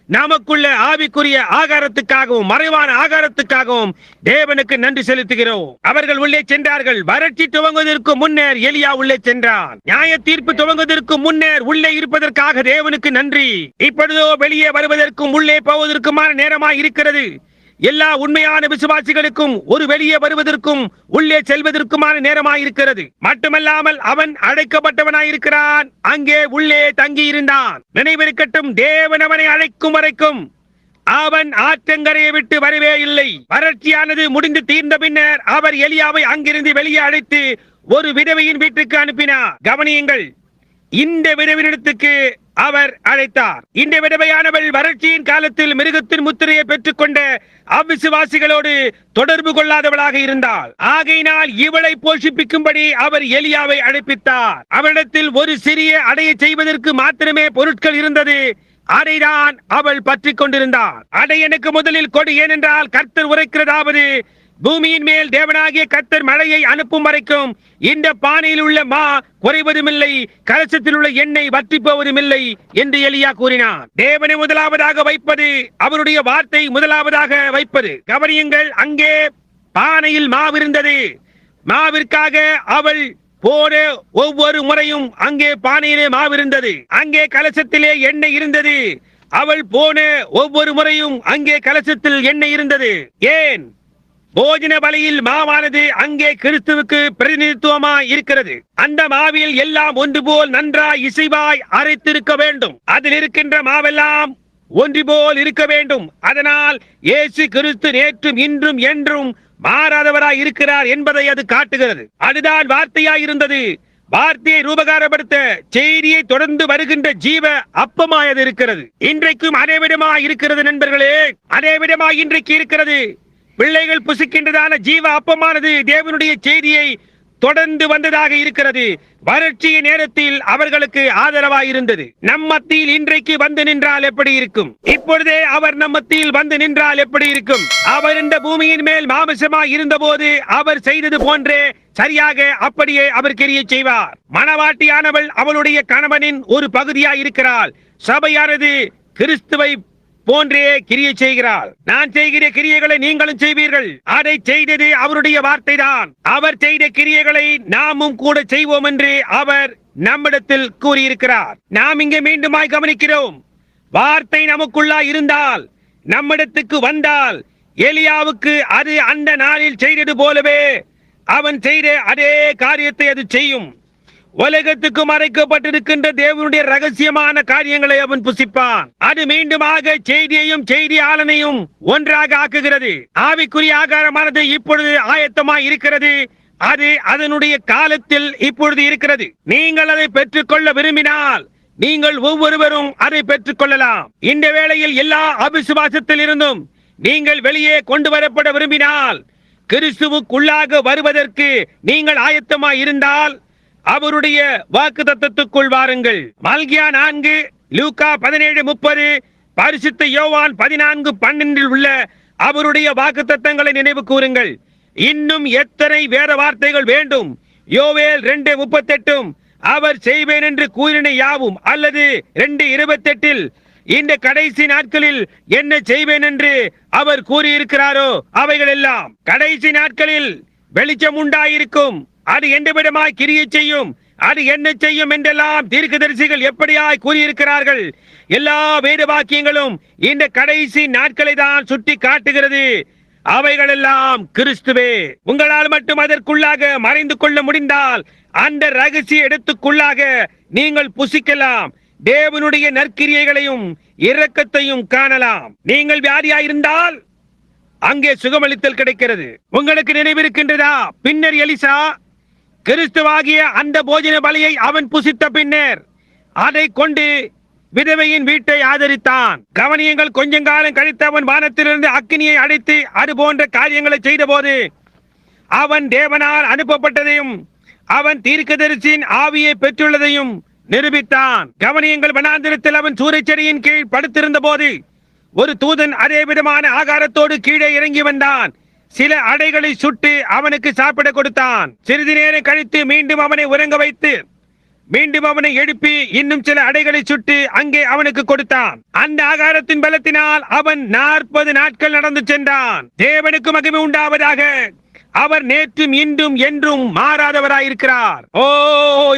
நமக்குள்ள ஆவிக்குரிய ஆகாரத்துக்காகவும் மறைவான ஆகாரத்துக்காகவும் தேவனுக்கு நன்றி செலுத்துகிறோம். அவர்கள் உள்ளே சென்றார்கள். வறட்சி துவங்குவதற்கு முன்னர் எலியா உள்ளே சென்றான். நியாய தீர்ப்பு துவங்குவதற்கு முன்னர் உள்ளே இருப்பதற்காக தேவனுக்கு நன்றி. இப்பொழுதோ வெளியே வருவதற்கும் உள்ளே போவதற்குமான நேரமாய் இருக்கிறது. எல்லா உண்மையான விசுவாசிகளுக்கும் ஒரு வெளியே வருவதற்கும் உள்ளே செல்வதற்குமான நேரமாயிருக்கிறது. மட்டுமல்லாமல் அவன் அழைக்கப்பட்டவனாயிருக்கிறான். அங்கே உள்ளே தங்கி இருந்தான். நினைவிருக்கட்டும், தேவன் அவனை அழைக்கும் வரைக்கும் அவன் ஆற்றங்கரையை விட்டு வரவே இல்லை. வறட்சியானது முடிந்து தீர்ந்த பின்னர் அவர் எலியாவை அங்கிருந்து வெளியே அழைத்து ஒரு விதவையின் வீட்டுக்கு அனுப்பினார். கவனியுங்கள், இந்த விதவினிடத்துக்கு அவர் அழைத்தார். இந்த விதவையானவள் வறட்சியின் காலத்தில் மிருகத்தின் முத்திரையை பெற்றுக் கொண்ட அவ்விசுவாசிகளோடு தொடர்பு கொள்ளாதவளாக இருந்தாள். ஆகையினால் இவளை போஷிப்பிக்கும்படி அவர் எலியாவை அழைப்பித்தார். அவளிடத்தில் ஒரு சிறிய அடையை செய்வதற்கு மாத்திரமே பொருட்கள் இருந்தது. அதைதான் அவள் பற்றி கொண்டிருந்தாள். அடை எனக்கு முதலில் கொடு, ஏனென்றால் கர்த்தர் உரைக்கிறதாவது, பூமியின் மேல் தேவனாகிய கர்த்தர் மழையை அனுப்பும் வரைக்கும் இந்த பானையில் உள்ள மா குறைவதுமில்லை, கலசத்தில் உள்ள எண்ணெய் வற்றி போவதுமில்லை என்று எலியா கூறினான். தேவனை முதலாவதாக வைப்பது, அவருடைய வார்த்தை முதலாவதாக வைப்பது. கவனியுங்கள், அங்கே பானையில் மாவிருந்தது. மாவிற்காக அவள் போன ஒவ்வொரு முறையும் அங்கே பானையிலே மாவிருந்தது, அங்கே கலசத்திலே எண்ணெய் இருந்தது. அவள் போன ஒவ்வொரு முறையும் அங்கே கலசத்தில் எண்ணெய் இருந்தது. ஏன்? போஜன பலியில் மாவானது அங்கே கிறிஸ்துவுக்கு பிரதிநிதித்துவமாய் இருக்கிறது. அந்த மாவில் எல்லாம் ஒன்று போல் நன்றாய் இசைவாய் அரைத்திருக்க வேண்டும். அதில் இருக்கின்ற மாவெல்லாம் ஒன்று போல் இருக்க வேண்டும். அதனால் இயேசு கிறிஸ்து நேற்றும் இன்றும் என்றும் மாறாதவராய் இருக்கிறார் என்பதை அது காட்டுகிறது. அதுதான் வார்த்தையாய் இருந்தது. வார்த்தையை ரூபகாரப்படுத்த செய்தியை தொடர்ந்து வருகின்ற ஜீவ அப்பமாய் அது இருக்கிறது. இன்றைக்கும் அதே விதமாய் இருக்கிறது நண்பர்களே, அதே விதமாய் இன்றைக்கு இருக்கிறது. பிள்ளைகள் புசிக்கின்றதான ஜீவ அப்பமானது தேவனுடைய செய்தியை தொடர்ந்து வந்ததாக இருக்கிறது. வறட்சியின் நேரத்தில் அவர்களுக்கு ஆதரவாய் இருந்தது. நம் மத்தியில் இன்றைக்கு வந்து நின்றால் எப்படி இருக்கும்? இப்பொழுதே அவர் நம் மத்தியில் வந்து நின்றால் எப்படி இருக்கும்? அவர் இந்த பூமியின் மேல் மாமிசமாய் இருந்த போது அவர் செய்தது போன்றே சரியாக அப்படியே அவர் கிரியை செய்வார். மணவாட்டியானவள் அவளுடைய கணவனின் ஒரு பகுதியாய் இருக்கிறாள். சபையானது கிறிஸ்துவை போன்றே கிரியை செய்கிறாள். நான் செய்கிற கிரியைகளை நீங்களும் செய்வீர்கள். அதை செய்தது அவருடைய வார்த்தை தான். அவர் செய்த கிரியைகளை நாமும் கூட செய்வோம் என்று அவர் நம்மிடத்தில் கூறியிருக்கிறார். நாம் இங்கே மீண்டுமாய் கவனிக்கிறோம். வார்த்தை நமக்குள்ளா இருந்தால், நம்மிடத்துக்கு வந்தால், எலியாவுக்கு அது அந்த நாளில் செய்தது போலவே அவன் செய்த அதே காரியத்தை அது செய்யும். உலகத்துக்கு மறைக்கப்பட்டிருக்கின்ற தேவனுடைய ரகசியமான காரியங்களை அவன் புசிப்பான். அது மீண்டுமாக செய்தியையும் செய்தியாளனையும் ஒன்றாக ஆக்குகிறது. ஆவிக்குரிய ஆகாரமானது இப்பொழுது ஆயத்தமாய் இருக்கிறது. அது அதனுடைய காலத்தில் இப்பொழுது இருக்கிறது. நீங்கள் அதை பெற்றுக்கொள்ள விரும்பினால் நீங்கள் ஒவ்வொருவரும் அதை பெற்றுக் கொள்ளலாம். இந்த வேளையில் எல்லா அவிசுவாசத்தில் இருந்தும் நீங்கள் வெளியே கொண்டு வரப்பட விரும்பினால், கிறிஸ்துவுக்குள்ளாக வருவதற்கு நீங்கள் ஆயத்தமாய் இருந்தால் அவருடைய வாக்குத்தத்தத்துக்குள் வாருங்கள். மல்கியா 4, லூக்கா 17:30, பரிசுத்த யோவான் 14:12 உள்ள அவருடைய வாக்குத்தத்தங்களை நினைவு கூறுங்கள். இன்னும் எத்தனை வேத வார்த்தைகள் வேண்டும்? யோவேல் 2:38 அவர் செய்வேன் என்று கூறின யாவும், அல்லது 2:28 இந்த கடைசி நாட்களில் என்ன செய்வேன் என்று அவர் கூறியிருக்கிறாரோ அவைகள் எல்லாம் கடைசி நாட்களில் வெளிச்சம் உண்டாயிருக்கும். அது எந்த விதமாய் கிரியை செய்யும், அது என்ன செய்யும் என்றெல்லாம் தீர்க்கதரிசிகள் எப்படியாய் கூறியிருக்கிறார்கள். எல்லா வேத வாக்கியங்களும் இந்த கடைசி நாட்களை தான் சுட்டி காட்டுகிறது. அவைகள் எல்லாம் கிறிஸ்துவே. உங்களால் மட்டும் அதற்குள்ளாக மறைந்து கொள்ள முடிந்தால் அந்த ரகசிய இடத்துக்குள்ளாக நீங்கள் புசிக்கலாம். தேவனுடைய நற்கிரியைகளையும் இரக்கத்தையும் காணலாம். நீங்கள் வியாதியாயிருந்தால் அங்கே சுகமளித்தல் கிடைக்கிறது. உங்களுக்கு நினைவிருக்கின்றதா? பின்னர் எலிசா கிறிஸ்துவாகிய அந்த போஜன பலியை அவன் புசித்த பின்னர் அதை கொண்டு விதவையின் வீட்டை ஆதரித்தான். கவனியங்கள், கொஞ்சம் காலம் கழித்து அவன் வானத்திலிருந்து அக்கினியை அடைத்து அது போன்ற காரியங்களை செய்த போது அவன் தேவனால் அனுப்பப்பட்டதையும் அவன் தீர்க்கதரிசியின் ஆவியை பெற்றுள்ளதையும் நிரூபித்தான். கவனியங்கள், வனாந்திரத்தில் அவன் சூரியச்செடியின் கீழ் படுத்திருந்த போது ஒரு தூதன் அதே விதமான ஆகாரத்தோடு கீழே இறங்கி வந்தான். சில அடைகளை சுட்டு அவனுக்கு சாப்பிட கொடுத்தான். சிறிது நேரம் கழித்து மீண்டும் அவனை உறங்க வைத்து மீண்டும் அவனை எழுப்பி இன்னும் சில அடைகளை சுட்டு அங்கே அவனுக்கு கொடுத்தான். அந்த ஆகாரத்தின் பலத்தினால் அவன் 40 நாட்கள் நடந்து சென்றான். தேவனுக்கு மகிமை உண்டாவதாக. அவர் நேற்றும் இன்றும் என்றும் மாறாதவராயிருக்கிறார். ஓ,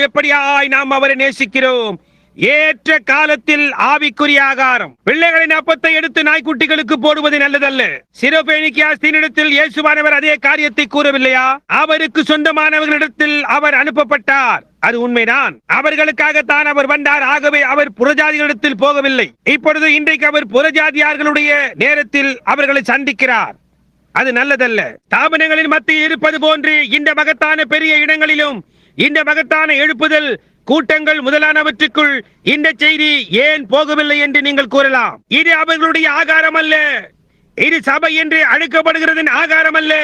எப்படியாய் நாம் அவரை நேசிக்கிறோம். ஏற்ற காலத்தில் ஆவிக்குரிய ஆகாரம். பிள்ளைகளின் அப்பத்தை எடுத்து நாய்க்குட்டிகளுக்கு போடுவது நல்லதல்ல. சிரோபேனிக்கியாஸ்தினிடத்தில் இயேசுவானவர் அதே காரியத்தை கூறவில்லையா? அவருக்கு சொந்தமானவர்களிடத்தில் அவர் அனுப்பப்பட்டார். அது உண்மைதான். அவர்களுக்காகத்தான் அவர் வந்தார். ஆகவே அவர் புறஜாதிகளிடத்தில் போகவில்லை. இப்பொழுது இன்றைக்கு அவர் புறஜாதியார்களுடைய நேரத்தில் அவர்களை சந்திக்கிறார். அது நல்லதல்ல. ஸ்தாபனங்களின் மத்தியில் இருப்பது போன்று இந்த மகத்தான பெரிய இடங்களிலும் இந்த மகத்தான எழுப்புதல் கூட்டங்கள் முதலானவற்றுக்குள் இந்த செய்தி ஏன் போகவில்லை என்று நீங்கள் கூறலாம். இது அவர்களுடைய ஆகாரம் அல்ல. இது சபை என்று அழைக்கப்படுகிறதன் ஆகாரம் அல்ல.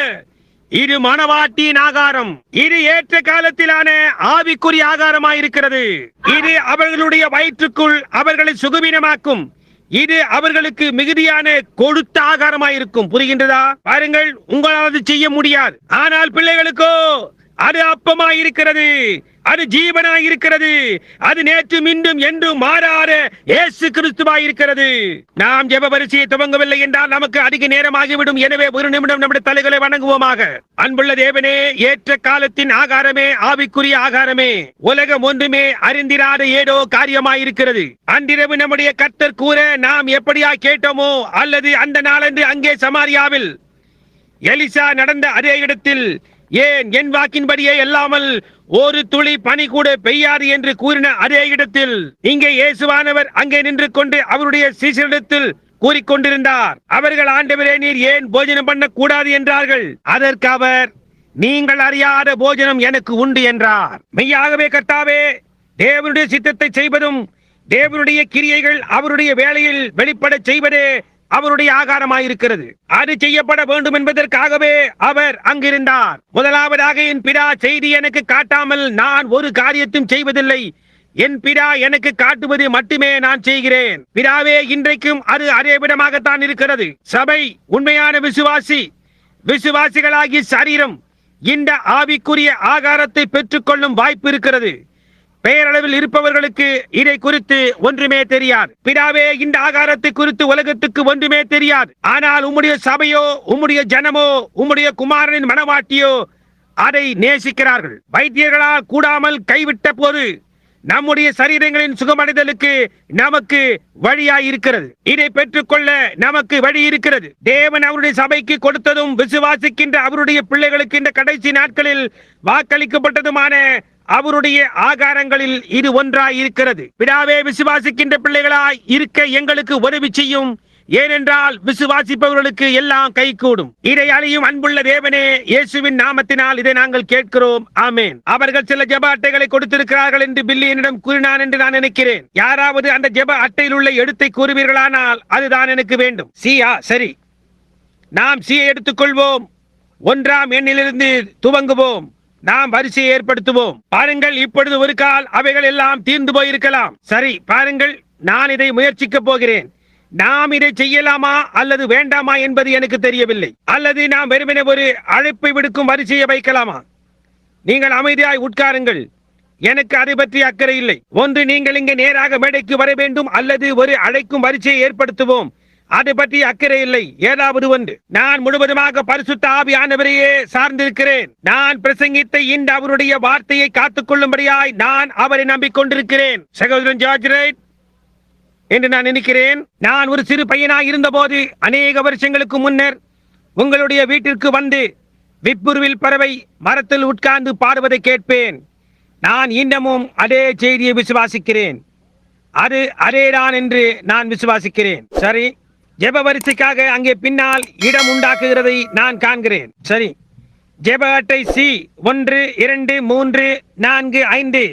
இது மணவாட்டியின் ஆகாரம். இது ஏற்ற காலத்திலான ஆவிக்குரிய ஆகாரமாயிருக்கிறது. இது அவர்களுடைய வயிற்றுக்குள் அவர்களை சுகவீனமாக்கும். இது அவர்களுக்கு மிகுதியான கொடுத்த ஆகாரமாயிருக்கும். புரிகின்றதா? பாருங்கள், உங்களால் அது செய்ய முடியாது. ஆனால் பிள்ளைகளுக்கோ அது அப்பமாயிருக்கிறது. அது ஜீவனாய் இருக்கிறது. அது நேற்றும் இன்றும் என்றும் மாறாத இயேசு கிறிஸ்துவாய் இருக்கிறது. நாம் ஜெப வரிசையை துவங்கவில்லை என்றால் நமக்கு அதிக நேரமாகிவிடும். எனவே ஒரு நிமிடம் நம்முடைய தலைகளை வணங்குவோமாக. அன்புள்ள தேவனே, ஏற்ற காலத்தின் ஆகாரமே, ஆவிக்குரிய ஆகாரமே, உலகம் ஒன்றுமே அறிந்திராத ஏதோ காரியமாயிருக்கிறது. அன்றிரவு நம்முடைய கர்த்தர் கூற நாம் எப்படியா கேட்டோமோ, அல்லது அந்த நாளன்று அங்கே சமாரியாவில் எலிசா நடந்த அதே இடத்தில், ஏன் என் வாக்கின்படியே அல்லாமல் ஒரு துளி பனி கூட பெய்யாது என்று கூறின அதே இடத்தில் இங்கே இயேசுவானவர் அங்கே நின்று கொண்டு அவருடைய சீஷரிடத்தில் கூறிக்கொண்டிருந்தார். அவர்கள், ஆண்டவரே, நீர் ஏன் போஜனம் பண்ண கூடாது என்றார்கள். அதற்கு அவர், நீங்கள் அறியாத போஜனம் எனக்கு உண்டு என்றார். மெய்யாகவே கர்த்தாவே, தேவனுடைய சித்தத்தை செய்வதும் தேவனுடைய கிரியைகள் அவருடைய வேலையில் வெளிப்பட செய்வதே அவருடைய ஆகாரமாயிருக்கிறது. அது செய்யப்பட வேண்டும் என்பதற்காகவே அவர் அங்கிருந்தார். முதலாவதாக, என் பிதா செய்தி எனக்கு காட்டாமல் நான் ஒரு காரியத்தையும் செய்வதில்லை. என் பிதா எனக்கு காட்டுவது மட்டுமே நான் செய்கிறேன். பிதாவே, இன்றைக்கும் அது அதே விதமாகத்தான் இருக்கிறது. சபை உண்மையான விசுவாசிகளாகிய சரீரம் இந்த ஆவிக்குரிய ஆகாரத்தை பெற்றுக்கொள்ளும் வாய்ப்பு இருக்கிறது. பெயரளவில் இருப்பவர்களுக்கு இதை குறித்து ஒன்றுமே தெரியாது. பிதாவே, இந்த ஆகாரத்தை குறித்து உலகத்துக்கு ஒன்றுமே தெரியாது. ஆனால் உம்முடைய சபையோ, உம்முடைய ஜனமோ, உம்முடைய குமாரனின் மனவாட்டியோ அதை நேசிக்கிறார்கள். வைத்தியர்களால் கூடாமல் கைவிட்ட போது நம்முடைய சரீரங்களின் சுகமடைதலுக்கு நமக்கு வழியாயிருக்கிறது. இதை பெற்றுக்கொள்ள நமக்கு வழி இருக்கிறது. தேவன் அவருடைய சபைக்கு கொடுத்ததும் விசுவாசிக்கின்ற அவருடைய பிள்ளைகளுக்கு இந்த கடைசி நாட்களில் வாக்களிக்கப்பட்டதுமான அவருடைய ஆகாரங்களில் இது ஒன்றாய் இருக்கிறது. பிதாவே, விசுவாசிக்கின்ற பிள்ளைகளாய் இருக்க எங்களுக்கு உதவி செய்யும். ஏனென்றால் விசுவாசிப்பவர்களுக்கு எல்லாம் கைகூடும். இதை அழியும் அன்புள்ள தேவனே, இயேசுவின் நாமத்தினால் இதை நாங்கள் கேட்கிறோம். ஆமென். அவர்கள் சில ஜெப அட்டைகளை கொடுத்திருக்கிறார்கள் என்று பில்லி என்னிடம் கூறினான் என்று நான் நினைக்கிறேன். யாராவது அந்த ஜெப அட்டையில் உள்ள எழுத்தை கூறுவீர்களானால் அதுதான் எனக்கு வேண்டும். சியா, சரி, நாம் சியை எடுத்துக்கொள்வோம். 1ஆம் எண்ணிலிருந்து துவங்குவோம். நாம் வரிசையை ஏற்படுத்துவோம். பாருங்கள், இப்பொழுது ஒரு கால் அவைகள் எல்லாம் தீர்ந்து போயிருக்கலாம். சரி, பாருங்கள், நான் இதை முயற்சிக்க போகிறேன். நாம் இதை செய்யலாமா அல்லது வேண்டாமா என்பது எனக்கு தெரியவில்லை. அல்லது நாம் வெறுமனே ஒரு அழைப்பை விடுக்கும் வரிசையை வைக்கலாமா? நீங்கள் அமைதியாய் உட்காருங்கள். எனக்கு அதை பற்றி அக்கறை இல்லை. ஒன்று நீங்கள் இங்கே நேராக மேடைக்கு வர வேண்டும், அல்லது ஒரு அழைக்கும் வரிசையை ஏற்படுத்துவோம். அதை பற்றி அக்கறை இல்லை. ஏதாவது ஒன்று. நான் முழுவதுமாக பரிசுத்த ஆவியானவரையே சார்ந்திருக்கிறேன். நான் பிரசங்கித்த இந்த அவருடைய வார்த்தையை காத்துக் கொள்ளும்படியாய் நான் அவரை நம்பிக்கொண்டிருக்கிறேன். சகோதரன் ஜார்ஜ் ரைட் என்று நான் நினைக்கிறேன். நான் ஒரு சிறு பையனாய் இருந்தபோது அநேக வருஷங்களுக்கு முன்னர் உங்களுடைய வீட்டிற்கு வந்து விப்புருவில் பறவை மரத்தில் உட்கார்ந்து பாடுவதை கேட்பேன். நான் இன்னமும் அதே செய்தியை விசுவாசிக்கிறேன். அது அதேதான் என்று நான் விசுவாசிக்கிறேன். சரி, ஜெப வரிசைக்காக அங்கே பின்னால் இடம் உண்டாக்குகிறதை நான் காண்கிறேன். சரி, ஜெப அட்டை சி 1 2 3 4 5.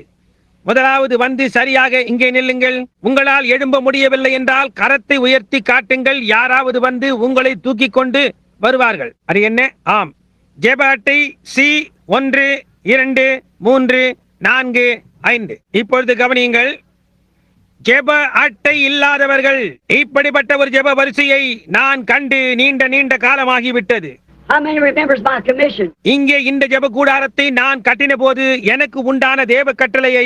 முதலாவது வந்து சரியாக இங்கே நில்லுங்கள். உங்களால் எழும்ப முடியவில்லை என்றால் கரத்தை உயர்த்தி காட்டுங்கள். யாராவது வந்து உங்களை தூக்கி கொண்டு வருவார்கள். அது என்ன? ஆம், ஜெப அட்டை சி 1 2 3 4 5. இப்பொழுது கவனியுங்கள். ஜெப அட்டை இல்லாதவர்கள், இப்படிப்பட்ட ஒரு ஜெப வரிசையை நான் கண்டு நீண்ட காலமாகிவிட்டது. இங்கே இந்த ஜெப கூடாரத்தை நான் கட்டின போது எனக்கு உண்டான தேவ கட்டளையை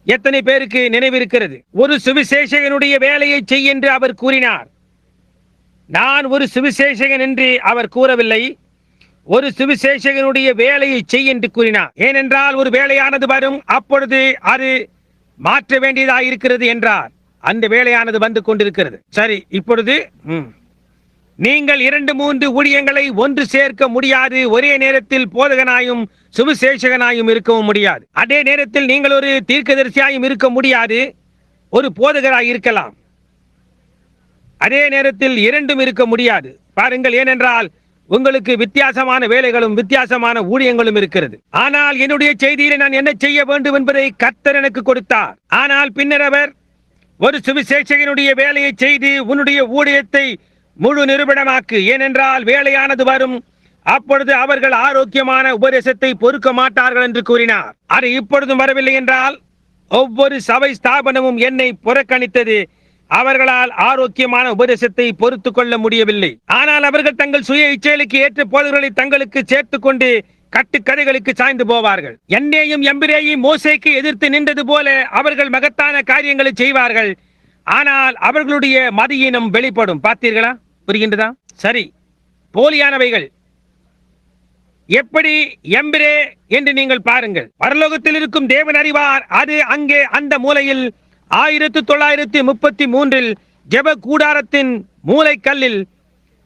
எத்தனை பேருக்கு நினைவிருக்கிறது? ஒரு சுவிசேஷகனுடைய வேலையை செய் என்று அவர் கூறினார். நான் ஒரு சுவிசேஷகன் என்று அவர் கூறவில்லை. ஒரு சுவிசேஷகனுடைய வேலையை செய் என்று கூறினார். ஏனென்றால் ஒரு வேலையானது வரும், அப்பொழுது அது மாற்ற வேண்டியதாக இருக்கிறது என்றார். அந்த வேலையானது வந்து கொண்டிருக்கிறது. சரி, இப்பொழுது நீங்கள் 2-3 ஊழியங்களை ஒன்று சேர்க்க முடியாது. ஒரே நேரத்தில் போதகனாயும் சுவிசேஷகனாயும் இருக்கவும் முடியாது. அதே நேரத்தில் நீங்கள் ஒரு தீர்க்கதரிசியாயும் இருக்க முடியாது. ஒரு போதகராய் இருக்கலாம். அதே நேரத்தில் இரண்டும் இருக்க முடியாது. பாருங்கள், ஏனென்றால் உங்களுக்கு வித்தியாசமான வேலைகளும் வித்தியாசமான ஊழியங்களும் இருக்கிறது. ஆனால் என்னுடைய செய்தியில் நான் என்ன செய்ய வேண்டும் என்பதை கர்த்தர் எனக்கு கொடுத்தார். ஆனால் பின்னர் அவர், ஒரு சுவிசேஷகனுடைய வேலையை செய்து உன்னுடைய ஊழியத்தை முழு நிரூபணமாக்கு. ஏனென்றால் வேலையானது வரும், அப்பொழுது அவர்கள் ஆரோக்கியமான உபதேசத்தை பொறுக்க மாட்டார்கள் என்று கூறினார். அது இப்பொழுதும் வரவில்லை என்றால் ஒவ்வொரு சபை ஸ்தாபனமும் என்னை புறக்கணித்தது. அவர்களால் ஆரோக்கியமான உபதேசத்தை பொறுத்து கொள்ள முடியவில்லை. ஆனால் அவர்கள் தங்கள் சுய இச்சைகளுக்கு ஏற்ற போதகர்களை தங்களுக்கு சேர்த்துக் கொண்டு கட்டுக்கதைகளுக்கு சாய்ந்து போவார்கள். என்னையும் எம்பிரேயும் மோசேக்கு எதிர்த்து நின்றது போல அவர்கள் மகத்தான காரியங்களை செய்வார்கள். ஆனால் அவர்களுடைய மதியினம் வெளிப்படும். பார்த்தீர்களா? புரிகின்றதா? சரி, போலியானவைகள் எப்படி எம்பிரே என்று நீங்கள் பாருங்கள். பரலோகத்தில் இருக்கும் தேவன் அறிவார். அது அங்கே அந்த மூலையில் 1933 ஜெப கூடாரத்தின் மூலைக்கல்லில்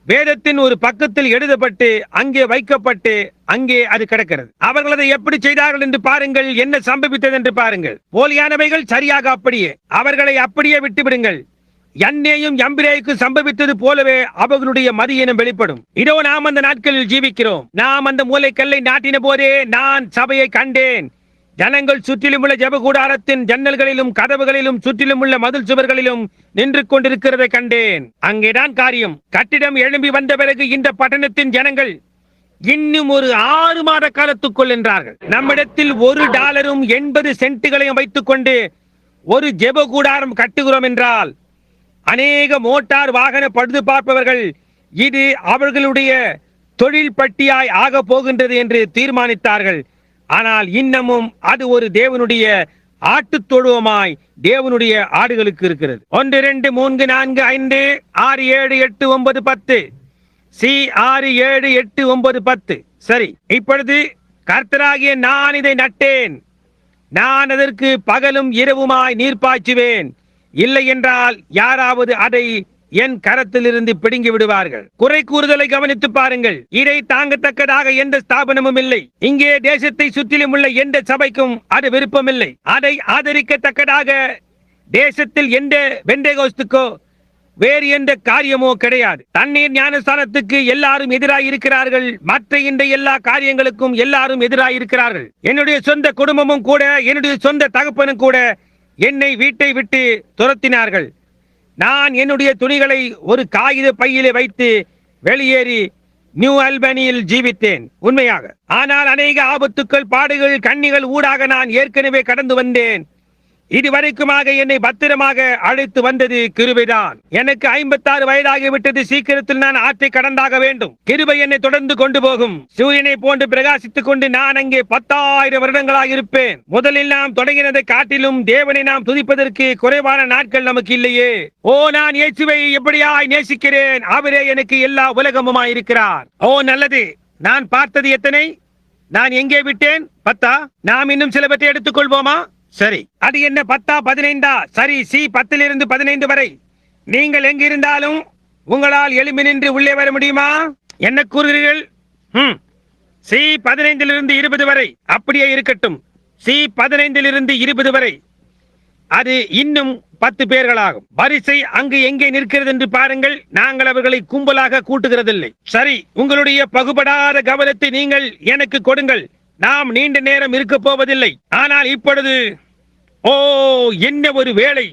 வேதத்தின் ஒரு பக்கத்தில் எழுதப்பட்டு அங்கே வைக்கப்பட்டு அங்கே அது கிடக்கிறது. அவர்கள் அதை எப்படி செய்தார்கள் என்று பாருங்கள். என்ன சம்பவித்தது என்று பாருங்கள். போலியானவைகள் சரியாக அப்படியே அவர்களை அப்படியே விட்டுவிடுங்கள். என்னையும் எம்பிரேயுக்கு சம்பவித்தது போலவே அவர்களுடைய மதியினம் வெளிப்படும். இதோ நாம் அந்த நாட்களில் ஜீவிக்கிறோம். நாம் அந்த மூலைக்கல்லை நாட்டின போதே நான் சபையை கண்டேன். ஜனங்கள் சுற்றிலும் உள்ள ஜெப கூடாரத்தின் ஜன்னல்களிலும் கதவுகளிலும் சுற்றிலும் உள்ள மதில் சுவர்களிலும் நின்று கொண்டிருக்கிறதை கண்டேன். அங்கேதான் காரியம். கட்டிடம் எழும்பி வந்த பிறகு இந்த பட்டணத்தின் ஜனங்கள் இன்னும் ஒரு 6 மாத காலத்துக்குள் என்றார்கள். நம்மிடத்தில் $1 80 சென்ட்டுகளையும் வைத்துக் கொண்டு ஒரு ஜெப கூடாரம் கட்டுகிறோம் என்றால் அநேக மோட்டார் வாகன பழுது பார்ப்பவர்கள் இது அவர்களுடைய தொழில் பட்டியாய் ஆக போகின்றது என்று தீர்மானித்தார்கள். ஆனால் இன்னமும் அது ஒரு தேவனுடைய ஆட்டுத் தொழுவமாய் தேவனுடைய ஆடுகளுக்கு இருக்கிறது. 1 2 3 4 5 6 7 8 9 10 சி 6 7 8 9 10. சரி, இப்பொழுது கர்த்தராகிய நான் இதை நட்டேன். நான் அதற்கு பகலும் இரவுமாய் நீர் பாய்ச்சுவேன். இல்லை என்றால் யாராவது அதை என் கரத்திலிருந்து பிடுங்கி விடுவார்கள். குறை கூறுதலை கவனித்து பாருங்கள். இதை தாங்கத்தக்கதாக எந்த ஸ்தாபனமும் இல்லை. இங்கே தேசத்தை சுற்றிலும் உள்ள எந்த சபைக்கும் அது விருப்பமில்லை. அதை ஆதரிக்கத்தக்கதாக தேசத்தில் எந்த பெந்தேகோஸ்துக்கோ வேறு எந்த காரியமோ கிடையாது. தண்ணீர் ஞானஸ்தானத்துக்கு எல்லாரும் எதிராக இருக்கிறார்கள். மற்ற இந்த எல்லா காரியங்களுக்கும் எல்லாரும் எதிராக இருக்கிறார்கள். என்னுடைய சொந்த குடும்பமும் கூட, என்னுடைய சொந்த தகப்பனும் கூட என்னை வீட்டை விட்டு துரத்தினார்கள். நான் என்னுடைய துணிகளை ஒரு காகித பையிலே வைத்து வெளியேறி நியூ அல்பனியில் ஜீவித்தேன். உண்மையாக. ஆனால் அநேக ஆபத்துக்கள், பாடுகள், கண்ணிகள் ஊடாக நான் ஏற்கனவே கடந்து வந்தேன். இதுவரைக்குமாக என்னை பத்திரமாக அழைத்து வந்தது கிருபைதான். எனக்கு 56 வயதாகிவிட்டது. சீக்கிரத்தில் நான் ஆற்றை கடந்தாக வேண்டும். கிருபை என்னை தொடர்ந்து கொண்டு போகும். சூரியனை போன்று பிரகாசித்துக் கொண்டு நான் அங்கே 10,000 வருடங்களாக இருப்பேன். முதலில் நாம் தொடங்கினதை காட்டிலும் தேவனை நாம் துதிப்பதற்கு குறைவான நாட்கள் நமக்கு இல்லையே. ஓ, நான் இயேசுவை எப்படியாய் நேசிக்கிறேன். அவரே எனக்கு எல்லா உலகமுமாய் இருக்கிறார். ஓ நல்லது. நான் பார்த்தது எத்தனை? நான் எங்கே விட்டேன்? 10. நாம் இன்னும் சிலவற்றை எடுத்துக் கொள்வோமா? சரி, அது என்ன? 10 15? சரி, சி 10 15 வரை. நீங்கள் எங்கிருந்தாலும் உங்களால் எழும்பி நின்று உள்ளே வர முடியுமா? என்ன கூறுகிறீர்கள்? சி 15 20 வரை. அப்படியே இருக்கட்டும். சி 15 20 வரை. அது இன்னும் 10 பேர்களாகும். வரிசை அங்கு எங்கே நிற்கிறது என்று பாருங்கள். நாங்கள் அவர்களை கும்பலாக கூட்டுகிறதில்லை. சரி, உங்களுடைய பகுபடாத கவனத்தை நீங்கள் எனக்கு கொடுங்கள். நாம் நீண்ட நேரம் இருக்க போவதில்லை. ஆனால் இப்பொழுது ஓ, என்ன ஒரு வேளை,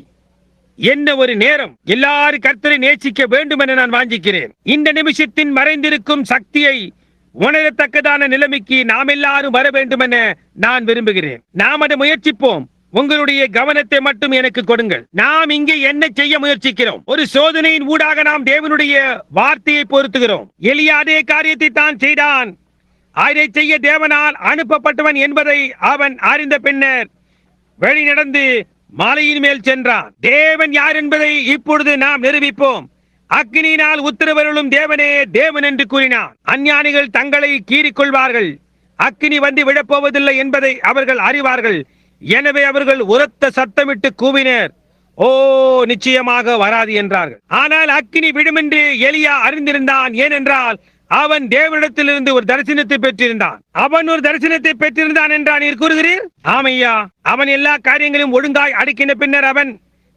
என்ன ஒரு நேரம். எல்லாரும் கர்த்தரை நேசிக்க வேண்டும் என நான் வாஞ்சிக்கிறேன். இந்த நிமிஷத்தின் மறைந்திருக்கும் சக்தியை உணரத்தக்கதான நிலைமைக்கு நாம் எல்லாரும் வர வேண்டும் என நான் விரும்புகிறேன். நாம் அதை முயற்சிப்போம். உங்களுடைய கவனத்தை மட்டும் எனக்கு கொடுங்கள். நாம் இங்கே என்ன செய்ய முயற்சிக்கிறோம்? ஒரு சோதனையின் ஊடாக நாம் தேவனுடைய வார்த்தையை பொருத்துகிறோம். எலியா அதே காரியத்தை தான் செய்தான். அதை செய்ய தேவனால் அனுப்பப்பட்டவன் என்பதை அவன் அறிந்த பின்னர் வெளி நடந்து மலையின் மேல் சென்றான். தேவன் யார் என்பதை இப்பொழுது நாம் நிரூபிப்போம். அக்னியினால் உத்தரவருளும் தேவனே தேவன் என்று கூறினான். அஞ்ஞானிகள் தங்களை கீறிக்கொள்வார்கள். அக்னி வந்து விழப்போவதில்லை என்பதை அவர்கள் அறிவார்கள். எனவே அவர்கள் உரத்த சத்தமிட்டு கூவினர், ஓ, நிச்சயமாக வராது என்றார்கள். ஆனால் அக்னி விடுமென்று எலியா அறிந்திருந்தான். ஏனென்றால் அவன் தேவனிடத்திலிருந்து ஒரு தரிசனத்தை பெற்றிருந்தான். அவன் ஒரு தரிசனத்தை பெற்றிருந்தான் என்றான் நீர் கூறுகிறீர்? ஆமையா. அவன் எல்லா காரியங்களையும் ஒழுங்காய் அடக்கின பின்னர் அவன்,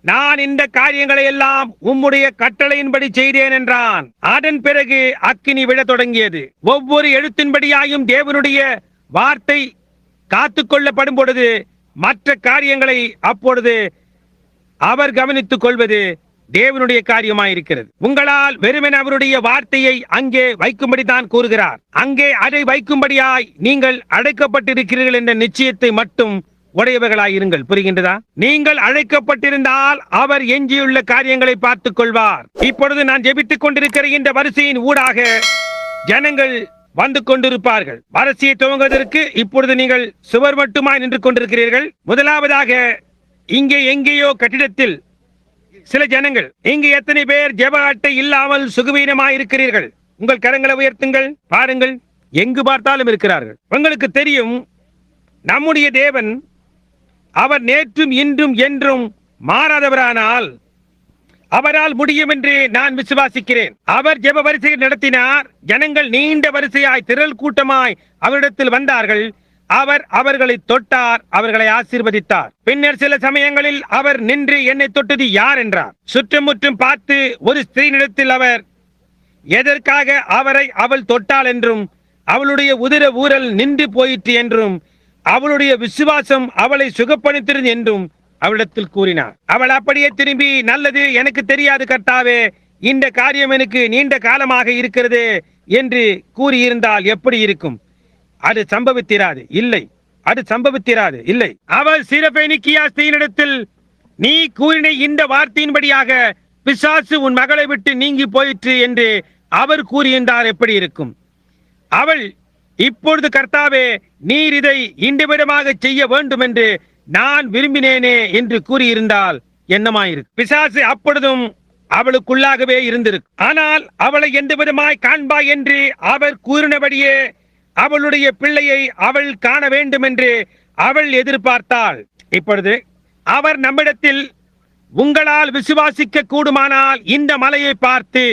நான் இந்த காரியங்களை எல்லாம் உம்முடைய கட்டளையின்படி செய்தேன் என்றான். அதன் பிறகு அக்கினி விழத் தொடங்கியது. ஒவ்வொரு எழுத்தின்படியாயும் தேவனுடைய வார்த்தை காத்துக் கொள்ளப்படும் பொழுது மற்ற காரியங்களை அப்பொழுது அவர் கவனித்துக் கொள்வது தேவனுடைய காரியமாயிருக்கிறது. உங்களால் வெறுமனே அவருடைய வார்த்தையை அங்கே வைக்கும்படி தான் கூறுகிறார். அங்கே அதை வைக்கும்படியாய் நீங்கள் அழைக்கப்பட்டிருக்கிறீர்கள் என்ற நிச்சயத்தை மட்டும் உடையவர்களாயிருங்கள். புரிகின்றதா? நீங்கள் அழைக்கப்பட்டிருந்தால் அவர் எஞ்சியுள்ள காரியங்களை பார்த்துக் கொள்வார். இப்பொழுது நான் ஜெபித்துக் கொண்டிருக்கிற இந்த வரிசையின் ஊடாக ஜனங்கள் வந்து கொண்டிருப்பார்கள். வரிசையை துவங்குவதற்கு இப்பொழுது நீங்கள் சுவர் மட்டுமாய் நின்று கொண்டிருக்கிறீர்கள். முதலாவதாக இங்கே எங்கேயோ கட்டிடத்தில் சில ஜனங்கள், இங்கு எத்தனை பேர் ஜெப அட்டை இல்லாமல் சுகவீனமாய் இருக்கிறீர்கள்? உங்கள் கரங்களை உயர்த்துங்கள். பாருங்கள், எங்கு பார்த்தாலும் இருக்கிறார்கள். உங்களுக்கு தெரியும், நம்முடைய தேவன் அவர் நேற்றும் இன்றும் என்றும் மாறாதவரானால் அவரால் முடியும் என்று நான் விசுவாசிக்கிறேன். அவர் ஜெப வரிசையை நடத்தினார். ஜனங்கள் நீண்ட வரிசையாய் திரள் கூட்டமாய் அவரிடத்தில் வந்தார்கள். அவர் அவர்களை தொட்டார், அவர்களை ஆசீர்வதித்தார். பின்னர் சில சமயங்களில் அவர் நின்று என்னை தொட்டது யார் என்றார். சுற்றுமுற்றும் பார்த்து ஒரு ஸ்திரீனிடத்தில் அவர் எதற்காக அவரை அவள் தொட்டாள் என்றும் அவளுடைய உதிர ஊரல் நின்று போயிற்று என்றும் அவளுடைய விசுவாசம் அவளை சுகப்படுத்தினது என்றும் அவளிடத்தில் கூறினார். அவள் அப்படியே திரும்பி, நல்லது, எனக்கு தெரியாது கர்த்தாவே, இந்த காரியம் எனக்கு நீண்ட காலமாக இருக்கிறது என்று கூறியிருந்தால் எப்படி இருக்கும்? அது சம்பவித்திராது. இல்லை, அது சம்பவித்திராது. இல்லை. அவள் சிரபேனிக்கியா ஸ்திரீனிடத்தில், நீ கூறின இந்த வார்த்தையின்படியாக பிசாசு உன் மகளை விட்டு நீங்கி போயிற்று என்று அவர் கூறியிருந்தார் எப்படி இருக்கும்? அவள், இப்பொழுது கர்த்தாவே, நீர் இதை இந்த விதமாக செய்ய வேண்டும் என்று நான் விரும்பினேனே என்று கூறியிருந்தால் என்னமாயிருக்கு? பிசாசு அப்பொழுதும் அவளுக்குள்ளாகவே இருந்திருக்கும். ஆனால் அவளை எந்த விதமாய் காண்பாய் என்று அவர் கூறினபடியே அவளுடைய பிள்ளையை அவள் காண வேண்டும் என்று அவள் எதிர்பார்த்தாள். இப்பொழுது அவர் நம்மிடத்தில், உங்களால் விசுவாசிக்க கூடுமானால் இந்த மலையை பார்த்து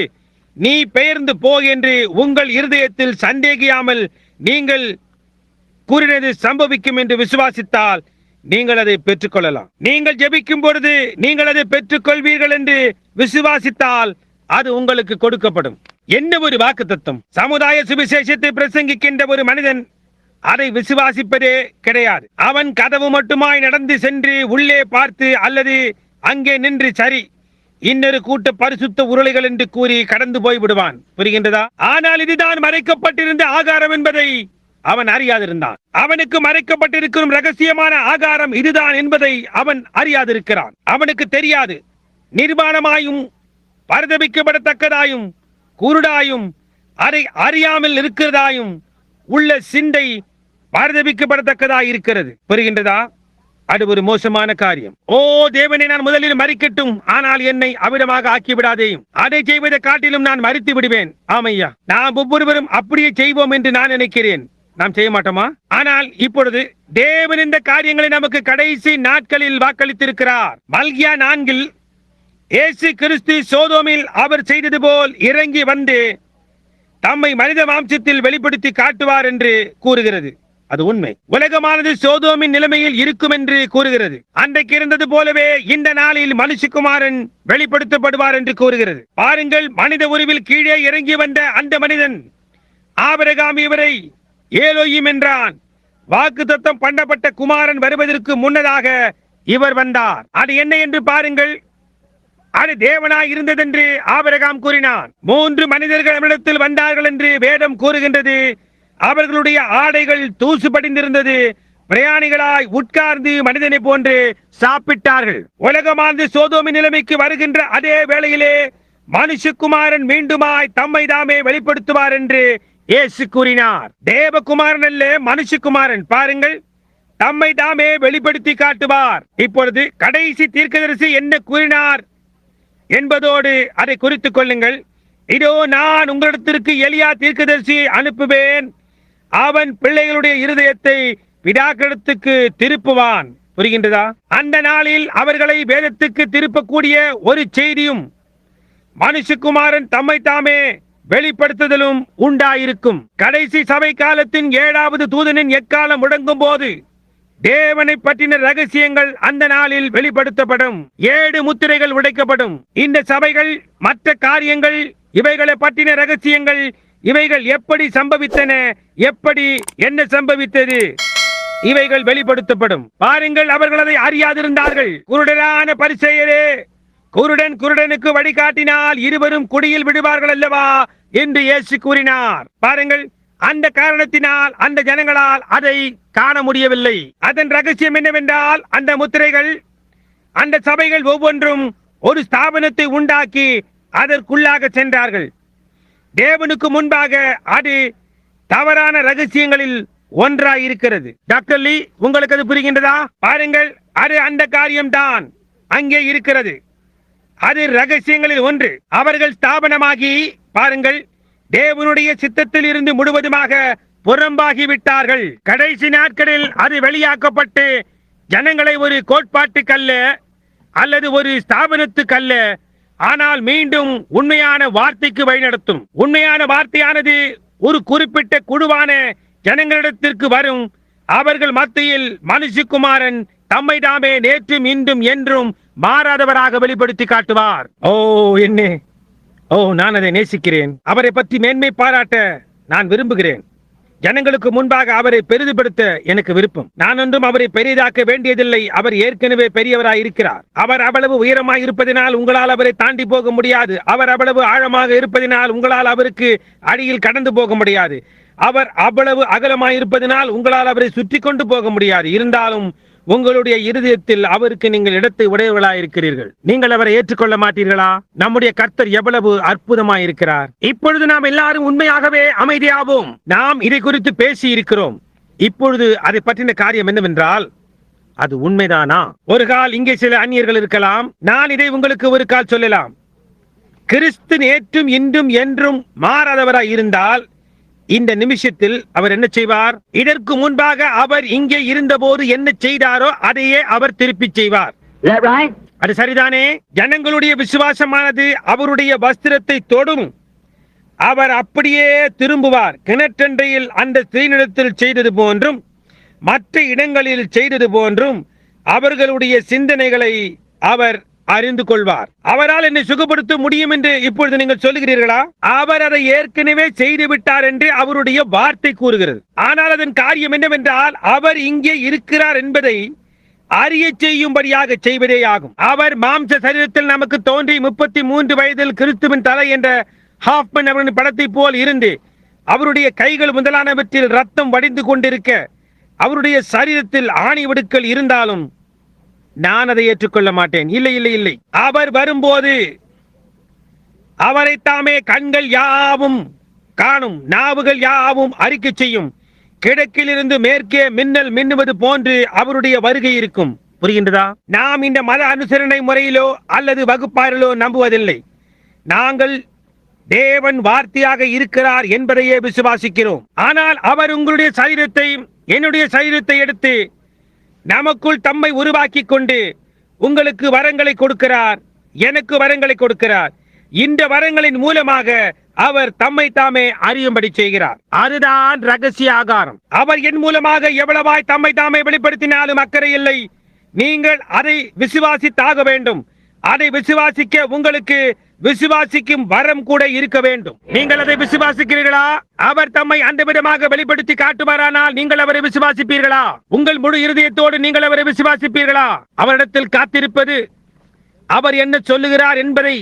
நீ பெயர்ந்து போ என்று உங்கள் இருதயத்தில் சந்தேகியாமல் நீங்கள் கூறினது சம்பவிக்கும் என்று விசுவாசித்தால் நீங்கள் அதை பெற்றுக்கொள்ளலாம். நீங்கள் ஜெபிக்கும் பொழுது நீங்கள் அதை பெற்றுக்கொள்வீர்கள் என்று விசுவாசித்தால் அது உங்களுக்கு கொடுக்கப்படும். என்ன ஒரு வாக்குத்தத்தம்! சமுதாய சுவிசேஷத்தை பிரசங்கிக்கின்ற ஒரு மனிதன் அதை விசுவாசிப்பதே கிடையாது. அவன் கதவு மட்டுமாய் நடந்து சென்று உள்ளே பார்த்து அல்லது அங்கே நின்று சரி, இன்னொரு கூட்ட பரிசுத்த உருளைகள் என்று கூறி கடந்து போய் விடுவான். புரிகின்றதா? ஆனால் இதுதான் மறைக்கப்பட்டிருந்த ஆகாரம் என்பதை அவன் அறியாதிருந்தான். அவனுக்கு மறைக்கப்பட்டிருக்கும் ரகசியமான ஆகாரம் இதுதான் என்பதை அவன் அறியாதிருக்கிறான். அவனுக்கு தெரியாது. நிர்வாணமாயும் பரிதபிக்கப்படத்தக்கதாயும் குருடாயும் அதை அறியாமல் இருக்கிறதாயும் உள்ள சிந்தை பரிதபிக்கப்படத்தக்கதாய் இருக்கிறது. புரிகின்றதா? அது ஒரு மோசமான காரியம். ஓ தேவனை, நான் முதலில் மறிக்கட்டும், ஆனால் என்னை அவிடமாக ஆக்கிவிடாதேயும். அதை செய்வதை காட்டிலும் நான் மறித்து விடுவேன். ஆமையா, நாம் ஒவ்வொருவரும் அப்படியே செய்வோம் என்று நான் நினைக்கிறேன். நாம் செய்ய மாட்டோமா? ஆனால் இப்பொழுது தேவன் இந்த காரியங்களை நமக்கு கடைசி நாட்களில் வாக்களித்திருக்கிறார். மல்கியா 4 இயேசு கிறிஸ்து சோதோமில் அவர் செய்தது போல் இறங்கி வந்து தம்மை மனித மாம்சத்தில் வெளிப்படுத்தி காட்டுவார் என்று கூறுகிறது. அது உண்மை. உலகமானது சோதோமின் நிலைமையில் இருக்கும் என்று கூறுகிறது. அன்றைக்கு இருந்தது போலவே இந்த நாளில் மனுஷகுமாரன் வெளிப்படுத்தப்படுவார் என்று கூறுகிறது. பாருங்கள், மனித உருவில் கீழே இறங்கி வந்த அந்த மனிதன் ஆபிரகாம் இவரை ஏலோயிம் என்றான். வாக்குத்தத்தம் பண்ணப்பட்ட குமாரன் வருவதற்கு முன்னதாக இவர் வந்தார். அது என்ன என்று பாருங்கள். அது தேவனாய் இருந்ததென்று ஆபிரகாம் கூறினான். 3 மனிதர்கள் அவரிடத்தில் வந்தார்கள் என்று வேதம் கூறுகின்றது. அவர்களுடைய ஆடைகள் தூசு படிந்திருந்தது. பிரயாணிகளாய் உட்கார்ந்து மனிதனை போன்று சாப்பிட்டார்கள். உலகமானது சோதோமின் நிலைமைக்கு வருகின்ற அதே வேளையிலே மனுஷகுமாரன் மீண்டுமாய் தம்மை தாமே வெளிப்படுத்துவார் என்று இயேசு கூறினார். தேவகுமாரன் அல்ல, மனுஷகுமாரன். பாருங்கள், தம்மை தாமே வெளிப்படுத்தி காட்டுவார். இப்பொழுது கடைசி தீர்க்கதரிசி என்ன கூறினார் என்பதோடு அதை குறித்துக் கொள்ளுங்கள். இதோ, நான் உங்களிடத்திற்கு எலியா தீர்க்கதரிசியை அனுப்புவேன். அவன் பிள்ளைகளுடைய இருதயத்தை பிதாக்களிடத்துக்கு திருப்புவான். புரிகின்றதா? அந்த நாளில் அவர்களை வேதத்துக்கு திருப்பக்கூடிய ஒரு செய்தியும் மனுஷகுமாரன் தம்மை தாமே வெளிப்படுத்துதலும் உண்டாயிருக்கும். கடைசி சபை காலத்தின் 7வது தூதனின் எக்காலம் முழங்கும் போது தேவனை பற்றின ரகசியங்கள் அந்த நாளில் வெளிப்படுத்தப்படும். 7 முத்திரைகள் உடைக்கப்படும். இந்த சபைகள், மற்ற காரியங்கள், இவைகளை பற்றின ரகசியங்கள், இவைகள் எப்படி சம்பவித்தன, எப்படி என்ன சம்பவித்தது, இவைகள் வெளிப்படுத்தப்படும். பாருங்கள், அவர்கள் அதை அறியாதிருந்தார்கள். குருடரான பரிசேயரே, குருடன் குருடனுக்கு வழிகாட்டினால் இருவரும் குடியில் விடுவார்கள் அல்லவா என்று இயேசு கூறினார். பாருங்கள், அந்த காரணத்தினால் அந்த ஜனங்களால் அதை காண முடியவில்லை. அதன் ரகசியம் என்னவென்றால், அந்த முத்திரைகள், அந்த சபைகள் ஒவ்வொன்றும் ஒரு ஸ்தாபனத்தை உண்டாக்கி அதற்குள்ளாக சென்றார்கள். தேவனுக்கு முன்பாக அது தவறான ரகசியங்களில் ஒன்றாய் இருக்கிறது. டாக்டர் லீ, உங்களுக்கு அது புரிகின்றதா? பாருங்கள், அது அந்த காரியம்தான் அங்கே இருக்கிறது. அது ரகசியங்களில் ஒன்று. அவர்கள் ஸ்தாபனமாகி பாருங்கள், தேவனுடைய சித்தத்தில் இருந்து முழுவதுமாக புறம்பாகி விட்டார்கள். கடைசி நாட்களில் அது வெளியாக்கப்பட்டு ஜனங்களை ஒரு கோட்பாட்டுக்கல்ல அல்லது ஒரு ஸ்தாபனத்துக்கல்ல, ஆனால் மீண்டும் உண்மையான வார்த்தைக்கு வழிநடத்தும். உண்மையான வார்த்தையானது ஒரு குறிப்பிட்ட குழுவான ஜனங்களிடத்திற்கு வரும். அவர்கள் மத்தியில் மனுஷகுமாரன் தம்மை தாமே நேற்றும் இன்றும் என்றும் மாறாதவராக வெளிப்படுத்தி காட்டுவார். நான் அதை நேசிக்கிறேன். அவரை பற்றி மேன்மை பாராட்ட நான் விரும்புகிறேன். ஜனங்களுக்கு முன்பாக அவரை பெரிதுபடுத்த எனக்கு விருப்பம். நான் ஒன்றும் அவரை பெரிதாக்க வேண்டியதில்லை. அவர் ஏற்கனவே பெரியவராய் இருக்கிறார். அவர் அவ்வளவு உயரமாய் இருப்பதினால் உங்களால் அவரை தாண்டி போக முடியாது. அவர் அவ்வளவு ஆழமாக இருப்பதினால் உங்களால் அவருக்கு அடியில் கடந்து போக முடியாது. அவர் அவ்வளவு அகலமாய் இருப்பதினால் உங்களால் அவரை சுற்றி கொண்டு போக முடியாது. இருந்தாலும் உங்களுடைய இருதயத்தில் அவருக்கு நீங்கள் இடத்தை உடையவர்களாய் இருக்கிறீர்கள். நீங்கள் அவரை ஏற்றுக்கொள்ள மாட்டீர்களா? நம்முடைய கர்த்தர் எவ்வளவு அற்புதமாய் இருக்கிறார். இப்பொழுது நாம் எல்லாரும் உண்மையாகவே அமைதியாவோம். நாம் இதை குறித்து பேசி இருக்கிறோம். இப்பொழுது அதை பற்றின காரியம் என்னவென்றால், அது உண்மைதானா? ஒரு கால் இங்கே சில அந்நியர்கள் இருக்கலாம். நான் இதை உங்களுக்கு ஒரு கால் சொல்லலாம். கிறிஸ்து நேற்றும் இன்றும் என்றும் மாறாதவராய் இருந்தால் இந்த நிமிஷத்தில் அவர் என்ன செய்வார்? இதற்கு முன்பாக அவர் இங்கே இருந்தபோது என்ன செய்தாரோ அதையே அவர் திருப்பி செய்வார். அது சரிதானே? ஜனங்களுடைய விசுவாசமானது அவருடைய வஸ்திரத்தை தொடும். அவர் அப்படியே திரும்புவார். கிணற்றண்டையில் அந்த ஸ்திரீனிடத்தில் செய்தது போன்றும் மற்ற இடங்களில் செய்தது போன்றும் அவர்களுடைய சிந்தனைகளை அவர் அறிந்து கொள்வார். அவரால் என்னை சுகப்படுத்த முடியும் என்று இப்பொழுது நீங்கள் சொல்லுகிறீர்களா? அவர் அதை ஏற்கனவே செய்து விட்டார் என்று அவருடைய வார்த்தை கூறுகிறது. ஆனால் அதன் காரியம் என்னவென்றால், அவர் இங்கே இருக்கிறார் என்பதை அறிய செய்யும்படியாக செய்வதே ஆகும். அவர் மாம்ச சரீரத்தில் நமக்கு தோன்றி 33 வயதில் கிறிஸ்துவின் தலை என்ற ஹாஃப்மன் அவரின் படத்தை போல் இருந்து அவருடைய கைகள் முதலானவற்றில் ரத்தம் வடிந்து கொண்டிருக்க அவருடைய சரீரத்தில் ஆணி வடுக்கள் இருந்தாலும் நான் அதை ஏற்றுக்கொள்ள மாட்டேன். இல்லை இல்லை இல்லை. அவர் வரும்போது அவரை தாமே கண்கள் யாவும் காணும், நாவுகள் யாவும் அறிக்கை செய்யும். கிழக்கிலிருந்து மேற்கே மின்னல் மின்னுவது போன்று அவருடைய வருகை இருக்கும். புரிகின்றதா? நாம் இந்த மத அனுசரணை முறையிலோ அல்லது வகுப்பாரிலோ நம்புவதில்லை. நாங்கள் தேவன் வார்த்தையாக இருக்கிறார் என்பதையே விசுவாசிக்கிறோம். ஆனால் அவர் உங்களுடைய சரீரத்தை என்னுடைய சரீரத்தை எடுத்து நமக்குள் தம்மை உருவாக்கி கொண்டு உங்களுக்கு வரங்களை கொடுக்கிறார், எனக்கு வரங்களை கொடுக்கிறார். இந்த வரங்களின் மூலமாக அவர் தம்மை தாமே அறியும்படி செய்கிறார். அதுதான் ரகசிய ஆகாரம். அவர் என் மூலமாக எவ்வளவாய் தம்மை தாமே வெளிப்படுத்தினாலும் அக்கறை இல்லை. நீங்கள் அதை விசுவாசித்தாக வேண்டும். அதை விசுவாசிக்க உங்களுக்கு விசுவாசிக்கும் வரம் கூட இருக்க வேண்டும். நீங்கள் அதை விசுவாசிக்கிறீர்களா? அவர் தம்மை அந்த விதமாக வெளிப்படுத்தி காட்டுவாரானால் நீங்கள் அவரை விசுவாசிப்பீர்களா? உங்கள் முழு இருதயத்தோடு நீங்கள் அவரை விசுவாசிப்பீர்களா? அவரிடத்தில் காத்திருப்பது, அவர் என்ன சொல்லுகிறார் என்பதை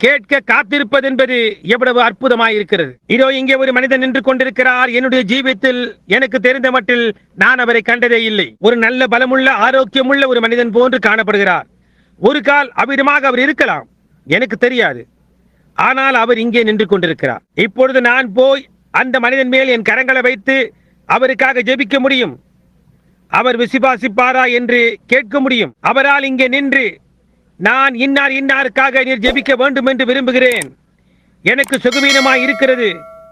கேட்க காத்திருப்பது என்பது எவ்வளவு அற்புதமாய் இருக்கிறது. இதோ இங்கே ஒரு மனிதன் நின்று கொண்டிருக்கிறார். என்னுடைய ஜீவியத்தில் எனக்கு தெரிந்த மட்டில் நான் அவரை கண்டதே இல்லை. ஒரு நல்ல பலமுள்ள ஆரோக்கியமுள்ள ஒரு மனிதன் போன்று காணப்படுகிறார். ஒரு கால் அவ்விதமாக அவர் இருக்கலாம், எனக்கு தெரியாது. ஆனால் அவர் இங்கே நின்று கொண்டிருக்கிறார். இப்பொழுது நான் போய் அந்த மனிதன் மேல் என் கரங்களை வைத்து அவருக்காக ஜெபிக்க முடியும். அவர் விசுவாசிப்பாரா என்று கேட்க முடியும். அவரால் இங்கே நின்று நான் இன்னாருக்காக நீர் ஜெபிக்க வேண்டும் என்று விரும்புகிறேன், எனக்கு சுகவீனமாய் இருக்கிறது,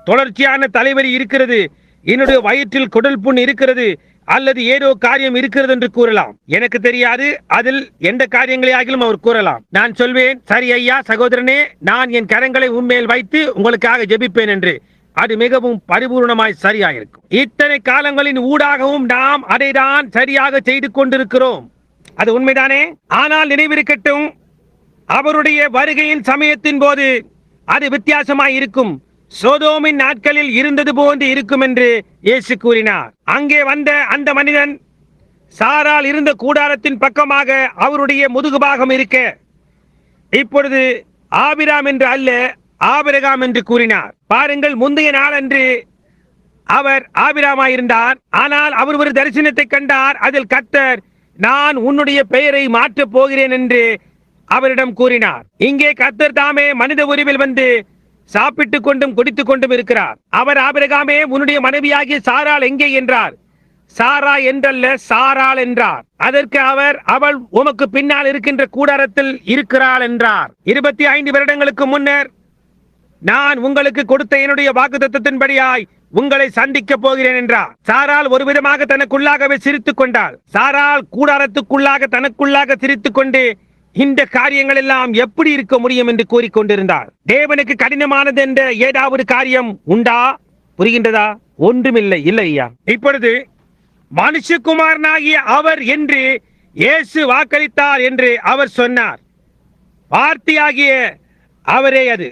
தொடர்ச்சியான தலைவலி இருக்கிறது, என்னுடைய வயிற்றில் குடல் புண் இருக்கிறது, அல்லது ஏதோ காரியம் இருக்கிறது என்று கூறலாம். எனக்கு தெரியாது, அதில் எந்த காரியங்களையாகிலும் அவர் கூறலாம். நான் சொல்வேன், சரி ஐயா, சகோதரனே, நான் என் கரங்களை உண்மையில் வைத்து உங்களுக்காக ஜெபிப்பேன் என்று. அது மிகவும் பரிபூர்ணமாய் சரியாயிருக்கும். இத்தனை காலங்களின் ஊடாகவும் நாம் அதை தான் சரியாக செய்து கொண்டிருக்கிறோம். அது உண்மைதானே? ஆனால் நினைவிருக்கட்டும், அவருடைய வருகையின் சமயத்தின் போது அது வித்தியாசமாய் இருக்கும். சோதோமின் நாட்களில் இருந்தது போன்று இருக்கும் என்று இயேசு கூறினார். அங்கே வந்த அந்த மனிதன் சாரால் இருந்த கூடாரத்தின் பக்கமாக அவருடைய முதுகுபாகம் இருக்க, இப்பொழுது ஆபிராம் என்று அல்ல, ஆபிரகாம் என்று கூறினார். பாருங்கள், முந்தைய நாளன்று அவர் ஆபிராமாயிருந்தார். ஆனால் அவர் ஒரு தரிசனத்தை கண்டார். அதில் கர்த்தர், நான் உன்னுடைய பெயரை மாற்றப் போகிறேன் என்று அவரிடம் கூறினார். இங்கே கர்த்தர் தாமே மனித உருவில் வந்து சாப்பிட்டுக் கொண்டும் குடித்துக் கொண்டும் இருக்கிறார். அவர் ஆபிரகாமே, உன்னுடைய மனைவியாகிய சாராள் எங்கே என்றார். சாரா என்றல்ல, சாராள் என்றார். அதற்கு அவர், அவள் உமக்கு பின்னால் இருக்கின்ற கூடாரத்தில் இருக்கிறாள் என்றார். 25 வருடங்களுக்கு முன்னர் நான் உங்களுக்கு கொடுத்த என்னுடைய வாக்குத்தத்தத்தின்படியாய் உங்களை சந்திக்க போகிறேன் என்றார். சாராள் ஒரு விதமாக தனக்குள்ளாகவே சிரித்துக் கொண்டாள். சாராள் கூடாரத்துக்குள்ளாக தனக்குள்ளாக சிரித்துக் கொண்டு இந்த காரியங்கள் எல்லாம் எப்படி இருக்க முடியும் என்று கூறிக்கொண்டிருந்தார். தேவனுக்கு கடினமானது என்ற ஏதாவது காரியம் உண்டா? புரிகின்றதா? ஒன்றுமில்லை. இல்லை ஐயா. இப்பொழுது மனுஷகுமாரனாகிய அவர் என்று இயேசு வாக்களித்தார் என்று அவர் சொன்னார். வார்த்தையாகிய அவரே அது.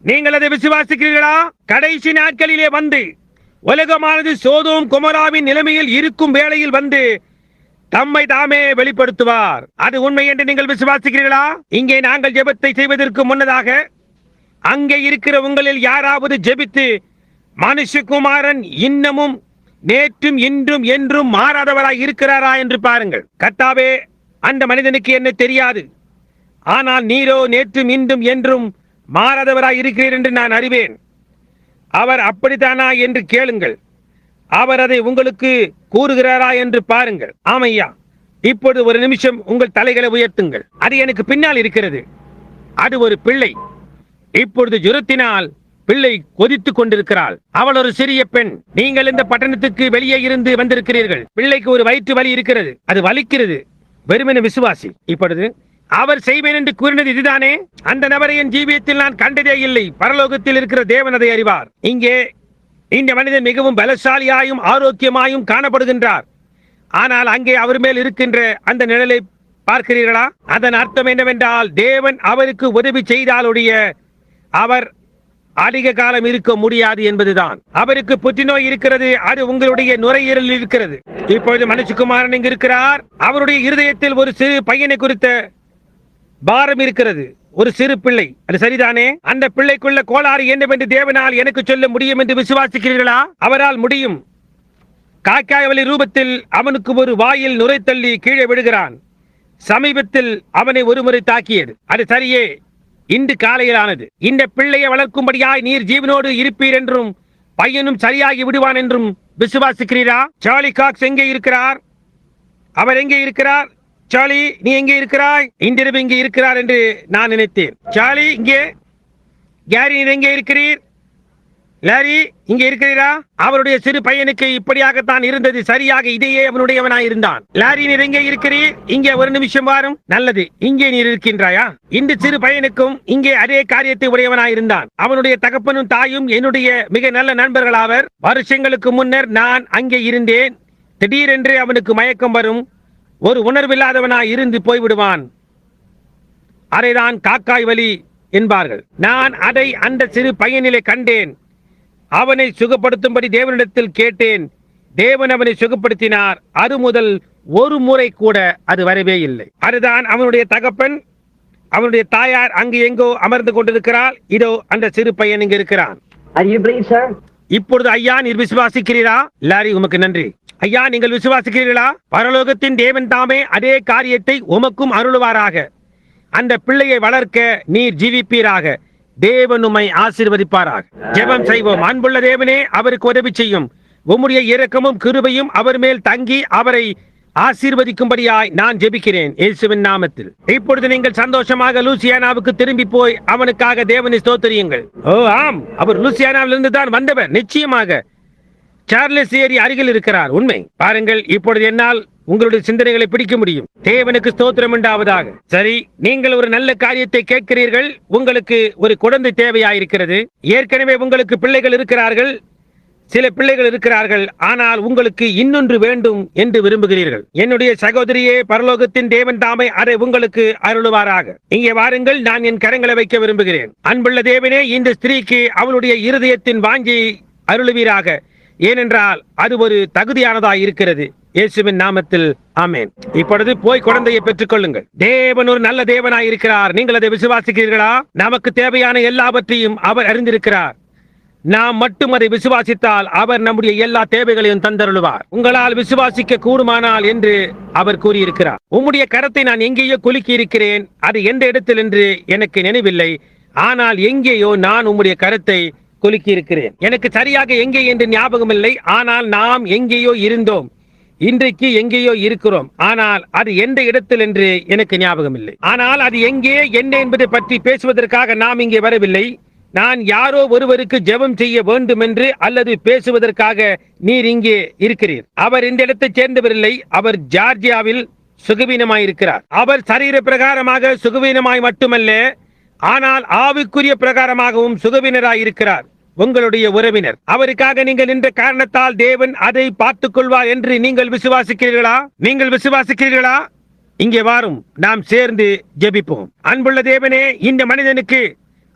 நீங்கள் அதை விசுவாசிக்கிறீர்களா? கடைசி நாட்களிலே வந்து உலகமானது சோதோம் கொமோராவின் நிலைமையில் இருக்கும் வேளையில் வந்து தம்மை தாமே வெளிப்படுத்துவார். அது உண்மை என்று நீங்கள் விசுவாசிக்கிறீர்களா? இங்கே நாங்கள் ஜெபத்தை செய்வதற்கு முன்னதாக அங்கே இருக்கிற உங்களில் யாராவது ஜெபித்து மனுஷகுமாரன் இன்னமும் நேற்றும் இன்றும் என்றும் மாறாதவராய் இருக்கிறாரா என்று பாருங்கள். கர்த்தாவே, அந்த மனிதனுக்கு என்ன தெரியாது, ஆனால் நீரோ நேற்றும் இன்றும் என்றும் மாறாதவராய் இருக்கிறீர் என்று நான் அறிவேன். அவர் அப்படித்தானா என்று கேளுங்கள். அவர் அதை உங்களுக்கு கூறுகிறாரா என்று பாருங்கள். ஆமையா, இப்பொழுது ஒரு நிமிஷம் உங்கள் தலைகளை உயர்த்துங்கள். அது எனக்கு பின்னால் இருக்கிறது. அது ஒரு பிள்ளை. இப்பொழுது ஜுரத்தினால் பிள்ளை கொதித்துக் கொண்டிருக்கிறாள். அவள் ஒரு சிறிய பெண். நீங்கள் இந்த பட்டணத்துக்கு வெளியே இருந்து வந்திருக்கிறீர்கள். பிள்ளைக்கு ஒரு வயிற்று வலி இருக்கிறது. அது வலிக்கிறது. வெறுமனே விசுவாசி. இப்பொழுது அவர் செய்வேன் என்று கூறினது இதுதானே? அந்த நபரை என் ஜீவியத்தில் நான் கண்டதே இல்லை. பரலோகத்தில் இருக்கிற தேவன் அதை அறிவார். இங்கே இந்த மனிதன் மிகவும் பலசாலியாயும் ஆரோக்கியமாயும் காணப்படுகின்றார். ஆனால் அங்கே அவர் மேல் இருக்கின்ற அந்த நிழலை பார்க்கிறீர்களா? அதன் அர்த்தம் என்னவென்றால், தேவன் அவருக்கு உதவி செய்தாலுடைய அவர் அதிக காலம் இருக்க முடியாது என்பதுதான். அவருக்கு புற்றுநோய் இருக்கிறது. அது உங்களுடைய நுரையீரலில் இருக்கிறது. இப்பொழுது மனுஷகுமாரன் இங்கு இருக்கிறார். அவருடைய இருதயத்தில் ஒரு சிறு பையனை குறித்த பாரம் இருக்கிறது. ஒரு சிறு பிள்ளை. அது சரிதானே? அந்த பிள்ளைக்குள்ள கோளாறு என்னவென்று தேவனால் எனக்கு சொல்ல முடியும் என்று விசுவாசிக்கிறீர்களா? அவரால் முடியும். காக்காய் வலி ரூபத்தில் அவனுக்கு ஒரு வாயில் நுரை தள்ளி கீழே விடுகிறான். சமீபத்தில் அவனை ஒருமுறை தாக்கியது. அது சரியே, இன்று காலையிலானது. இந்த பிள்ளையை வளர்க்கும்படியாய் நீர் ஜீவனோடு இருப்பீர் என்றும் பையனும் சரியாகி விடுவான் என்றும் விசுவாசிக்கிறீரா? சார்லி காக்ஸ் எங்கே இருக்கிறார்? அவர் எங்கே இருக்கிறார்? சார்லி, நீ எங்கே இருக்கிறாய்? இன்றிரவு இங்கே இருக்கிறார் என்று நான் நினைத்தேன். சார்லி இங்கே. கேரி, நீர் எங்கே இருக்கிறீர்? லாரி, இங்கே இருக்கிறீரா? அவருடைய சிறு பையனுக்கு இப்படியாகத்தான் இருந்தது. சரியாக இதையே அவனுடையவனாய் இருந்தான். லாரி, நீர் எங்கே இருக்கிறீர்? இங்கே ஒரு நிமிஷம் வாரும். நல்லது, இங்கே நீர் இருக்கின்றாயா? இந்த சிறு பையனுக்கும் இங்கே அதே காரியத்தை உடையவனாய் இருந்தான். அவனுடைய தகப்பனும் தாயும் என்னுடைய மிக நல்ல நண்பர்கள் ஆவர். வருஷங்களுக்கு முன்னர் நான் அங்கே இருந்தேன். திடீரென்று அவனுக்கு மயக்கம் வரும். ஒரு உணர்வில்லாதவனாய் இருந்து போய்விடுவான். அதைதான் காக்காய் வலி என்பார்கள். நான் அதை அந்த சிறு பையனிலே கண்டேன். அவனை சுகப்படுத்தும்படி தேவனிடத்தில் கேட்டேன். தேவன் அவனை சுகப்படுத்தினார். அது முதல் ஒரு முறை கூட அது வரவே இல்லை. அதுதான் அவனுடைய தகப்பன். அவனுடைய தாயார் அங்கு எங்கோ அமர்ந்து கொண்டிருக்கிறாள். இதோ அந்த சிறு பையன் இங்கு இருக்கிறான். இப்பொழுது ஐயா, நீர் விசுவாசிக்கிறீரா? லாரி, உமக்கு நன்றி. ஐயா, நீங்கள் விசுவாசிக்கிறீர்களா? பரலோகத்தின் தேவன் தாமே அதே காரியத்தை உமக்கும் அருளுவாராக. அந்த பிள்ளையை வளர்க்க நீர் ஜீவிப்பீராக. தேவன் உம்மை ஆசீர்வதிப்பாராக. ஜெபம் செய்வோம். அன்புள்ள தேவனே, அவருக்கு உதவி செய்யும். உம்முடைய இரக்கமும் கிருபையும் அவர் மேல் தங்கி அவரை ஆசீர்வதிக்கும்படியாய் நான் ஜெபிக்கிறேன் இயேசுவின் நாமத்தில். இப்பொழுது நீங்கள் சந்தோஷமாக லூசியானாவுக்கு திரும்பி போய் அவனுக்காக தேவனை ஸ்தோத்திரியுங்கள். ஓ ஆம், அவர் லூசியானாவிலிருந்து தான் வந்தவர். நிச்சயமாக சார்லஸ் ஏரி அருகில் இருக்கிறார். உண்மை. பாருங்கள், இப்பொழுது என்னால் உங்களுடைய சிந்தனைகளை பிடிக்க முடியும். தேவனுக்கு ஸ்தோத்திரம் உண்டாவதாக. சரி, நீங்கள் ஒரு நல்ல காரியத்தை கேட்கிறீர்கள். உங்களுக்கு ஒரு குழந்தை தேவையாயிருக்கிறது. ஏற்கனவே உங்களுக்கு பிள்ளைகள் இருக்கிறார்கள். சில பிள்ளைகள் இருக்கிறார்கள். ஆனால் உங்களுக்கு இன்னொன்று வேண்டும் என்று விரும்புகிறீர்கள். என்னுடைய சகோதரியே, பரலோகத்தின் தேவன் தாமே அதை உங்களுக்கு அருளுவாராக. இங்கே வாருங்கள், நான் என் கரங்களை வைக்க விரும்புகிறேன். அன்புள்ள தேவனே, இந்த ஸ்திரீக்கு அவளுடைய இருதயத்தின் வாஞ்சி அருளுவீராக. ஏனென்றால் அது ஒரு தகுதியானதாய் இருக்கிறது. இயேசுவின் நாமத்தில் ஆமென். இப்பொழுது போய் குழந்தையை பெற்றுக் கொள்ளுங்கள். தேவன் ஒரு நல்ல தேவனாய் இருக்கிறார். நீங்கள் அதை விசுவாசிக்கிறீர்களா? நமக்கு தேவையான எல்லாவற்றையும் அவர் அறிந்திருக்கிறார். நாம் மட்டும் அதை விசுவாசித்தால் அவர் நம்முடைய எல்லா தேவைகளையும் தந்தருளுவார். உங்களால் விசுவாசிக்க கூடுமானால் என்று அவர் கூறியிருக்கிறார். உம்முடைய கரத்தை நான் எங்கேயோ குலுக்கி இருக்கிறேன். அது எந்த இடத்தில் என்று எனக்கு நினைவில்லை. ஆனால் எங்கேயோ நான் உம்முடைய கரத்தை குலுக்கி இருக்கிறேன். எனக்கு சரியாக எங்கே என்று ஞாபகம் இல்லை. ஆனால் நாம் எங்கேயோ இருந்தோம், இன்றைக்கு எங்கேயோ இருக்கிறோம். ஆனால் அது எந்த இடத்தில் என்று எனக்கு ஞாபகம் இல்லை. ஆனால் அது எங்கே என்ன என்பதை பற்றி பேசுவதற்காக நாம் இங்கே வரவில்லை. நான் யாரோ ஒருவருக்கு ஜெபம் செய்ய வேண்டும் என்று அல்லது பேசுவதற்காக நீர் இங்கே இருக்கிறீர். அவர் இந்த இடத்தைச் சேர்ந்தவர் இல்லை. அவர் ஜார்ஜியாவில் சுகவீனமாய் இருக்கிறார். அவர் சரீர பிரகாரமாக சுகவீனமாய் மட்டுமல்ல, ஆனால் ஆவிக்குரிய பிரகாரமாகவும் சுகவீனராய் இருக்கிறார். உங்களுடைய உறவினர். அவருக்காக நீங்கள் நின்ற காரணத்தால் தேவன் அதை பார்த்துக் கொள்வார் என்று நீங்கள் விசுவாசிக்கிறீர்களா? நீங்கள் விசுவாசிக்கிறீர்களா? இங்கே வாரும், நாம் சேர்ந்து ஜெபிப்போம். அன்புள்ள தேவனே, இந்த மனிதனுக்கு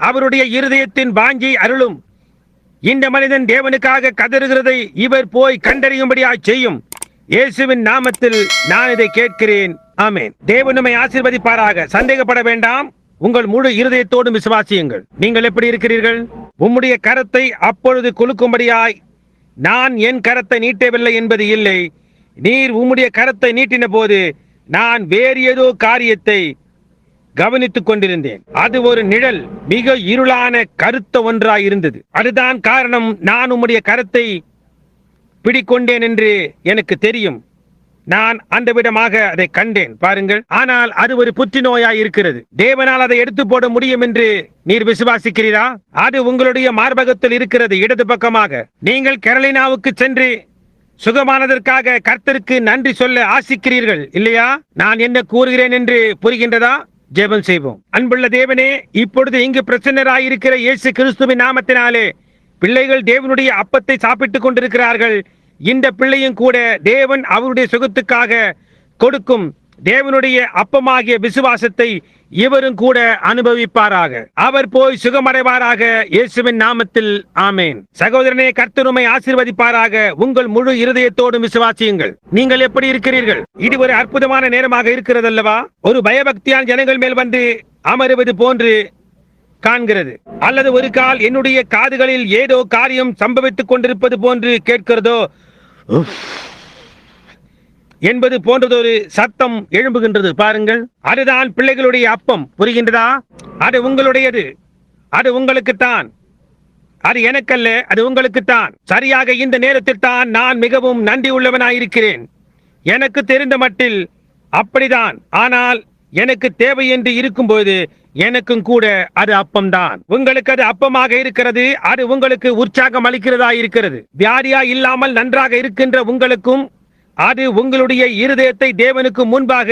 அவருடைய இருதயத்தின் வாஞ்சி அருளும். இந்த மனிதன் தேவனுக்காக கதறுகிறதை இவர் போய் கண்டறியும்படியாய் செய்யும். இயேசுவின் நாமத்தில் நான் இதை கேட்கிறேன். ஆமென். தேவன் நம்மை ஆசீர்வதிப்பாராக. சந்தேகப்பட வேண்டாம். உங்கள் முழு இருதயத்தோடும் விசுவாசியுங்கள். நீங்கள் எப்படி இருக்கிறீர்கள்? உம்முடைய கரத்தை அப்பொழுது குலுக்கும்படியாய் நான் என் கரத்தை நீட்டவில்லை என்பது இல்லை. நீர் உம்முடைய கரத்தை நீட்டின போது நான் வேறு ஏதோ காரியத்தை கவனித்துக் கொண்டிருந்தேன். அது ஒரு நிழல், மிக இருளான கருத்த ஒன்றாய் இருந்தது. அதுதான் காரணம். நான் உம்முடைய கரத்தை பிடிக்கொண்டேன் என்று எனக்கு தெரியும். நான் அந்த விதமாக அதை கண்டேன். பாருங்கள். ஆனால் அது ஒரு புற்றுநோயாய் இருக்கிறது. தேவனால் அதை எடுத்து போட முடியும் என்று நீர் விசுவாசிக்கிறீரா? அது உங்களுடைய மார்பகத்தில் இருக்கிறது, இடது பக்கமாக. நீங்கள் கரோலினாவுக்கு சென்று சுகமானதற்காக கர்த்தருக்கு நன்றி சொல்ல ஆசிக்கிறீர்கள் இல்லையா? நான் என்ன கூறுகிறேன் என்று புரிகின்றதா? ஜெபம் செய்வோம். அன்புள்ள தேவனே, இப்பொழுது இங்கு பிரசன்னராயிருக்கிற இயேசு கிறிஸ்துவின் நாமத்தினாலே பிள்ளைகள் தேவனுடைய அப்பத்தை சாப்பிட்டுக் கொண்டிருக்கிறார்கள். இந்த பிள்ளையும் கூட தேவன் அவருடைய சுகத்துக்காக கொடுக்கும் தேவனுடைய அப்பமாகிய விசுவாசத்தை இவரும் கூட அனுபவிப்பாராக. அவர் போய் சுகமடைவாராக. இயேசுவின் நாமத்தில் ஆமேன். சகோதரனே, கர்த்தர் உம்மை ஆசீர்வதிப்பாராக. உங்கள் முழு இருதயத்தோடும் விசுவாசியுங்கள். நீங்கள் எப்படி இருக்கிறீர்கள்? இது ஒரு அற்புதமான நேரமாக இருக்கிறது அல்லவா? ஒரு பயபக்தியான ஜனங்கள் மேல் வந்து அமருவது போன்று காண்கிறது. அல்லது ஒரு கால் என்னுடைய காதுகளில் ஏதோ காரியம் சம்பவித்துக் கொண்டிருப்பது போன்று கேட்கிறதோ என்பது போன்றதொரு சத்தம் எழும்புகின்றது. பாருங்கள், அதுதான் பிள்ளைகளுடைய அப்பம். புரிகின்றதா? அது உங்களுடையது. அது உங்களுக்குத்தான். அது எனக்கல்ல, அது உங்களுக்குத்தான். சரியாக இந்த நேரத்தில் தான் நான் மிகவும் நன்றி உள்ளவனாயிருக்கிறேன். எனக்கு தெரிந்த மட்டில் அப்படிதான். ஆனால் எனக்கு தேவை என்று இருக்கும்போது எனக்கும் கூட அது அப்பம்தான். உங்களுக்கு அது அப்பமாக இருக்கிறது. அது உங்களுக்கு உற்சாகம் அளிக்கிறதா இருக்கிறது. வியாதியா இல்லாமல் நன்றாக இருக்கின்ற உங்களுக்கும் அது உங்களுடைய இருதயத்தை தேவனுக்கு முன்பாக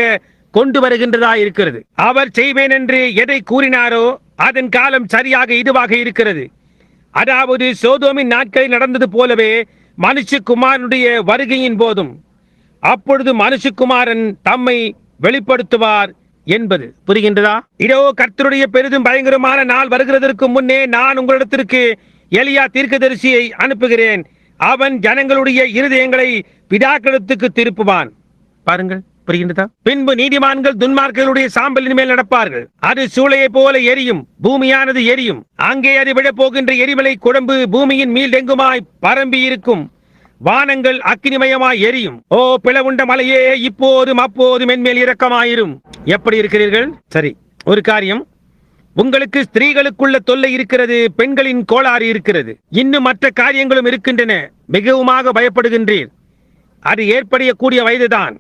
கொண்டு வருகின்றதா இருக்கிறது. அவர் செய்வேன் என்று எதை கூறினாரோ அதன் காலம் சரியாக இதுவாக இருக்கிறது. அதாவது சோதோமின் நாட்களில் நடந்தது போலவே மனுஷகுமாரனுடைய வருகையின் போதும் அப்பொழுது மனுஷகுமாரன் தம்மை வெளிப்படுத்துவார் என்பது. புரிகின்றதா? இதோ கர்த்தருடைய பெரிதும் பயங்கரமான நாள் வருகிறதற்கு முன்னே நான் உங்களிடத்திற்கு எலியா தீர்க்கதரிசியை அனுப்புகிறேன். அவன் ஜனங்களுடைய இருதயங்களை பிதாக்களிடத்துக்கு திருப்புவான். பாருங்கள், புரிகின்றதா? பின்பு நீதிமான்கள் துன்மார்க்கர்களுடைய சாம்பலின் மேல் நடப்பார்கள். அது சூளையை போல எரியும். பூமியானது எரியும். அங்கே அது விழ போகின்ற எரிமலை குழம்பு பூமியின் மீளெங்குமாய் பரம்பி இருக்கும். வானங்கள் அக்கினிமயமாய் எரியும். ஓ பிளவுண்ட மலையே, இப்போதும் அப்போதும் என்மேல் இரக்கமாயிரும். எப்படி இருக்கிறீர்கள்? சரி, ஒரு காரியம். உங்களுக்கு ஸ்திரீகளுக்குள்ள தொல்லை இருக்கிறது. பெண்களின் கோளாறு இருக்கிறது. இன்னும் மற்ற காரியங்களும் இருக்கின்றன. மிகவுமாக பயப்படுகின்றீர். அது ஏற்படக்கூடிய வயதுதான்.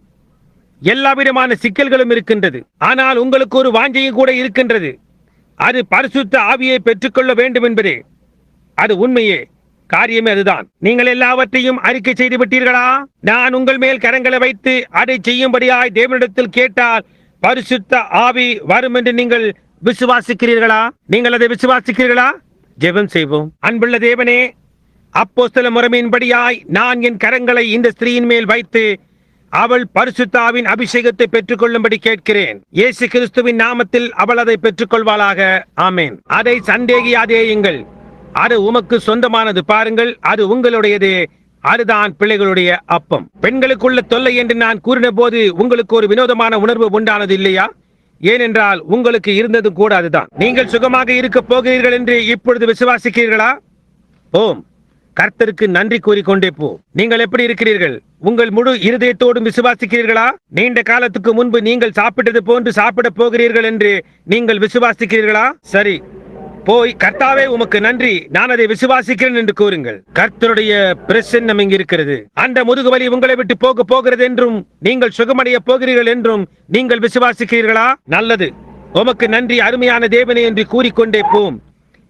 எல்லா விதமான சிக்கல்களும் இருக்கின்றது. ஆனால் உங்களுக்கு ஒரு வாஞ்சையும் கூட இருக்கின்றது. அது பரிசுத்த ஆவியை பெற்றுக்கொள்ள வேண்டும் என்பதே. அது உண்மையே. காரியமே அதுதான். நீங்கள் எல்லாவற்றையும் அறிக்கை செய்து விட்டீர்களா? நான் உங்கள் மேல் கரங்களை வைத்து அதை செய்யும்படியாய் தேவனிடத்தில் கேட்டால் பரிசுத்த ஆவி வரும் என்று நீங்கள் விசுவாசிக்கிறீர்களா? நீங்கள் அதை விசுவாசிக்கிறீர்களா? ஜெபம் செய்வோம். அன்புள்ள தேவனே, அப்போஸ்தல முறைமையின்படியாய் நான் என் கரங்களை இந்த ஸ்திரீயின் மேல் வைத்து அவள் பரிசுத்தாவின் அபிஷேகத்தை பெற்றுக் கொள்ளும்படி கேட்கிறேன். இயேசு கிறிஸ்துவின் நாமத்தில் அவள் அதை பெற்றுக் கொள்வாளாக. ஆமேன். அதை சந்தேகியாதேயுங்கள். அது உமக்கு சொந்தமானது. பாருங்கள், அது உங்களுடையது. அதுதான் பிள்ளைகளுடைய அப்பம். பெண்களுக்குள்ள தொல்லை என்று நான் கூறின போது உங்களுக்கு ஒரு வினோதமான உணர்வு உண்டானது இல்லையா? ஏனென்றால் உங்களுக்கு இருந்தது கூட அதுதான். நீங்கள் சுகமாக இருக்க போகிறீர்கள் என்று இப்பொழுது விசுவாசிக்கிறீர்களா? ஓம், கர்த்தருக்கு நன்றி கூறிக்கொண்டே போ. நீங்கள் எப்படி இருக்கிறீர்கள்? உங்கள் முழு இருதயத்தோடும் விசுவாசிக்கிறீர்களா? நீண்ட காலத்துக்கு முன்பு நீங்கள் சாப்பிட்டது போன்று சாப்பிட போகிறீர்கள் என்று நீங்கள் விசுவாசிக்கிறீர்களா? சரி, போய் கர்த்தாவே உமக்கு நன்றி, நான் அதை விசுவாசிக்கிறேன் என்று கூறுங்கள். கர்த்தருடைய பிரசன்னம் இங்கு இருக்கிறது. அந்த முதுகுவலி உங்களை விட்டு போக போகிறது என்றும் நீங்கள் சுகமடைய போகிறீர்கள் என்றும் நீங்கள் விசுவாசிக்கிறீர்களா? நல்லது. உமக்கு நன்றி அருமையான தேவனே என்று கூறிக்கொண்டே போம்.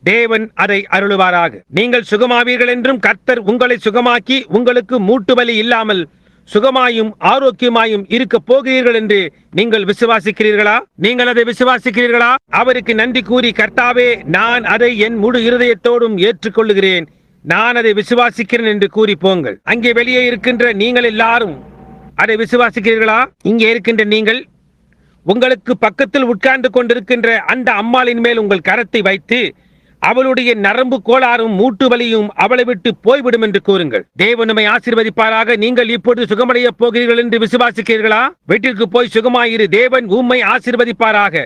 தேவன் அதை அருளுவாராக. நீங்கள் சுகமாவீர்கள் என்றும் கர்த்தர் உங்களை சுகமாக்கி உங்களுக்கு மூட்டு வலி இல்லாமல் சுகமாயும் ஆரோக்கியமாயும் இருக்க போகிறீர்கள் என்று நீங்கள் விசுவாசிக்கிறீர்களா? நீங்கள் அதை விசுவாசிக்கிறீர்களா? அவருக்கு நன்றி கூறி கர்த்தாவே நான் அதை என் முழு இருதயத்தோடும் ஏற்றுக்கொள்ளுகிறேன், நான் அதை விசுவாசிக்கிறேன் என்று கூறி போங்கள். அங்கே வெளியே இருக்கின்ற நீங்கள் எல்லாரும் அதை விசுவாசிக்கிறீர்களா? இங்கே இருக்கின்ற நீங்கள் உங்களுக்கு பக்கத்தில் உட்கார்ந்து கொண்டிருக்கின்ற அந்த அம்மாளின் மேல் உங்கள் கரத்தை வைத்து அவளுடைய நரம்பு கோளாறும் மூட்டு வலியும் அவளை விட்டு போய்விடும் என்று கூறுங்கள். தேவன் நம்மை ஆசீர்வதிப்பாராக. நீங்கள் இப்பொழுது சுகமடைய போகிறீர்கள் என்று விசுவாசிக்கிறீர்களா? வீட்டிற்கு போய் சுகமாயிரு, தேவன் உம்மை ஆசீர்வதிப்பாராக.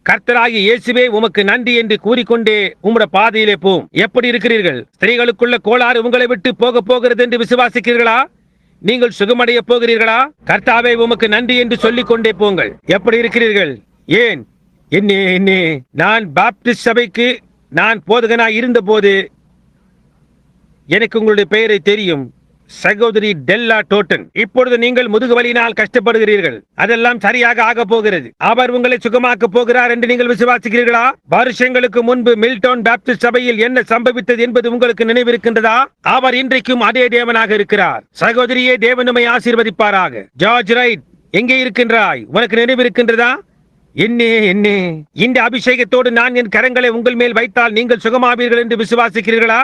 கர்த்தராகிய இயேசுவே உமக்கு நன்றி என்று கூறிக்கொண்டே உம்முடைய பாதையிலே போம். எப்படி இருக்கிறீர்கள்? ஸ்திரீகளுக்குள்ள கோளாறு உங்களை விட்டு போக போகிறது என்று விசுவாசிக்கிறீர்களா? நீங்கள் சுகமடைய போகிறீர்களா? கர்த்தாவே உமக்கு நன்றி என்று சொல்லிக் கொண்டே போங்கள். எப்படி இருக்கிறீர்கள்? ஏன் என்னே நான் பாப்டிஸ்ட் சபைக்கு நான் போதகனாய் இருந்த போது எனக்கு உங்களுடைய பெயரை தெரியும், சகோதரி டெல்லா டோட்டன். இப்பொழுது நீங்கள் முதுகு வலியினால் கஷ்டப்படுகிறீர்கள். அதெல்லாம் சரியாக ஆக போகிறது. அவர் உங்களை சுகமாக்க போகிறார் என்று நீங்கள் விசுவாசிக்கிறீர்களா? வருஷங்களுக்கு முன்பு மில்டோன் பாப்டிஸ்ட் சபையில் என்ன சம்பவித்தது என்பது உங்களுக்கு நினைவிருக்கின்றதா? அவர் இன்றைக்கும் அதே தேவனாக இருக்கிறார். சகோதரியே, தேவன் நம்மை ஆசீர்வதிப்பாராக. ஜார்ஜ் ரைட், எங்கே இருக்கின்றாய்? உனக்கு நினைவிருக்கின்றதா? என்னே இந்த அபிஷேகத்தோடு நான் என் கரங்களை உங்கள் மேல் வைத்தால் நீங்கள் சுகமாவீர்கள் என்று விசுவாசிக்கிறீர்களா?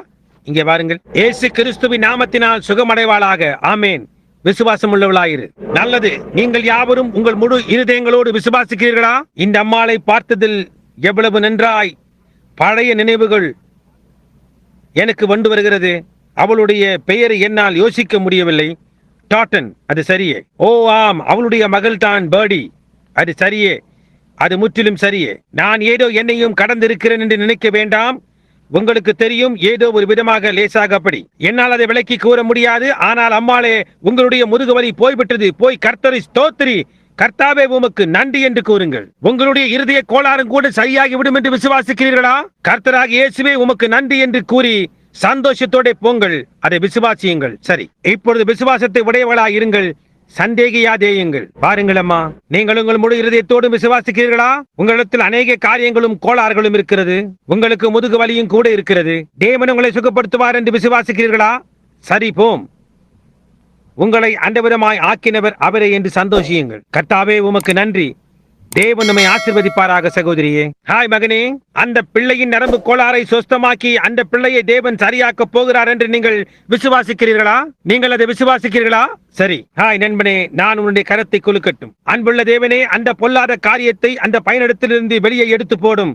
இங்கே வாருங்கள். இயேசு கிறிஸ்துவின் நாமத்தினால் சுகமடைவாளாக. ஆமேன். விசுவாசம் உள்ளவளாயிரு. நல்லது. நீங்கள் யாவரும் உங்கள் முழு இருதயங்களோடு விசுவாசிக்கிறீர்களா? இந்த அம்மாளை பார்த்ததில் எவ்வளவு நன்றாய் பழைய நினைவுகள் எனக்கு வந்து வருகிறது. அவளுடைய பெயரை என்னால் யோசிக்க முடியவில்லை. டாட்டன், அது சரியே. ஓ ஆம், அவளுடைய மகள் தான் பேர்டி. அது சரியே, அது முற்றிலும் சரியே. நான் ஏதோ என்னையும் கடந்திருக்கிறேன் என்று நினைக்க வேண்டாம். உங்களுக்கு தெரியும், ஏதோ ஒரு விதமாக லேசாக அப்படி என்னால் அதை விளக்கி கூற முடியாது. ஆனால் அம்மாளே, உங்களுடைய முதுகுவலி போய்விட்டது. போய் கர்த்தரை ஸ்தோத்திரி, கர்த்தாவே உமக்கு நன்றி என்று கூறுங்கள். உங்களுடைய இருதய கோளாறும் கூட சரியாகி விடும் என்று விசுவாசிக்கிறீர்களா? கர்த்தராக இயேசுவே உமக்கு நன்றி என்று கூறி சந்தோஷத்தோட போங்கள். அதை விசுவாசியுங்கள். சரி, இப்பொழுது விசுவாசத்தை உடையவளாய் இருங்கள், சந்தேகியாதேயுங்கள். பாருங்கள் அம்மா, நீங்கள் உங்கள் முழு இருதயத்தோடு விசுவாசிக்கிறீர்களா? உங்களிடத்தில் அநேக காரியங்களும் கோளாறுகளும் இருக்கிறது. உங்களுக்கு முதுகு வலியும் கூட இருக்கிறது. தேவன் உங்களை சுகப்படுத்துவார் என்று விசுவாசிக்கிறீர்களா? சரி, போம். உங்களை அந்த விதமாய் ஆக்கினவர் அவரே என்று சந்தோஷியுங்கள். கர்த்தாவே உமக்கு நன்றி. தேவன் நம்மை ஆசீர்வதிப்பாராக. சகோதரியே, ஹாய் மகனே, அந்த பிள்ளையின் நரம்பு கோளாறை சுஸ்தமாக்கி அந்த பிள்ளையை தேவன் சரியாக்க போகிறார் என்று நீங்கள் விசுவாசிக்கிறீர்களா? நீங்கள் அதை விசுவாசிக்கிறீர்களா? சரி. ஹாய் நண்பனே, நான் உன்னுடைய கரத்தை குலுக்கட்டும். அன்புள்ள தேவனே, அந்த பொல்லாத காரியத்தை அந்த பயனிடத்திலிருந்து வெளியே எடுத்து போடும்.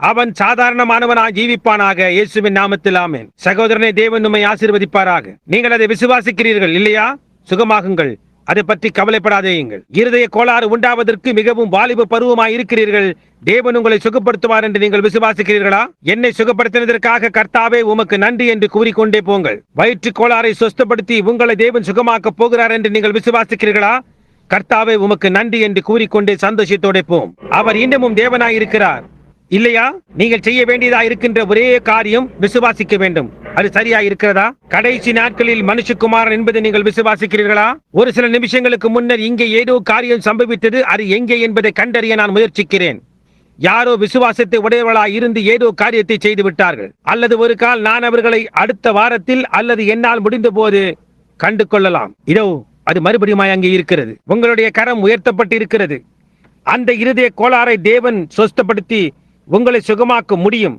அவன் சாதாரணமானவனாய் ஜீவிப்பானாக. இயேசுவின் நாமத்தில் ஆமென். சகோதரனே, தேவன் நம்மை ஆசீர்வதிப்பாராக. நீங்கள் அதை விசுவாசிக்கிறீர்கள் இல்லையா? சுகமாகுங்கள். அதை பற்றி கவலைப்படாதேயுங்கள். இருதய கோளாறு உண்டாவதற்கு மிகவும் வாலிப பருவமாய் இருக்கிறீர்கள். தேவன் உங்களை சுகப்படுத்துவார் என்று நீங்கள் விசுவாசிக்கிறீர்களா? என்னை சுகப்படுத்தினதற்காக கர்த்தாவே உமக்கு நன்றி என்று கூறிக்கொண்டே போங்கள். வயிற்று கோளாறை சுஸ்தப்படுத்தி உங்களை தேவன் சுகமாக்க போகிறார் என்று நீங்கள் விசுவாசிக்கிறீர்களா? கர்த்தாவே உமக்கு நன்றி என்று கூறிக்கொண்டே சந்தோஷத்தோட போம். அவர் இன்னமும் தேவனாய் இருக்கிறார் இல்லையா? நீங்கள் செய்ய வேண்டியதா இருக்கின்ற ஒரே காரியம் விசுவாசிக்க வேண்டும். அது சரியா இருக்கிறதா? கடைசி நாட்களில் மனுஷகுமாரன் என்பதை நீங்கள் விசுவாசிக்கிறீர்களா? ஒரு சில நிமிஷங்களுக்கு முன்னர் இங்கே ஏதோ காரியம் சம்பவித்தது. அது எங்கே என்பதை கண்டறிய நான் முயற்சிக்கிறேன். யாரோ விசுவாசத்தை உடையவர்களாய் இருந்து ஏதோ காரியத்தை செய்து விட்டார்கள். அல்லது ஒரு கால் நான் அவர்களை அடுத்த வாரத்தில் அல்லது என்னால் முடிந்த போது கண்டு கொள்ளலாம். இதோ அது மறுபடியும் அங்கே இருக்கிறது. உங்களுடைய கரம் உயர்த்தப்பட்டு இருக்கிறது. அந்த இருதய கோளாறை தேவன் சொஸ்தப்படுத்தி உங்களை சுகமாக்க முடியும்.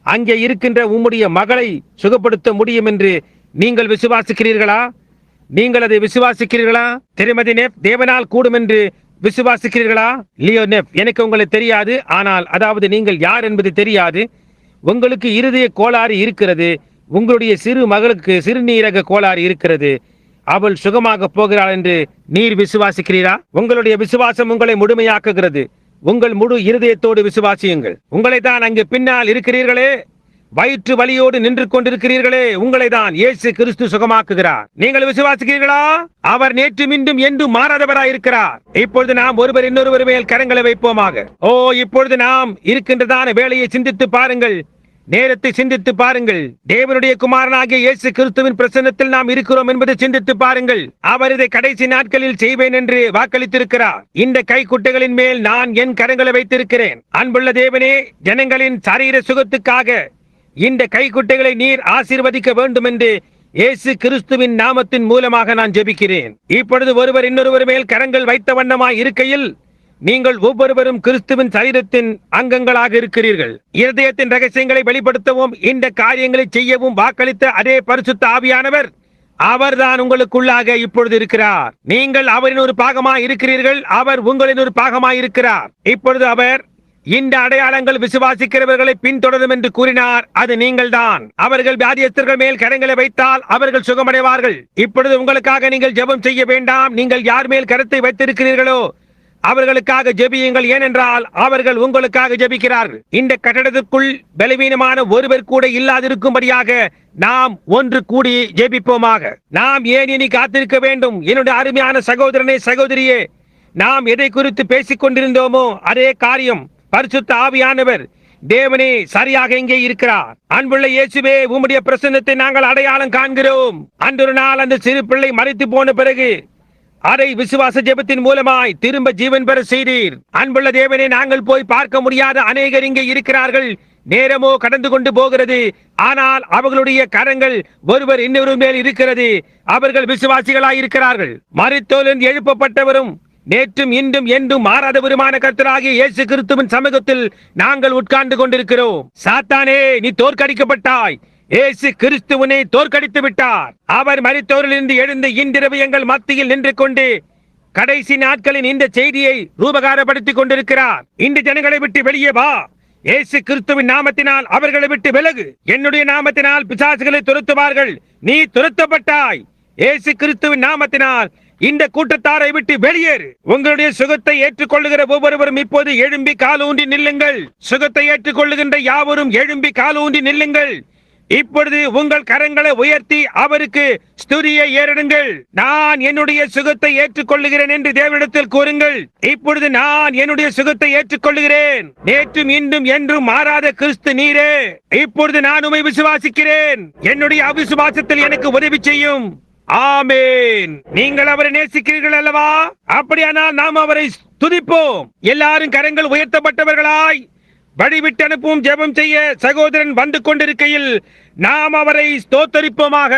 அங்கே இருக்கின்ற உம்முடைய மகளை சுகப்படுத்த முடியும் என்று நீங்கள் விசுவாசிக்கிறீர்களா? நீங்கள் அதை விசுவாசிக்கிறீர்களா? திருமதி நெப், தேவனால் கூடும் என்று விசுவாசிக்கிறீர்களா? லியோ நெப், எனக்கு உங்களை தெரியாது. ஆனால் அதாவது நீங்கள் யார் என்பது தெரியாது. உங்களுக்கு இருதய கோளாறு இருக்கிறது. உங்களுடைய சிறு மகளுக்கு சிறுநீரக கோளாறு இருக்கிறது. அவள் சுகமாக போகிறாள் என்று நீர் விசுவாசிக்கிறீரா? உங்களுடைய விசுவாசம் உங்களை முழுமையாக்குகிறது. உங்கள் முழு இருதயத்தோடு விசுவாசியுங்கள். உங்களை தான் அங்கு பின்னால் இருக்கிறீர்களே, வயிற்று வலியோடு நின்று கொண்டிருக்கிறீர்களே, உங்களை தான் இயேசு கிறிஸ்து சுகமாக்குகிறார். நீங்கள் விசுவாசிக்கிறீர்களா? அவர் நேற்று மீண்டும் என்றும் மாறாதவராயிருக்கிறார். இப்பொழுது நாம் ஒருவர் இன்னொருவர் மேல் கரங்களை வைப்போமாக. இப்பொழுது நாம் இருக்கின்றதான வேலையை சிந்தித்து பாருங்கள். நேரத்தை சிந்தித்து பாருங்கள். தேவனுடைய குமாரனாகிய இயேசு கிறிஸ்துவின் பிரசன்னத்தில் நாம் இருக்கிறோம் என்பதை சிந்தித்து பாருங்கள். அவர் இதை கடைசி நாட்களில் செய்வேன் என்று வாக்களித்திருக்கிறார். இந்த கைக்குட்டைகளின் மேல் நான் என் கரங்களை வைத்திருக்கிறேன். அன்புள்ள தேவனே, ஜனங்களின் சரீர சுகத்துக்காக இந்த கைக்குட்டைகளை நீர் ஆசீர்வதிக்க வேண்டும் என்று இயேசு கிறிஸ்துவின் நாமத்தின் மூலமாக நான் ஜெபிக்கிறேன். இப்பொழுது ஒருவர் இன்னொருவர் மேல் கரங்கள் வைத்த வண்ணமாய் இருக்கையில் நீங்கள் ஒவ்வொருவரும் கிறிஸ்துவின் சரீரத்தின் அங்கங்களாக இருக்கிறீர்கள். இருதயத்தின் ரகசியங்களை வெளிப்படுத்தவும் இந்த காரியங்களை செய்யவும் வாக்களித்த அதே பரிசுத்த ஆவியானவர் அவர்தான் உங்களுக்குள்ளாக இப்பொழுது இருக்கிறார். நீங்கள் அவரின் ஒரு பாகமாய் இருக்கிறீர்கள். அவர் உங்களின் ஒரு பாகமாய் இருக்கிறார். இப்பொழுது அவர் இந்த அடையாளங்கள் விசுவாசிக்கிறவர்களை பின்தொடரும் என்று கூறினார். அது நீங்கள் தான். அவர்கள் வியாதியஸ்தர்கள் மேல் கரங்களை வைத்தால் அவர்கள் சுகமடைவார்கள். இப்பொழுது உங்களுக்காக நீங்கள் ஜெபம் செய்ய வேண்டாம். நீங்கள் யார் மேல் கரத்தை வைத்திருக்கிறீர்களோ அவர்களுக்காக ஜெபியுங்கள். ஏனென்றால் அவர்கள் உங்களுக்காக ஜெபிக்கிறார்கள். இந்த கட்டடத்திற்குள் பலவீனமான ஒருவர் கூட இல்லாதிருக்கும்படியாக நாம் ஒன்று கூடி ஜெபிப்போமாக. நாம் ஏன் இனி காத்திருக்க வேண்டும்? என்னுடைய அருமையான சகோதரனே, சகோதரியே, நாம் எதை குறித்து பேசிக் கொண்டிருந்தோமோ அதே காரியம் பரிசுத்த ஆவியானவர் தேவனே சரியாக இங்கே இருக்கிறார். அன்புள்ள இயேசுவே, உம்முடைய பிரசன்னத்தை நாங்கள் அடையாளம் காண்கிறோம். அன்றொரு நாள் அந்த சிறு பிள்ளை மரித்து போன பிறகு அதை விசுவாச ஜெபத்தின் மூலமாய் திரும்ப ஜீவன் பெற செய்தீர். அன்புள்ள தேவனே, நாங்கள் போய் பார்க்க முடியாத அநேகர் இங்கே இருக்கிறார்கள். நேரமோ கடந்து கொண்டு போகிறது. ஆனால் அவர்களுடைய கரங்கள் ஒருவர் இன்னொரு மேல் இருக்கிறது. அவர்கள் விசுவாசிகளாய் இருக்கிறார்கள். மரித்தோரிலிருந்து எழுப்பப்பட்டவரும் நேற்றும் இன்றும் என்றும் மாறாதவருமான கர்த்தராகிய இயேசு கிறிஸ்துவின் சமூகத்தில் நாங்கள் உட்கார்ந்து கொண்டிருக்கிறோம். சாத்தானே, நீ தோற்கடிக்கப்பட்டாய். இயேசு கிறிஸ்துவனை தோற்கடித்து விட்டார். அவர் மரித்தோரிலிருந்து எழுந்து இன்றிரவு எங்கள் மத்தியில் நின்று கொண்டு கடைசி நாட்களின் இந்த செய்தியை ரூபகாரப்படுத்திக் கொண்டிருக்கிறார். இந்த ஜனங்களை விட்டு வெளியே வா. இயேசு கிறிஸ்துவின் நாமத்தினால் அவர்களை விட்டு விலகு. என்னுடைய நாமத்தினால் பிசாசுகளை துரத்துவார்கள். நீ துரத்தப்பட்டாய். இயேசு கிறிஸ்துவின் நாமத்தினால் இந்த கூட்டத்தாரை விட்டு வெளியேறு. உங்களுடைய சுகத்தை ஏற்றுக்கொள்ளுகிற ஒவ்வொருவரும் இப்போது எழும்பி காலூன்றி நில்லுங்கள். சுகத்தை ஏற்றுக்கொள்ளுகின்ற யாவரும் எழும்பி காலூன்றி நில்லுங்கள். இப்பொழுது உங்கள் கரங்களை உயர்த்தி அவருக்கு ஸ்துதியை ஏறிடுங்கள். நான் என்னுடைய சுகத்தை ஏற்றுக்கொள்ளுகிறேன் என்று தேவனிடத்தில் கூறுங்கள். இப்பொழுது நான் என்னுடைய சுகத்தை ஏற்றுக்கொள்ளுகிறேன். நேற்றும் இன்றும் என்றும் மாறாத கிறிஸ்து நீரே. இப்பொழுது நான் உம்மை விசுவாசிக்கிறேன். என்னுடைய அவிசுவாசத்தில் எனக்கு உதவி செய்யும். ஆமென். நீங்கள் அவரை நேசிக்கிறீர்கள் அல்லவா? அப்படியானால் நாம் அவரை துதிப்போம். எல்லாரும் கரங்கள் உயர்த்தப்பட்டவர்களாய் வழிவிட்டு அனுப்பும் ஜெபம் செய்ய சகோதரன் வந்து கொண்டிருக்கையில் நாம் அவரை ஸ்தோத்தரிப்போமாக.